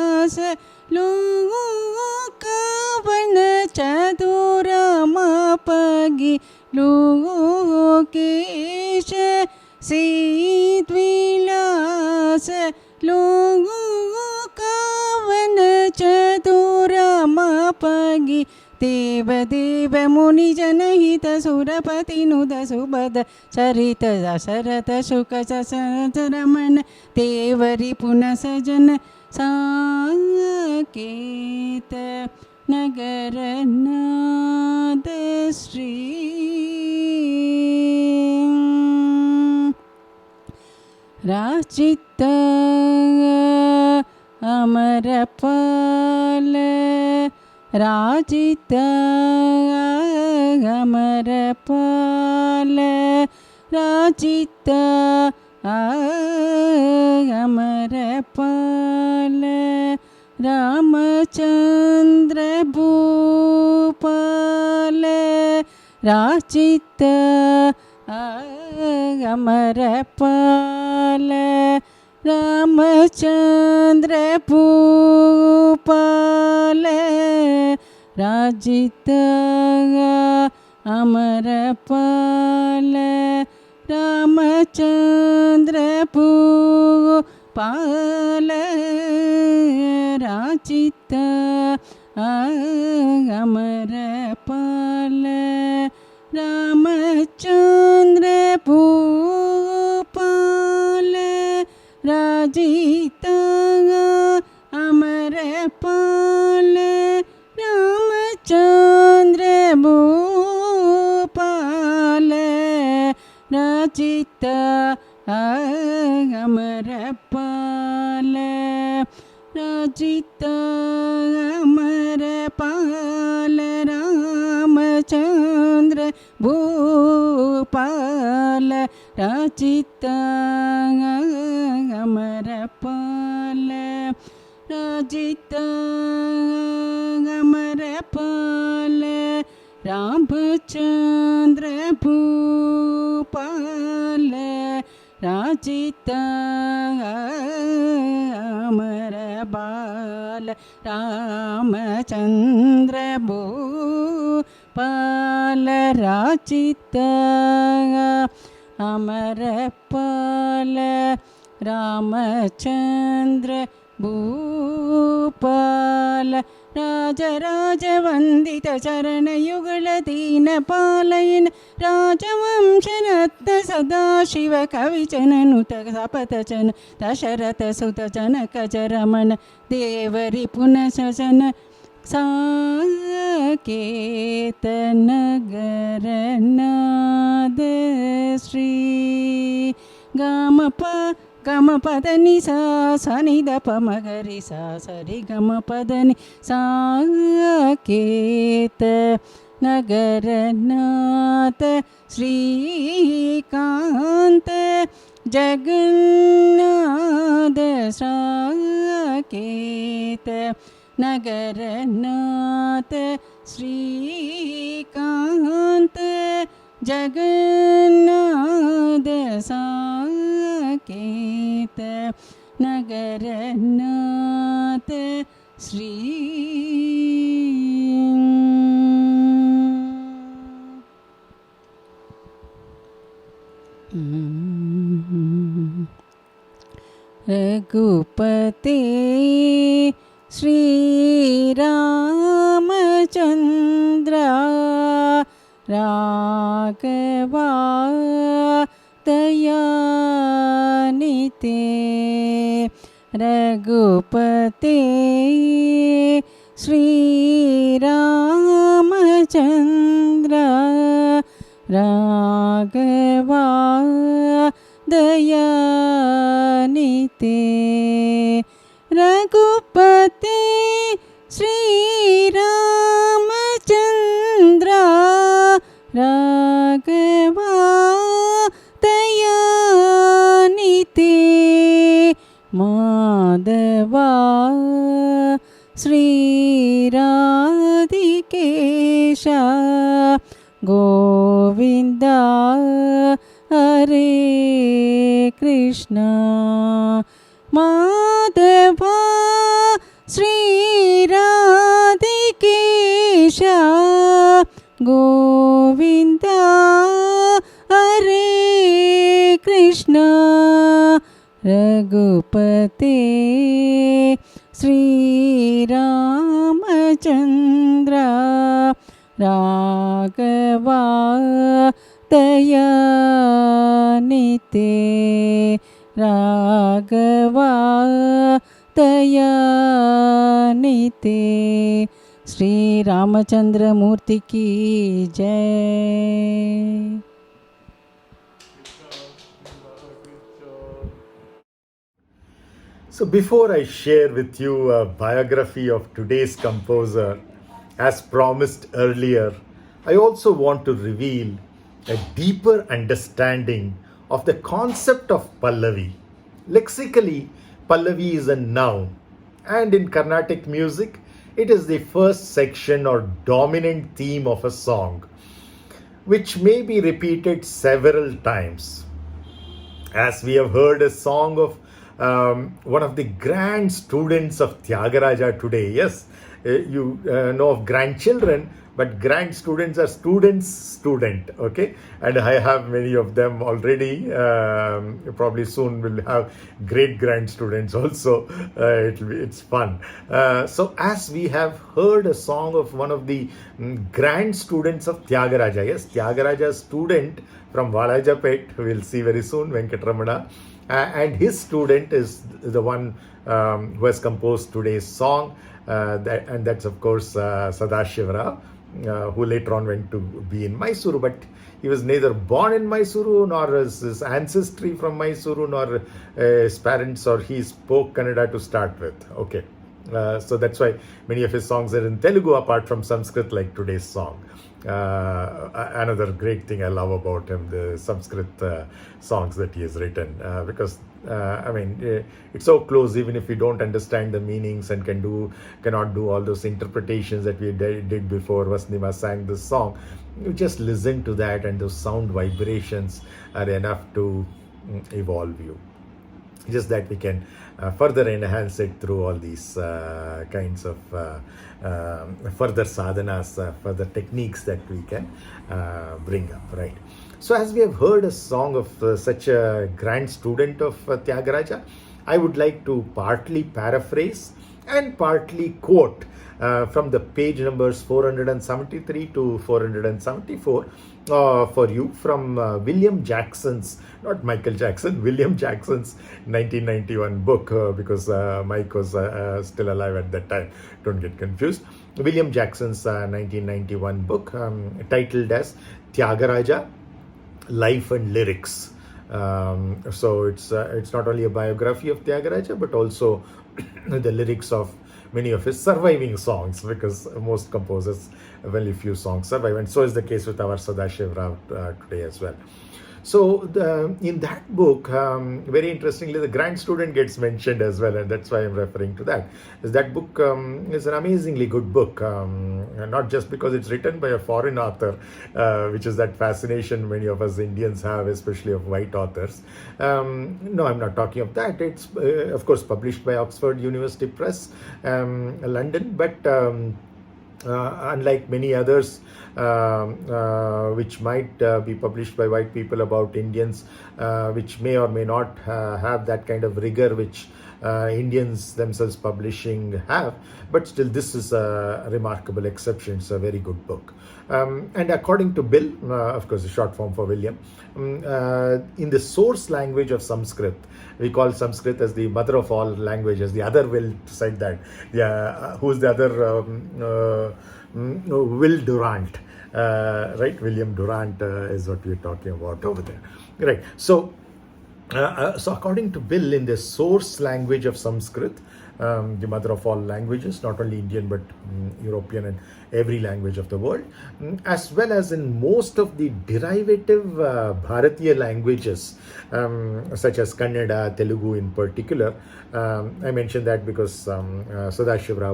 लोकावन चतुरमपगि देव देव मुनि जनहित सुरपति नुद सुबद चरित दशरथ शुक रमण देवरि पुनः सजन साकेत नगर नाद श्री राचित अमरपाल राजित अमरपाल राजित अमरपाल रामचंद्र भूपाल राचित अमरपाल रामचंद्र भूपाल राजित अमरपाल रामचंद्र भूपाल राजित अमरपाल रामचंद्र भूपाल राजित अमरपाल रामचंद्र भूपाल राजित अमरपाल राजित अमरपाल रामचंद्र भूपाल राजित अमरपाल राजित अमरपाल रामचंद्र भूपाल राजित अमरपाल रामचंद्र भूपाल राजित अमरपाल रामचंद्र भूपाल राजराज वंदित चरण युगल दीन पालयन राजवंशरत्न सदाशिव कविचन नुत सपतचन दशरथ सुत जनक रमण देवरि पुनः सजन साकेत नगर नाद श्री गमप गम पदनि सा सनि दप मगरि सा सरि गम पदनि साकेत नगर नाथ श्रीकांत जगन्नाथ साकेत नगर नाथ श्रीकांत जगन्नाथ साकेत नगर नाथ श्री रघुपते श्री रामचंद्र राघवा दयानिते रघुपते श्री रामचंद्र राघवा दयानिते रघुपते श्री रामचंद्र राघवा दयानिते माधवा श्रीराधिकेश गोविंदा हरे कृष्ण माधवा श्रीराधिकेश गोविंदा हरे कृष्ण रघुपते श्रीरामचन्द्र राघवा दयानिते राघवा दयानिते श्री रामचंद्र मूर्ति की जय. So before I share with you a biography of today's composer, as promised earlier, I also want to reveal a deeper understanding of the concept of Pallavi. Lexically, Pallavi is a noun, and in Carnatic music, it is the first section or dominant theme of a song, which may be repeated several times. As we have heard a song of one of the grand students of Tyagaraja today. Yes, you know of grandchildren, but grand students are student, okay? And I have many of them already. Probably soon we'll have great-grand students also. It's fun. So as we have heard a song of one of the grand students of Tyagaraja, yes, Tyagaraja's student from Valajapet, we'll see very soon, Venkatramana. And his student is the one who has composed today's song, and that's of course sadā-śi-va, who later on went to be in Mysūrū, but he was neither born in Mysūrū nor is his ancestry from Mysūrū nor his parents, or he spoke Kannada to start with. Okay, so that's why many of his songs are in Telugu apart from Sanskrit, like today's song. Another great thing I love about him, the Sanskrit songs that he has written, because it's so close. Even if we don't understand the meanings and cannot do all those interpretations that we did before Vasnima sang this song, you just listen to that, and those sound vibrations are enough to evolve you. Just that we can further enhance it through all these kinds of further sadhanas, further techniques that we can bring up, right? So as we have heard a song of such a grand student of Tyagaraja, I would like to partly paraphrase and partly quote from the page numbers 473 to 474 for you from William Jackson's, not Michael Jackson, William Jackson's 1991 book, because Mike was still alive at that time, don't get confused. William Jackson's 1991 book titled as Tyagaraja, Life and Lyrics. So it's not only a biography of Tyagaraja, but also the lyrics of many of his surviving songs, because most composers, very few songs survive, and so is the case with our sadā-śi-va today as well. So in that book, very interestingly, the grand student gets mentioned as well, and that's why I'm referring to that. That book is an amazingly good book, not just because it's written by a foreign author, which is that fascination many of us Indians have, especially of white authors. No, I'm not talking of that. It's of course published by Oxford University Press, London, but unlike many others which might be published by white people about Indians, which may or may not have that kind of rigor which Indians themselves publishing have, but still this is a remarkable exception. It's a very good book. And according to Bill, of course the short form for William, in the source language of Sanskrit, we call Sanskrit as the mother of all languages. The other will cite that. Who's the other? Will Durant, right? William Durant is what we're talking about over there, right? So according to Bill, in the source language of Sanskrit, the mother of all languages, not only Indian but European and every language of the world, as well as in most of the derivative Bharatiya languages, such as Kannada, Telugu in particular. I mentioned that because sadā-śi-va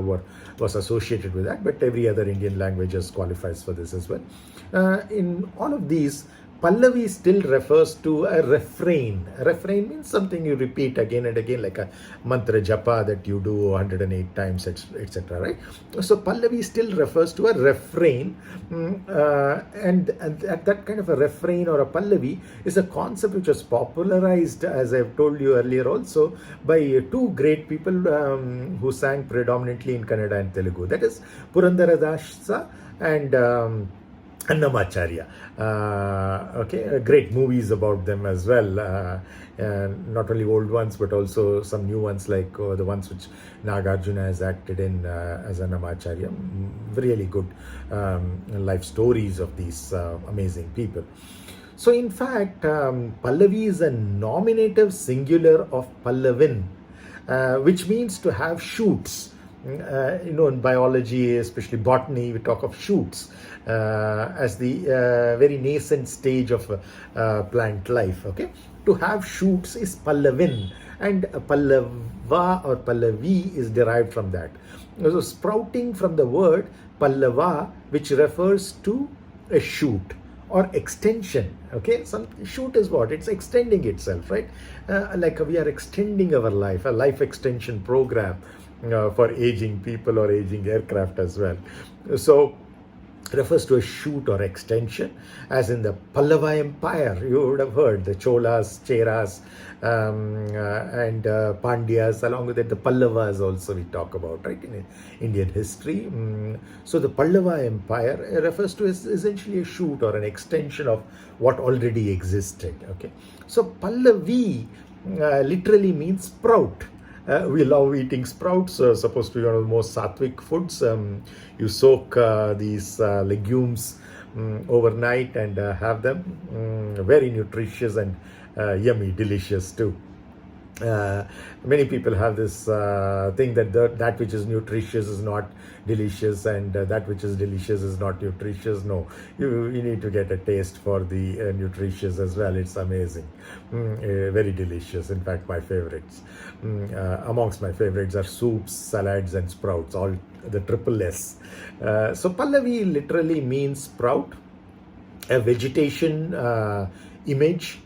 was associated with that, but every other Indian languages qualifies for this as well. In all of these, Pallavi still refers to a refrain. A refrain means something you repeat again and again, like a mantra japa that you do 108 times, etc. Right? So Pallavi still refers to a refrain, and that kind of a refrain or a Pallavi is a concept which was popularized, as I've told you earlier, also by two great people who sang predominantly in Kannada and Telugu. That is Purandaradasa and Annamacharya. Okay, great movies about them as well. Not only old ones, but also some new ones, like the ones which Nagarjuna has acted in as Annamacharya. Really good life stories of these amazing people. So in fact, Pallavi is a nominative singular of Pallavin, which means to have shoots. In biology, especially botany, we talk of shoots as the very nascent stage of plant life. Okay, to have shoots is pallavin, and pallava or pallavi is derived from that. So sprouting from the word pallava, which refers to a shoot or extension. Okay, some shoot is what? It's extending itself, right? Like we are extending our life, a life extension program for aging people or aging aircraft as well. So refers to a shoot or extension, as in the Pallava Empire. You would have heard the Cholas, Cheras, and Pandyas. Along with it, the Pallavas also we talk about, right, in Indian history. So the Pallava Empire refers to essentially a shoot or an extension of what already existed. Okay, so Pallavi literally means sprout. We love eating sprouts, supposed to be one of the most sattvic foods. You soak these legumes overnight and have them. Very nutritious and yummy, delicious too. Many people have this thing that that which is nutritious is not delicious, and that which is delicious is not nutritious. No, you need to get a taste for the nutritious as well. It's amazing, very delicious. In fact, my favorites, amongst my favorites, are soups, salads, and sprouts, all the triple S. So Pallavi literally means sprout, a vegetation image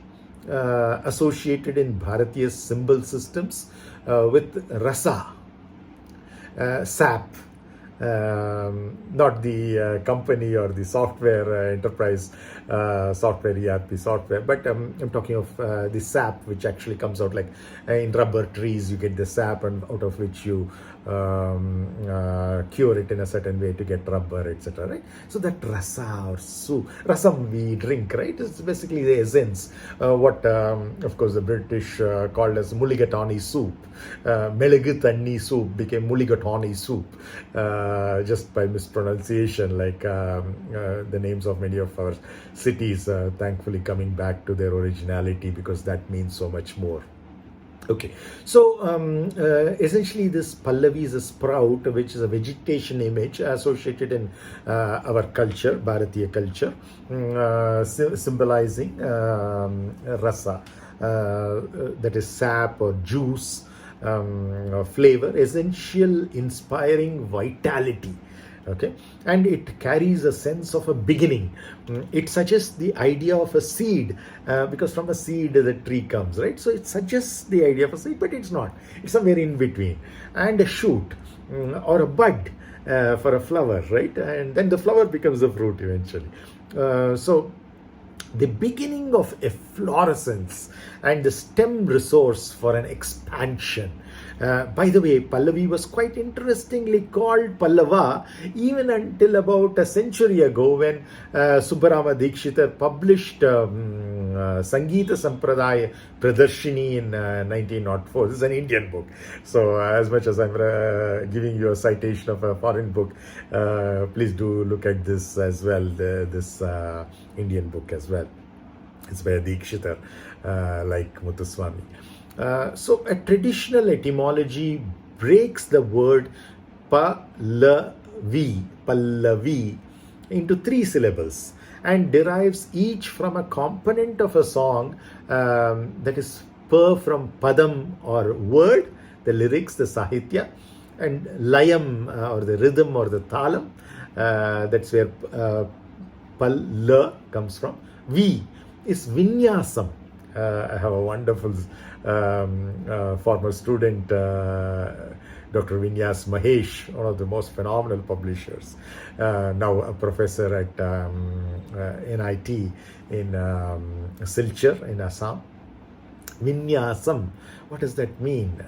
associated in Bharatiya symbol systems with rasa, sap, not the company or the software enterprise software, ERP software, but I'm talking of the sap which actually comes out, like in rubber trees you get the sap, and out of which you cure it in a certain way to get rubber, etc. Right? So that rasa or rasam we drink, right? It's basically the essence. What of course the British called as mulligatawny soup. Melagu Thanni soup became mulligatawny soup just by mispronunciation, like the names of many of our cities thankfully coming back to their originality, because that means so much more. Okay, so essentially this Pallavi is a sprout, which is a vegetation image associated in our culture, Bharatiya culture, symbolizing rasa, that is sap or juice, flavor, essential, inspiring vitality. Okay, and it carries a sense of a beginning. It suggests the idea of a seed, because from a seed the tree comes, right? So it suggests the idea of a seed, but it's not. It's somewhere in between. And a shoot or a bud for a flower, right? And then the flower becomes a fruit eventually. So the beginning of efflorescence and the stem resource for an expansion. By the way, Pallavi was quite interestingly called Pallava even until about a century ago, when Subbarama Dikshita published Sangeeta Sampradaya Pradarshini in 1904. This is an Indian book. So as much as I'm giving you a citation of a foreign book, please do look at this as well, this Indian book as well. It's by a Dikshita like Muthuswami. So a traditional etymology breaks the word Pallavi into 3 syllables and derives each from a component of a song, that is pa from padam or word, the lyrics, the sahitya, and layam or the rhythm or the thalam, that's where palla comes from, V is vinyasam. I have a wonderful former student, Dr. Vinyas Mahesh, one of the most phenomenal publishers, now a professor at NIT in Silchar in Assam. Vinyasam, what does that mean?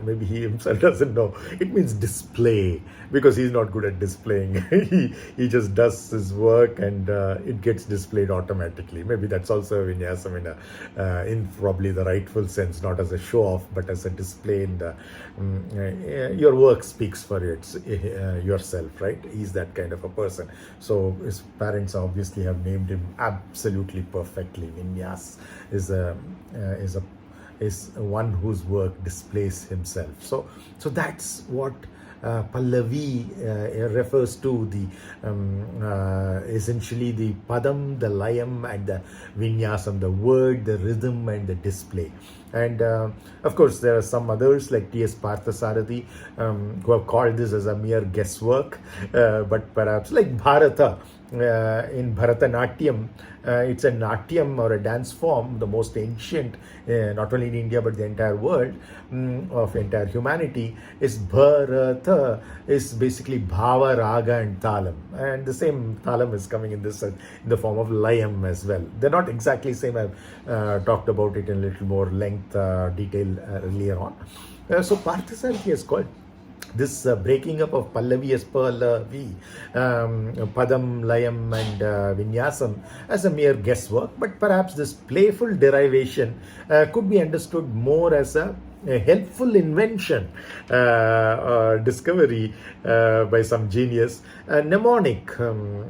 Maybe he himself doesn't know. It means display, because he's not good at displaying. he just does his work and it gets displayed automatically. Maybe that's also a vinyasam in probably the rightful sense, not as a show off, but as a display in the your work speaks for yourself, right? He's that kind of a person. So his parents obviously have named him absolutely perfectly. Vinyas is one whose work displays himself. So that's what Pallavi refers to, the essentially the padam, the layam, and the vinyasam, the word, the rhythm, and the display. And of course, there are some others like T.S. Parthasarathi who have called this as a mere guesswork, but perhaps like Bharata. In Bharatanatyam, it's a natyam or a dance form, the most ancient, not only in India but the entire world, of entire humanity. Is Bharata, is basically bhava, raga, and talam, and the same talam is coming in this in the form of layam as well. They're not exactly same. I've talked about it in a little more length, detail earlier on. So Parthasarathi has called this breaking up of Pallavi as Pallavi, Padam, Layam, and Vinyasam as a mere guesswork, but perhaps this playful derivation could be understood more as a helpful invention or discovery by some genius. Mnemonic,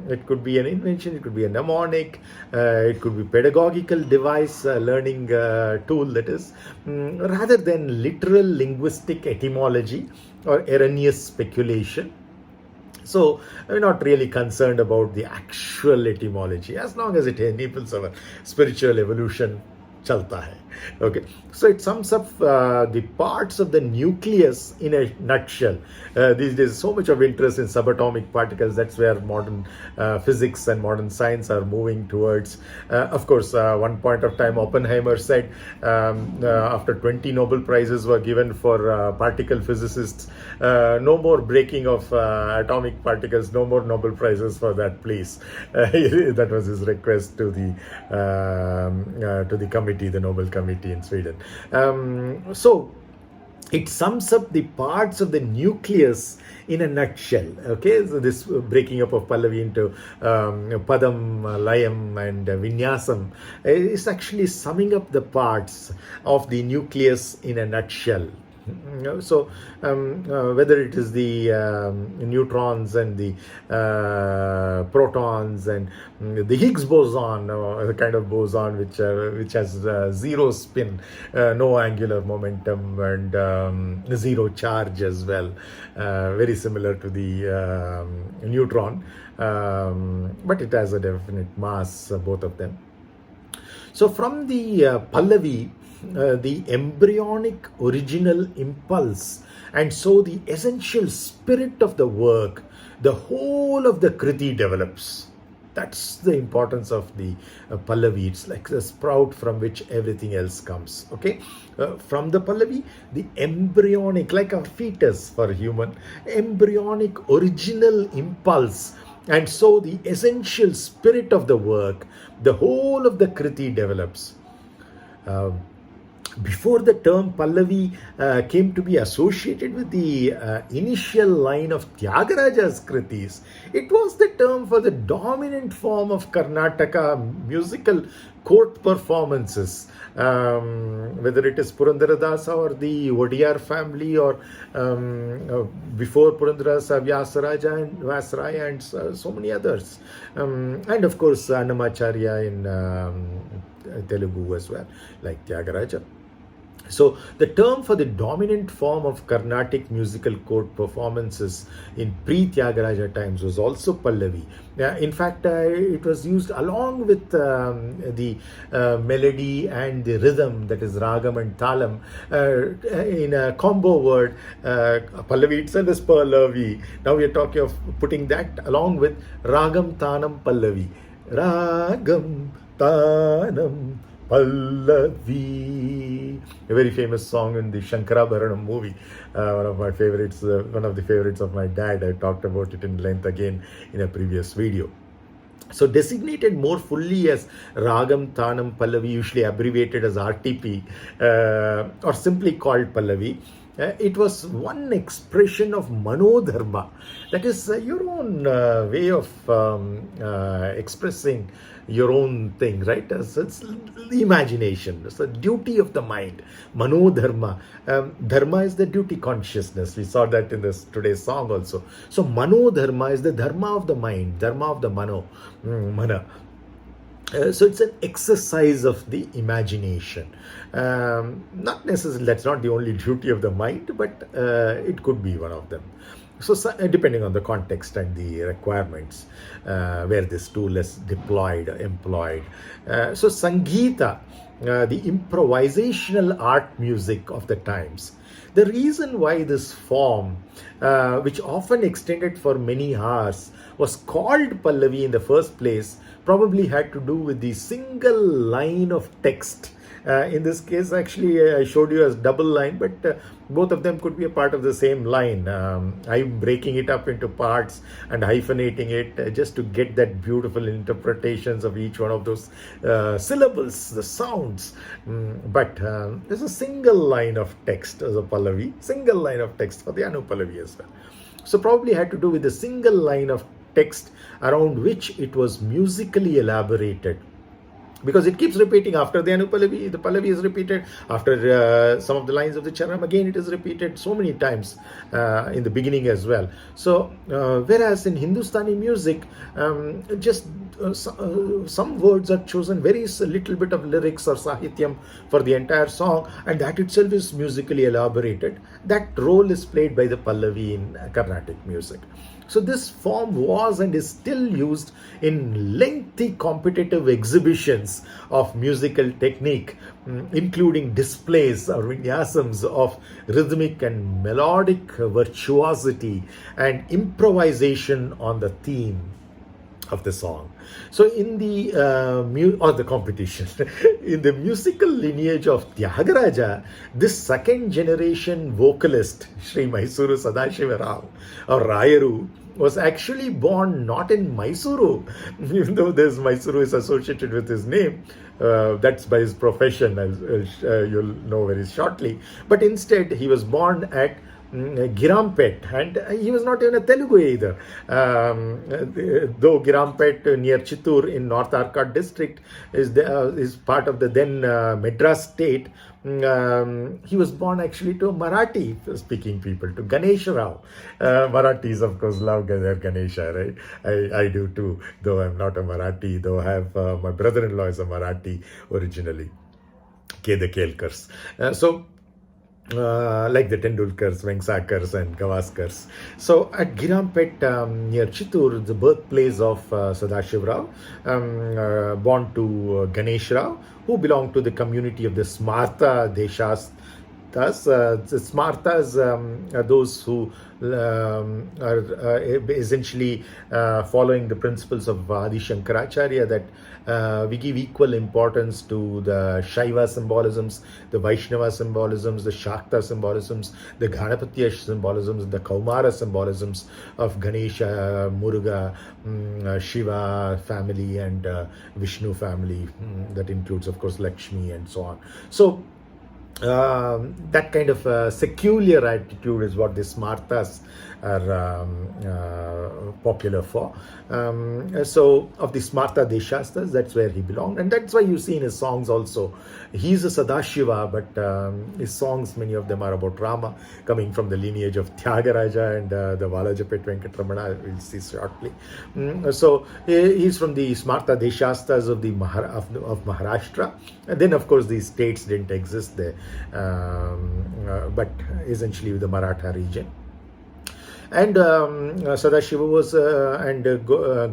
it could be an invention, it could be a mnemonic, it could be pedagogical device, learning tool, that is, rather than literal linguistic etymology or erroneous speculation. So we're not really concerned about the actual etymology, as long as it enables our spiritual evolution. Chalta hai. Okay, so it sums up the parts of the nucleus in a nutshell. These days, so much of interest in subatomic particles. That's where modern physics and modern science are moving towards. Of course, one point of time, Oppenheimer said after 20 Nobel Prizes were given for particle physicists, no more breaking of atomic particles, no more Nobel Prizes for that, please. That was his request to the committee, the Nobel Committee in Sweden. So it sums up the parts of the nucleus in a nutshell. Okay, so this breaking up of Pallavi into Padam, Layam, and Vinyasam is actually summing up the parts of the nucleus in a nutshell. So whether it is the neutrons and the protons and the Higgs boson, the kind of boson which has zero spin, no angular momentum, and zero charge as well, very similar to the neutron, but it has a definite mass, both of them. So from the Pallavi, the embryonic original impulse, and so the essential spirit of the work, the whole of the Kriti develops. That's the importance of the Pallavi. It's like the sprout from which everything else comes. Okay, from the Pallavi, the embryonic, like a fetus for a human, embryonic original impulse, and so the essential spirit of the work, the whole of the Kriti develops. Before the term Pallavi came to be associated with the initial line of Tyagaraja's Kritis, it was the term for the dominant form of Karnataka musical court performances, whether it is Purandaradasa or the Wadiyar family, or before Purandaradasa, Vyasaraya and so many others, and of course Annamacharya in Telugu as well, like Tyagaraja. So the term for the dominant form of Carnatic musical court performances in pre-Tyagaraja times was also Pallavi. In fact, it was used along with the melody and the rhythm, that is ragam and talam, in a combo word. Pallavi itself is Pallavi. Now we are talking of putting that along with ragam, tanam, Pallavi. Ragam, Tanam Pallavi. A very famous song in the Shankara-bharanam movie. One of my favorites, one of the favorites of my dad. I talked about it in length again in a previous video. So designated more fully as Ragam, Tanam, Pallavi, usually abbreviated as RTP, or simply called Pallavi. It was one expression of manodharma, that is your own way of expressing your own thing, right? It's the imagination, it's the duty of the mind, manodharma. Dharma is the duty consciousness. We saw that in this today's song also. So manodharma is the dharma of the mind, dharma of the mana. So it's an exercise of the imagination. Not necessarily, that's not the only duty of the mind, but it could be one of them. So depending on the context and the requirements where this tool is employed. So Sangeeta, the improvisational art music of the times. The reason why this form, which often extended for many hours, was called Pallavi in the first place, probably had to do with the single line of text. In this case, actually, I showed you as double line, but both of them could be a part of the same line. I'm breaking it up into parts and hyphenating it just to get that beautiful interpretations of each one of those syllables, the sounds. But there's a single line of text as a Pallavi, single line of text for the Anupallavi as well. So probably had to do with a single line of text around which it was musically elaborated. Because it keeps repeating after the Anupallavi, the Pallavi is repeated, after some of the lines of the Charam, again it is repeated so many times in the beginning as well. So, whereas in Hindustani music, just some words are chosen, very little bit of lyrics or sahityam for the entire song, and that itself is musically elaborated. That role is played by the Pallavi in carnātic music. So this form was and is still used in lengthy competitive exhibitions of musical technique, including displays or vinyasams of rhythmic and melodic virtuosity and improvisation on the theme of the song. So in the the competition, in the musical lineage of Tyagaraja, this second generation vocalist, Sri Mysūrū sadā-śi-va or Rayaru, was actually born not in Mysūrū, even though this Mysūrū is associated with his name. That's by his profession, you'll know very shortly. But instead, he was born at Girampet, and he was not even a Telugu either. Though Girampet near Chittoor in North Arcot district is part of the then Madras state, he was born actually to Marathi speaking people, to Ganesha Rao. Marathis of course love their Ganesha, right? I do too, though I'm not a Marathi, though I have my brother-in-law is a Marathi originally, the Kelkars. Like the Tendulkars, Vengsakars and Gavaskars. So at Girampet near Chittoor, the birthplace of Sadashiva Rao, born to Ganesh Rao, who belonged to the community of the Smartha Deshas. Thus, the Smarthas are those who are essentially following the principles of Adi Shankaracharya, that we give equal importance to the Shaiva symbolisms, the Vaishnava symbolisms, the Shakta symbolisms, the Ganapatya symbolisms, the Kaumara symbolisms of Ganesha, Muruga, Shiva family and Vishnu family. That includes, of course, Lakshmi and so on. So, that kind of secular attitude is what the Smarthas are popular for. So of the Smartha Deshastas, that's where he belonged, and that's why you see in his songs also, he's a Sadā-śi-va, but his songs, many of them are about Rama, coming from the lineage of Tyagaraja and the Valajapet Venkatramana, we'll see shortly. So he's from the Smartha Deshastas of the of Maharashtra, and then of course these states didn't exist there, but essentially the Maratha region. And Sadashiva was and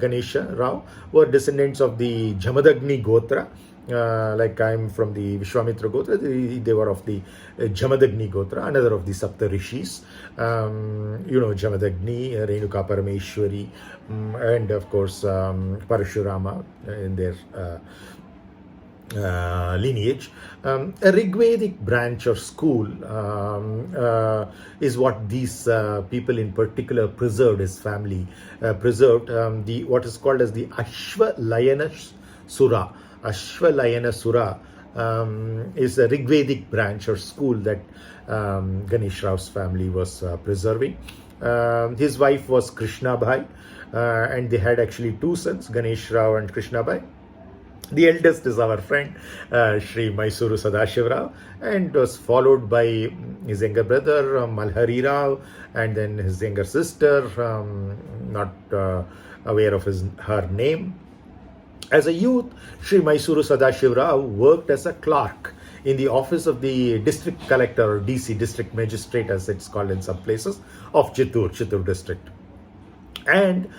Ganesha Rao were descendants of the Jamadagni Gotra. Like I'm from the Vishwamitra Gotra, they were of the Jamadagni Gotra, another of the Sapta Rishis. Jamadagni, Renuka Parameshwari, and of course Parashurama in their lineage. A Rigvedic branch or school is what these people in particular preserved. His family preserved the what is called as the Ashvalayana Sura. Ashvalayana Sura is a Rigvedic branch or school that Ganesh Rao's family was preserving. His wife was Krishna Bhai, and they had actually two sons, Ganesh Rao and Krishna Bhai. The eldest is our friend Sri Mysūrū Sadāsi-va Rao, and was followed by his younger brother Malhari Rao, and then his younger sister, not aware of her name. As a youth, Sri Mysūrū Sadāsi-va Rao worked as a clerk in the office of the district collector, or DC, district magistrate as it's called in some places, of Chittur district. And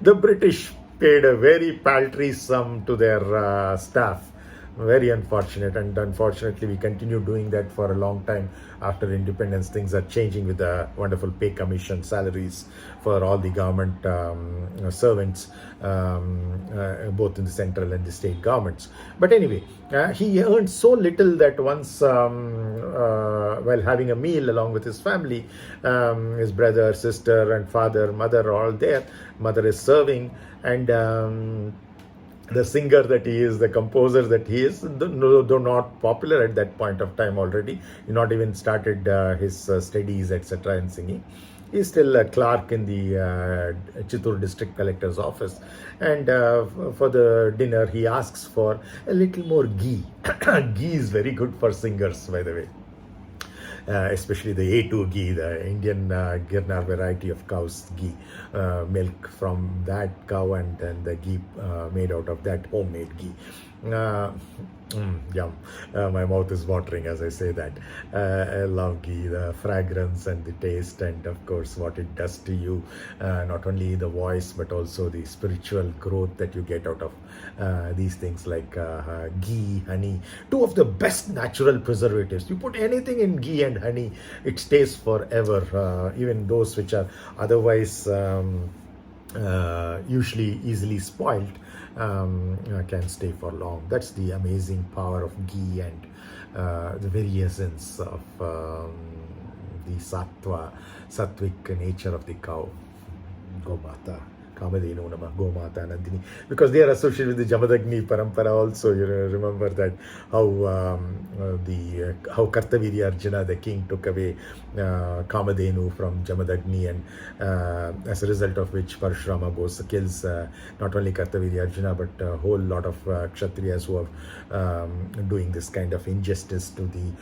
the British paid a very paltry sum to their staff. Very unfortunate, and unfortunately we continue doing that for a long time. After independence, things are changing with the wonderful pay commission salaries for all the government servants, both in the central and the state governments. But anyway, he earned so little that once while having a meal along with his family, his brother, sister and father, mother are all there. Mother is serving, and the singer that he is, the composer that he is, though not popular at that point of time already, he not even started his studies, etc. in singing. He's still a clerk in the Chittur district collector's office. And for the dinner, he asks for a little more ghee. Ghee is very good for singers, by the way. Especially the A2 ghee, the Indian Girnar variety of cow's ghee, milk from that cow, and then the ghee made out of that, homemade ghee. Yum. My mouth is watering as I say that. I love ghee, the fragrance and the taste, and of course what it does to you, not only the voice but also the spiritual growth that you get out of these things like ghee, honey, two of the best natural preservatives. You put anything in ghee and honey, it stays forever, even those which are otherwise usually easily spoiled can stay for long. That's the amazing power of ghee and the very essence of the sattvic nature of the cow, Gomata. Kamadhenu Namah, Gomata, Nandini, because they are associated with the Jamadagni Parampara also. You remember that how Kartavirya Arjuna, the king, took away Kamadhenu from Jamadagni, and as a result of which Parashurama kills not only Kartavirya Arjuna but a whole lot of Kshatriyas who are doing this kind of injustice to the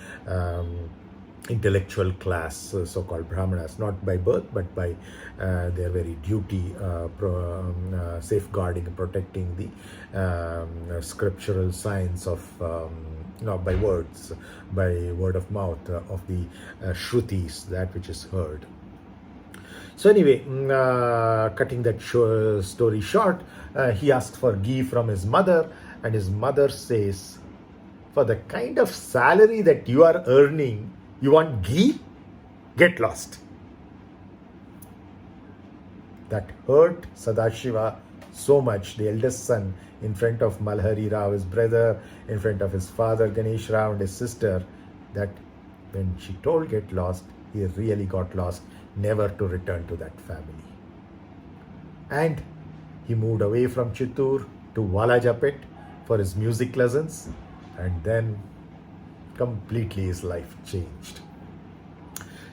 intellectual class, so-called Brahmanas, not by birth but by their very duty, safeguarding and protecting the scriptural science of by words, by word of mouth, of the Shrutis, that which is heard. So anyway, cutting that story short, he asked for ghee from his mother, and his mother says, for the kind of salary that you are earning, you want ghee? Get lost. That hurt Sadāśi-va so much, the eldest son, in front of Malhari Rao, his brother, in front of his father Ganesh Rao and his sister, that when she told get lost, he really got lost, never to return to that family. And he moved away from Chittur to Walajapet for his music lessons, and then completely his life changed.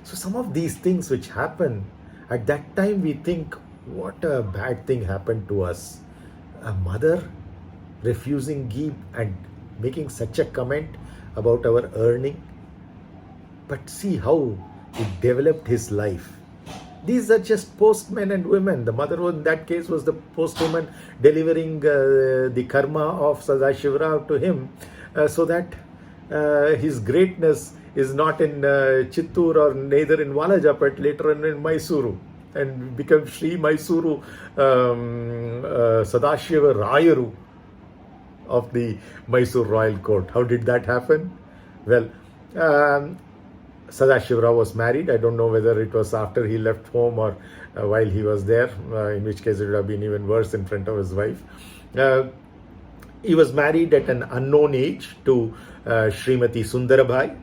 So some of these things which happen, at that time we think, what a bad thing happened to us. A mother refusing ghee and making such a comment about our earning. But see how it developed his life. These are just postmen and women. The mother in that case was the postwoman delivering the karma of Sadāśi-va Rao to him, so that his greatness is not in Chittur or neither in Walajapet, later on in Mysūrū, and become Sri Mysūrū Sadāśi-va Rayaru of the Mysore Royal Court. How did that happen? Well, Sadāśi-va Rao was married. I don't know whether it was after he left home or while he was there, in which case it would have been even worse in front of his wife. he was married at an unknown age to Srimati Sundarabai,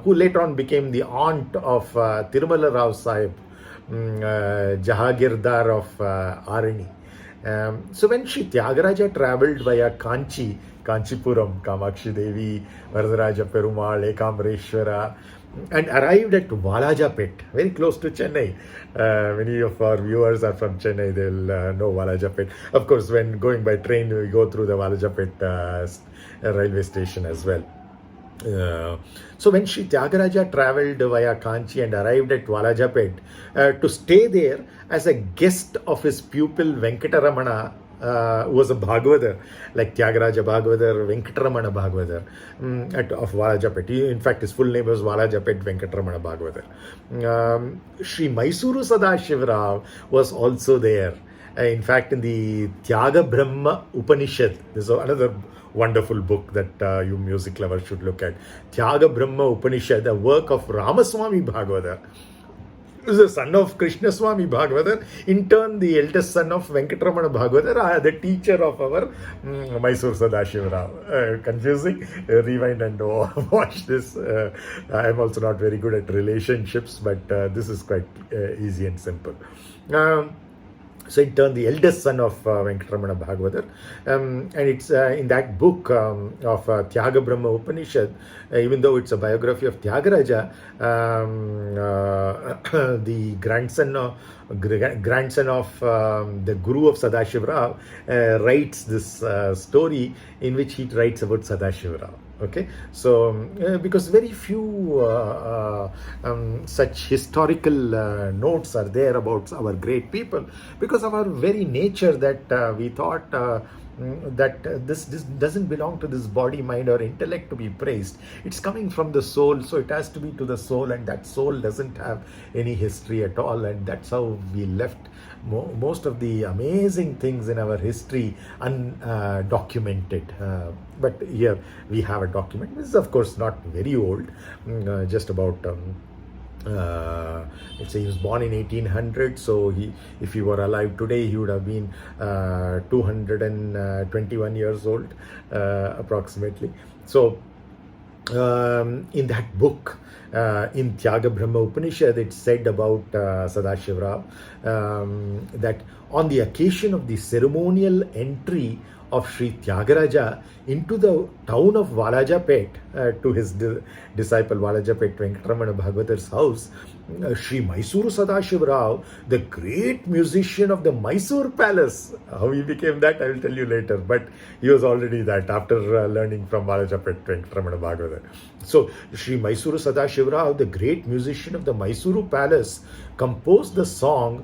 who later on became the aunt of Tirumala Rao Sahib, Jahagirdar of Arani. So when Sri Tyagaraja travelled via Kanchipuram, Kamakshi Devi, Varadaraja Perumal, Ekambareshwara, and arrived at Valajapet, very close to Chennai. Many of our viewers are from Chennai, they'll know Valajapet. Of course, when going by train, we go through the Valajapet railway station as well. So when Sri Tyagaraja travelled via Kanchi and arrived at Valajapet to stay there as a guest of his pupil Venkataramana, who was a Bhagavatar, like Tyagaraja Bhagavatar, Venkataramana Bhagavatar of Valajapet. In fact, his full name was Valajapet Venkataramana Bhagavatar. Sri Mysūrū sadā-śi-va was also there. In fact, in the Tyaga Brahma Upanishad, this is another wonderful book that you music lovers should look at. Tyaga Brahma Upanishad, a work of Ramaswami Bhagavatar, is the son of Krishna Swami Bhagavatar, in turn the eldest son of Venkataramana Bhagavatar, the teacher of our Mysūrū sadā-śi-va. Confusing? Rewind and watch this. I am also not very good at relationships, but this is quite easy and simple. So in turn, the eldest son of Venkataramana Bhagavatar, and it's in that book of Tyaga Brahma Upanishad, even though it's a biography of Tyagaraja, the grandson of the Guru of Sadashiva writes this story in which he writes about Sadashiva. Okay, so because very few such historical notes are there about our great people, because of our very nature that we thought that this doesn't belong to this body, mind or intellect to be praised. It's coming from the soul, so it has to be to the soul, and that soul doesn't have any history at all, and that's how we left most of the amazing things in our history undocumented. But here we have a document. This is of course not very old, just about let's say he was born in 1800, so if he were alive today, he would have been 221 years old approximately. So in that book, in Tyaga Brahma Upanishad, it's said about Sadashiva that on the occasion of the ceremonial entry of Sri Tyagaraja into the town of Valajapet, to his disciple Valajapet Venkataramana Bhagavatar's house, Sri Mysūrū sadā-śi-va, the great musician of the Mysore Palace. How he became that, I will tell you later, but he was already that after learning from Valajapet Venkataramana Bhagavatar. So Sri Mysūrū sadā-śi-va, the great musician of the Mysūrū Palace, composed the song.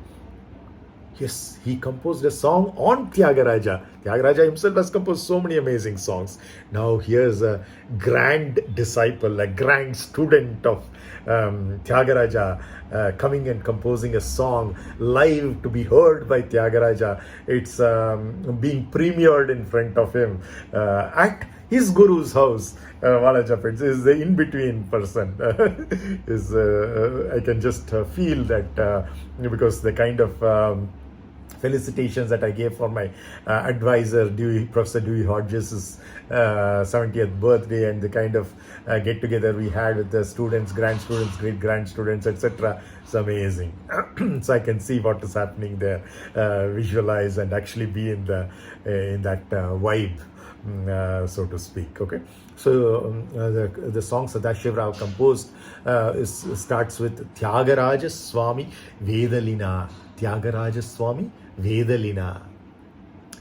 Yes, he composed a song on Tyagaraja. Tyagaraja himself has composed so many amazing songs. Now here's a grand disciple, a grand student of Tyagaraja coming and composing a song live to be heard by Tyagaraja. It's being premiered in front of him at his guru's house. Valajapet is the in-between person. I can just feel that because the kind of felicitations that I gave for my advisor, Professor Dewey Hodges' 70th birthday, and the kind of get-together we had with the students, grand students, great-grand students, etc. It's amazing. So I can see what is happening there, visualize and actually be in that vibe, so to speak. Okay. So the song Sadashiva composed starts with Tyagaraja Swami Vedalina. Tyagaraja Swami Vedalina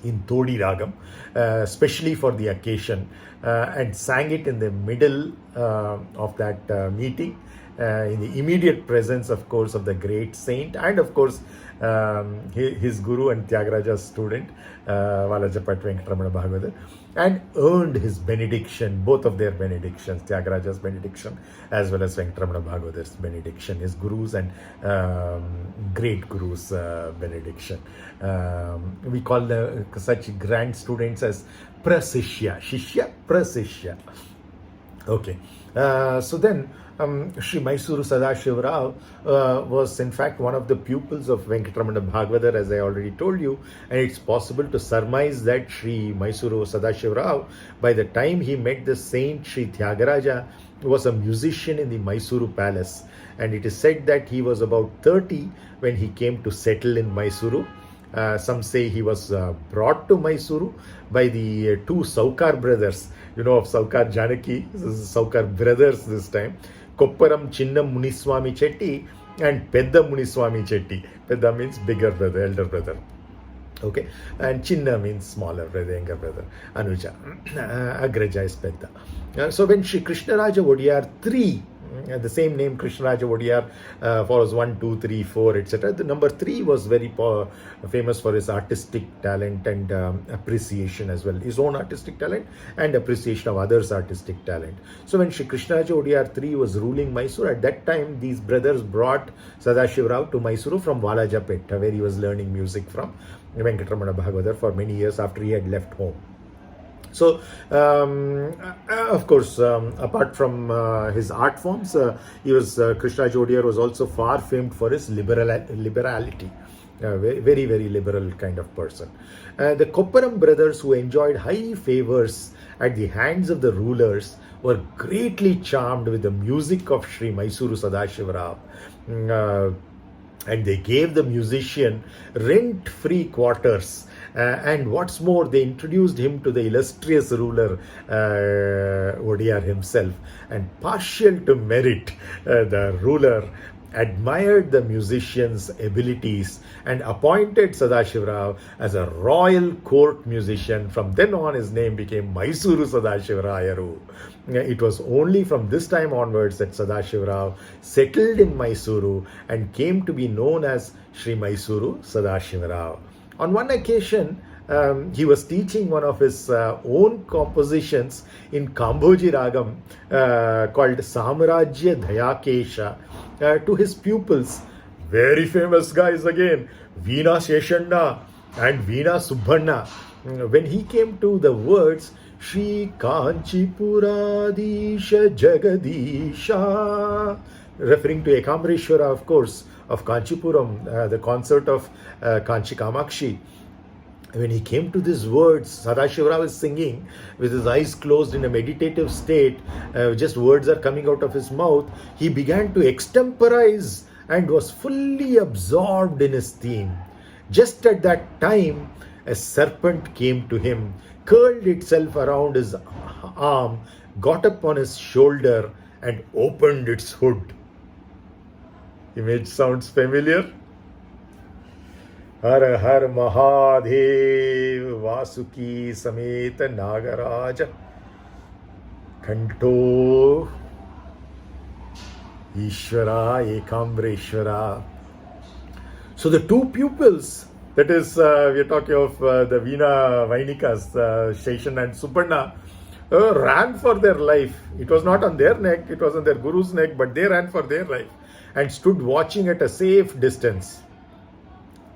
in Todi Ragam, especially for the occasion, and sang it in the middle of that meeting, in the immediate presence, of course, of the great saint, and of course his guru and Tyagaraja's student, Valajapet Venkataramana Bhagavatar, and earned his benediction, both of their benedictions, Tyagaraja's benediction as well as Venkataramana Bhagavatar's benediction, his gurus and great gurus' benediction. We call such grand students as prasishya, shishya, prasishya. Okay. So then, Sri Mysūrū Sadā-śi-va was in fact one of the pupils of Venkataramana Bhagavatar, as I already told you, and it's possible to surmise that Sri Mysūrū Sadā-śi-va, by the time he met the saint Sri Tyagaraja, was a musician in the Mysūrū palace, and it is said that he was about 30 when he came to settle in Mysūrū. Some say he was brought to Mysūrū by the two Saukar brothers, of Saukar Janaki, Saukar brothers this time, Kopparam Chinna Muniswami Chetty and Pedda Muniswami Chetty. Pedda means bigger brother, elder brother. Okay, and Chinna means smaller brother, younger brother. Anuja, Agraja is Pedda. So when Sri Krishnaraja Vodiyar 3, the same name Krishnaraja Vodiyar follows 1, 2, 3, 4, etc. The number 3 was very famous for his artistic talent and appreciation as well. His own artistic talent and appreciation of others' artistic talent. So when Sri Krishnaraja Vodiyar 3 was ruling Mysore, at that time these brothers brought Sadā-śi-va to Mysuru from Valajapet, where he was learning music from Venkataramana Bhagavatar for many years after he had left home. So, of course, apart from his art forms, Krishnaraja Vodiyar was also far famed for his liberality. Very, very liberal kind of person. The Kopparam brothers, who enjoyed high favors at the hands of the rulers, were greatly charmed with the music of Sri Mysūrū Sadā-śi-va. And they gave the musician rent-free quarters. And what's more, they introduced him to the illustrious ruler Vodiyar himself. And partial to merit, the ruler admired the musician's abilities and appointed Sadā-śi-va as a royal court musician. From then on, his name became Mysūrū Sadā-śi-va. It was only from this time onwards that Sadā-śi-va settled in Mysūrū and came to be known as Sri Mysūrū Sadā-śi-va. On one occasion, he was teaching one of his own compositions in Kām-bhōji ragam called Samrajya Dhayakesha to his pupils. Very famous guys again, Veena Sheshanna and Veena Subbanna. When he came to the words, Shri Kanchipuradisha Jagadisha, referring to Ekamreshwara, of course, of Kanchipuram, the consort of Kanchi Kamakshi. When he came to these words, Sadā-śi-va was singing with his eyes closed in a meditative state, just words are coming out of his mouth. He began to extemporize and was fully absorbed in his theme. Just at that time, a serpent came to him, curled itself around his arm, got up on his shoulder and opened its hood. Image sounds familiar? Har Har Mahadev Vasuki Sameta Nagaraja Kanto Ishvara Ekamreshwara. So the two pupils, that is, we are talking of the Veena Vainikas, Sheshan and Suparna, ran for their life. It was not on their neck, it was on their guru's neck, but they ran for their life and stood watching at a safe distance.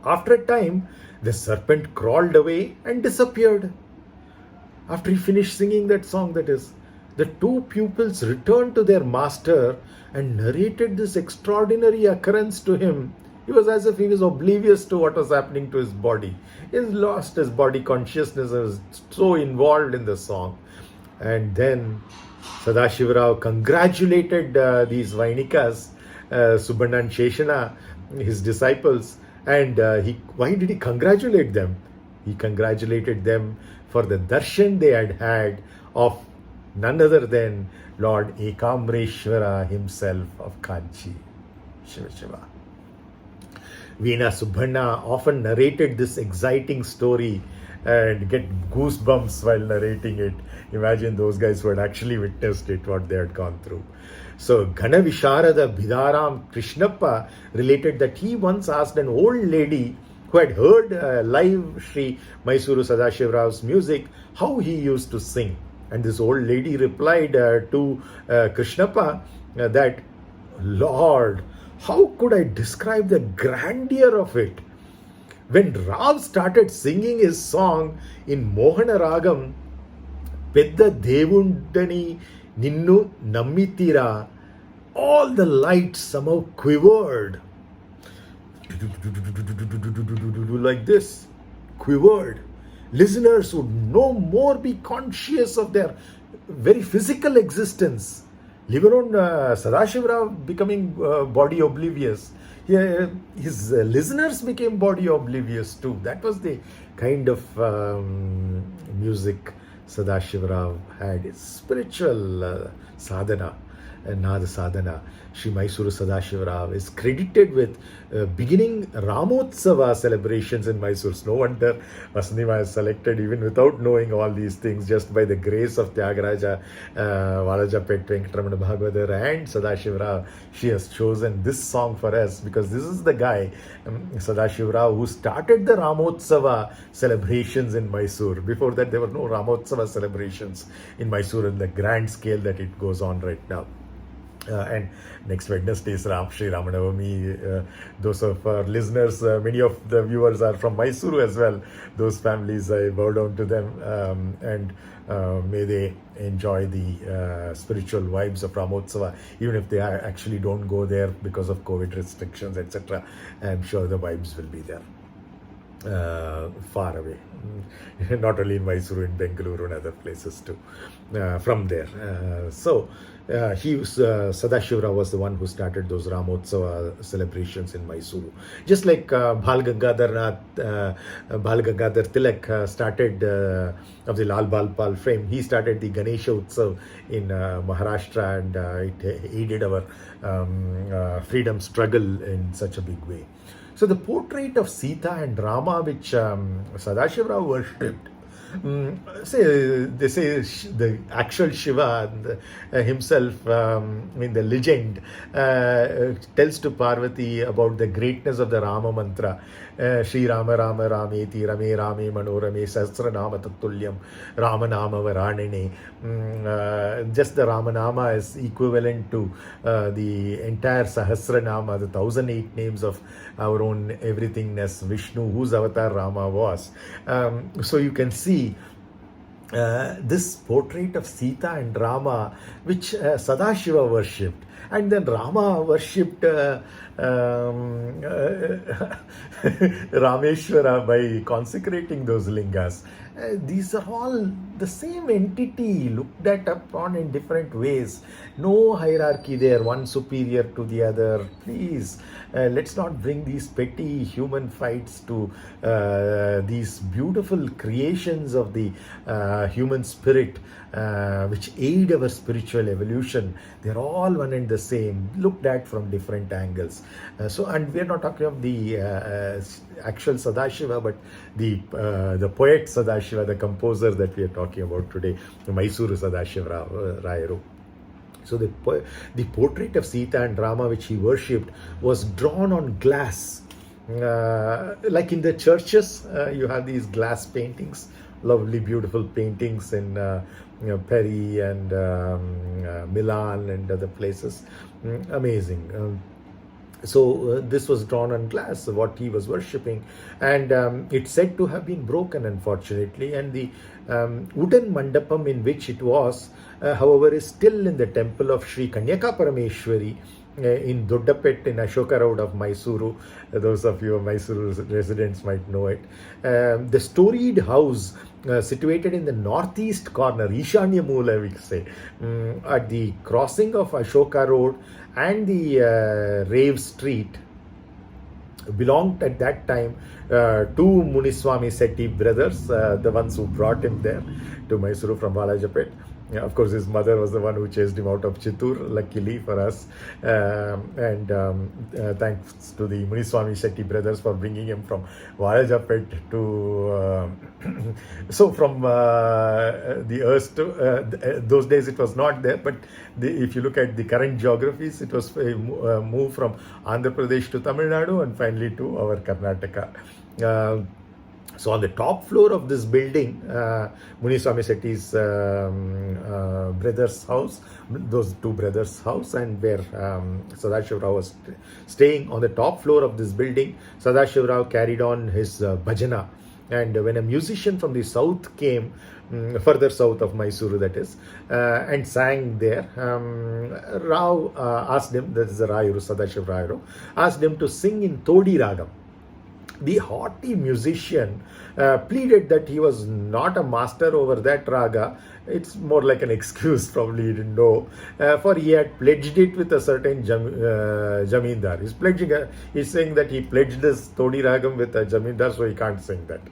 After a time, the serpent crawled away and disappeared. After he finished singing that song, that is, the two pupils returned to their master and narrated this extraordinary occurrence to him. It was as if he was oblivious to what was happening to his body. He lost his body consciousness and was so involved in the song. And then Sadā-śi-va congratulated these Vainikas, Subbanna and Sheshana, his disciples. And why did he congratulate them? He congratulated them for the darshan they had had of none other than Lord Ekamreshwara himself of Kanchi. Shiva. Veena Subbanna often narrated this exciting story and get goosebumps while narrating it. Imagine those guys who had actually witnessed it, what they had gone through. So Ghana Visharada Bhidaram Krishnappa related that he once asked an old lady who had heard live Sri Mysūrū Sadā-śi-va's music how he used to sing. And this old lady replied to Krishnappa that, Lord, how could I describe the grandeur of it? When Ram started singing his song in Mohana Ragam, Pedda Devundani Ninnu nammitira. All the lights somehow quivered. Like this. Quivered. Listeners would no more be conscious of their very physical existence. Leave alone Sadā-śi-va becoming body oblivious. Yeah, his listeners became body oblivious too. That was the kind of music Sadā-śi-va had. It's spiritual sadhana, nātha sadhana. Shri Mysūrū Sadā-śi-va is credited with beginning Rāmotsava celebrations in Mysore. No wonder Vasundhima is selected even without knowing all these things, just by the grace of Tyagaraja, Valajapet, Venkatramana Bhagavatar and Sadā-śi-va. She has chosen this song for us because this is the guy, Sadā-śi-va, who started the Rāmotsava celebrations in Mysore. Before that, there were no Rāmotsava celebrations in Mysore in the grand scale that it goes on right now. And next Wednesday is Shri Rāma-navami. Those of our listeners, many of the viewers are from Mysūrū as well. Those families, I bow down to them, and may they enjoy the spiritual vibes of Rāmotsava, even if they actually don't go there because of COVID restrictions, etc. I'm sure the vibes will be there. Far away, not only in Mysūrū, in Bengaluru and other places too, from there. Sadā-śi-va was the one who started those Rāmotsava celebrations in Mysūrū. Just like Bhal Gangadhar Tilak started of the Lal Bal Pal fame, he started the Ganesha Utsav in Maharashtra, and it aided our freedom struggle in such a big way. So the portrait of Sita and Rama, which Sadā-śi-va worshipped, they say the actual Shiva himself, in the legend, tells to Parvati about the greatness of the Rama mantra. Shri Rama Rama Rameti Rame Rame Manorame Sahasranama Tattulyam Rāma-nāma-varanine. Just the Rama-nama is equivalent to the entire Sahasranama, the 1008 names of our own everythingness, Vishnu, whose avatar Rama was. So you can see this portrait of Sita and Rama, which Sadā-śi-va worshipped. And then Rama worshipped Rameshwara by consecrating those lingas. These are all the same entity looked at upon in different ways. No hierarchy there, one superior to the other. Please, let's not bring these petty human fights to these beautiful creations of the human spirit, which aid our spiritual evolution. They're all one and the same, looked at from different angles. And we're not talking of the actual Sadā-śi-va, but the poet Sadā-śi-va, the composer that we are talking about today, Mysūrū Sadā-śi-va Rayaru. So the portrait of Sita and Rama, which he worshipped, was drawn on glass. Like in the churches, you have these glass paintings, lovely, beautiful paintings in Paris and Milan and other places. Amazing. So this was drawn on glass, what he was worshipping, and it's said to have been broken, unfortunately, and the wooden mandapam in which it was, however, is still in the temple of Sri Kanyaka Parameshwari in Doddapet in Ashoka Road of Mysūrū. Those of you Mysūrū residents might know it. The storied house situated in the northeast corner, Ishanya Moola, we say, at the crossing of Ashoka Road and the Rave Street, belonged at that time to Muniswami Setti brothers, the ones who brought him there to Mysūrū from Valajapet. Of course, his mother was the one who chased him out of Chittur, luckily for us. Thanks to the Muniswami Setti brothers for bringing him from Valajapet to... so from the earth, those days it was not there, but if you look at the current geographies, it was moved from Andhra Pradesh to Tamil Nadu and finally to our Karnataka. So on the top floor of this building, Muniswami Setti's brother's house, those two brothers' house, and where Sadā-śi-va was staying, on the top floor of this building, Sadā-śi-va carried on his bhajana, And when a musician from the south came, further south of Mysūrū that is, and sang there, Rao asked him, that is the Rayuru, Sadashiva asked him to sing in Todi Ragam. The haughty musician pleaded that he was not a master over that raga. It's more like an excuse, probably he didn't know, for he had pledged it with a certain jamindar. He's saying that he pledged this Todi Ragam with a jamindar, so he can't sing that.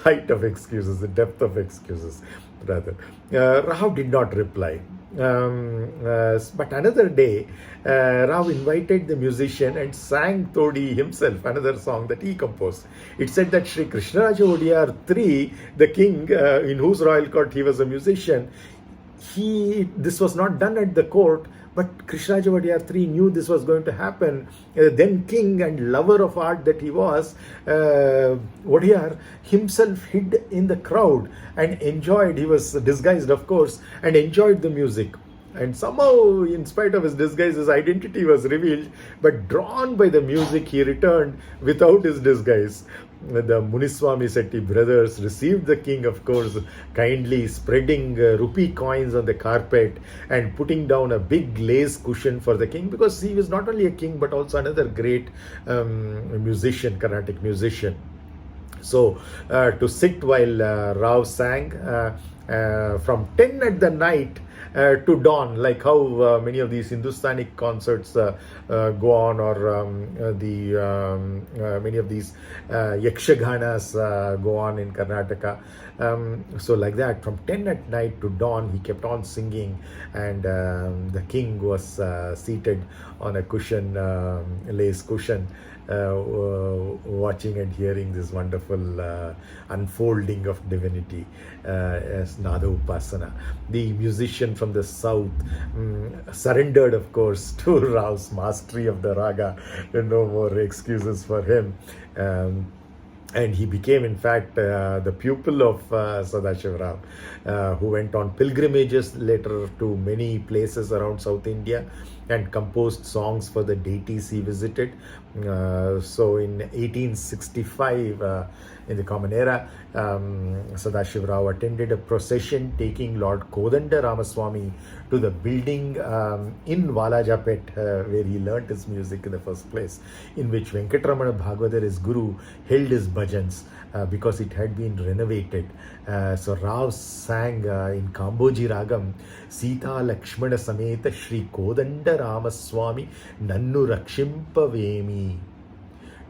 Height of excuses, the depth of excuses, rather. Rao did not reply. But another day, Rao invited the musician and sang Todi himself, another song that he composed. It said that Sri Krishnaraja Odiyar III, the king in whose royal court he was a musician, this was not done at the court, but Krishnaraja Odiyar III knew this was going to happen. Then king and lover of art that he was, Odiyar himself hid in the crowd and enjoyed, he was disguised of course, and enjoyed the music. And somehow, in spite of his disguise, his identity was revealed, but drawn by the music, he returned without his disguise. The Muniswami Setti brothers received the king, of course, kindly, spreading rupee coins on the carpet and putting down a big lace cushion for the king, because he was not only a king but also another great musician, carnātic musician. So, to sit while Rao sang from 10 at the night to dawn, like how many of these Hindustani concerts go on, or many of these yakshaganas go on in Karnataka. So like that, from 10 at night to dawn, he kept on singing, and the king was seated on a cushion, lace cushion, watching and hearing this wonderful unfolding of divinity as Nātha Upasana. The musician from the south surrendered, of course, to Rao's mastery of the raga. No more excuses for him. And he became, in fact, the pupil of Sadashiva, who went on pilgrimages later to many places around South India and composed songs for the deities he visited. So in 1865, in the Common Era, Sadashiva Rao attended a procession taking Lord Kodanda Ramaswamy to the building in Walajapet, where he learnt his music in the first place, in which Venkataramana Bhagavatar, his guru, held his bhajans because it had been renovated. So Rao sang in Kām-bhōji Ragam, Sita Lakshmana Sameta Shri Kodanda Ramaswamy Nannu Rakshimpavemi,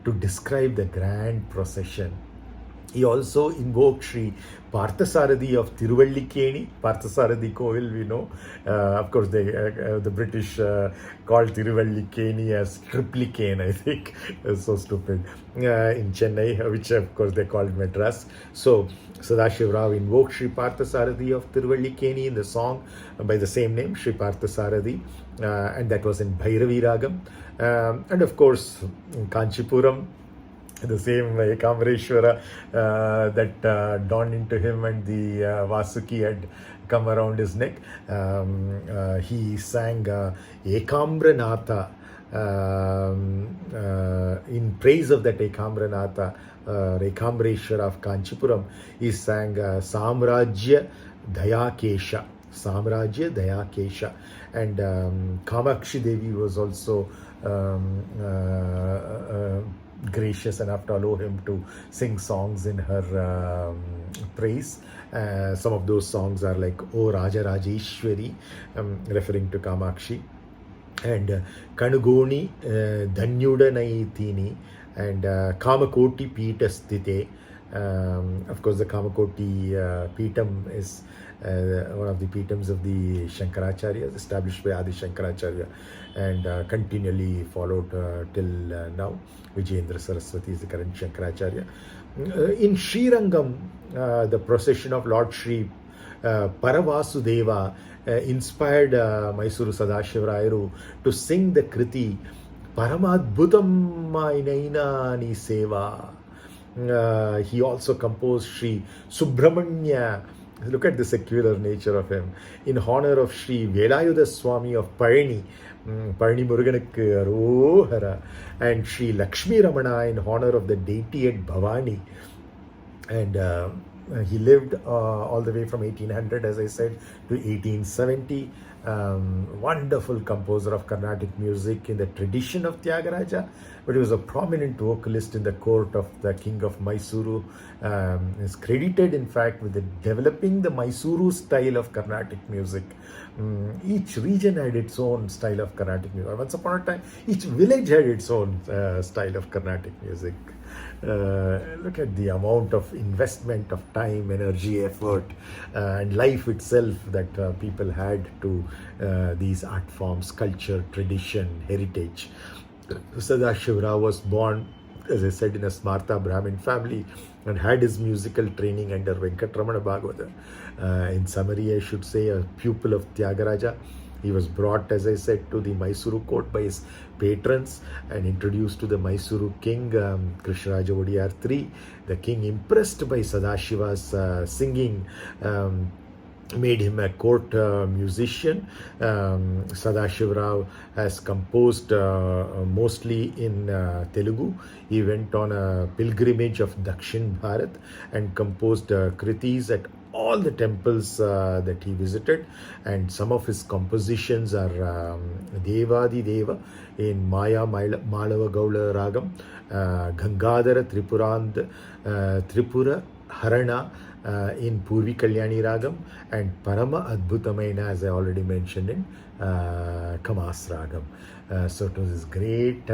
to describe the grand procession. He also invoked Sri Parthasarathi of Tiruvallikeni, Parthasarathi Kovil, we know. Of course, the British called Tiruvallikeni as Triplicane, I think. So stupid. In Chennai, which of course they called Madras. So Sadashiva Rao invoked Sri Parthasarathi of Tiruvallikeni in the song by the same name, Sri Parthasarathi, and that was in Bhairavi Ragam. And of course, in Kanchipuram, the same Ekamreshwara that dawned into him and the Vasuki had come around his neck. He sang Ekamra-nāthā in praise of that Ekamra-nāthā, Ekamreshwara of Kanchipuram. He sang Samrajya Dayakesha. Samrajya Dayakesha. And Kamakshi Devi was also gracious enough to allow him to sing songs in her praise. Some of those songs are like O Raja Rajeshwari, referring to Kamakshi, and Kanugoni Dhanyuda Naitini, and Kamakoti Pita Sthite. Of course, the Kamakoti Pitam is one of the Pitams of the Shankaracharyas, established by Adi Shankaracharya and continually followed till now. Vijayendra Saraswati is the current Shankaracharya. In Srirangam, the procession of Lord Sri Paravasudeva inspired Mysūrū Sadashiva Rayaru to sing the Kriti Paramadbhutam Mainainani Seva. He also composed Sri Subramanya Look at the secular nature of him. In honor of Sri Velayuda Swami of Palani, Palani Muruganukku Arohara, and Sri Lakshmi Ramana in honor of the deity at Bhavani. And he lived all the way from 1800, as I said, to 1870. Wonderful composer of Carnatic music in the tradition of Tyagaraja, but he was a prominent vocalist in the court of the king of Mysūrū. Is credited, in fact, with developing the Mysūrū style of Carnatic music. Each region had its own style of Carnatic music. Once upon a time, each village had its own style of Carnatic music. Look at the amount of investment of time, energy, effort, and life itself that people had to these art forms, culture, tradition, heritage. Sadā-śi-va was born, as I said, in a Smartha Brahmin family and had his musical training under Venkatramana Bhagavata. In summary, I should say, a pupil of Tyagaraja. He was brought, as I said, to the Mysūrū court by his patrons and introduced to the Mysūrū king, Krishnaraja Vodiyar III. The king, impressed by sadā-śi-va's singing, made him a court musician. Sadā-śi-va has composed mostly in Telugu. He went on a pilgrimage of Dakshin Bharat and composed kritis at all the temples that he visited, and some of his compositions are Devadi-deva in Maya Malava Gaula Ragam, Gangadhara Tripura Harana in Purvi Kalyani Ragam, and Parama Adbhutamaina, as I already mentioned, in Kamas Ragam. So it was this great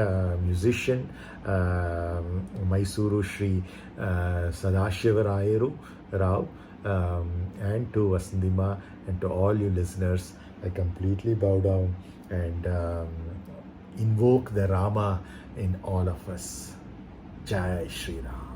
musician, Mysūrū Sri Sadā-śi-va Rao. And to Vasandima and to all you listeners, I completely bow down and invoke the Rama in all of us. Jai Shri Ram.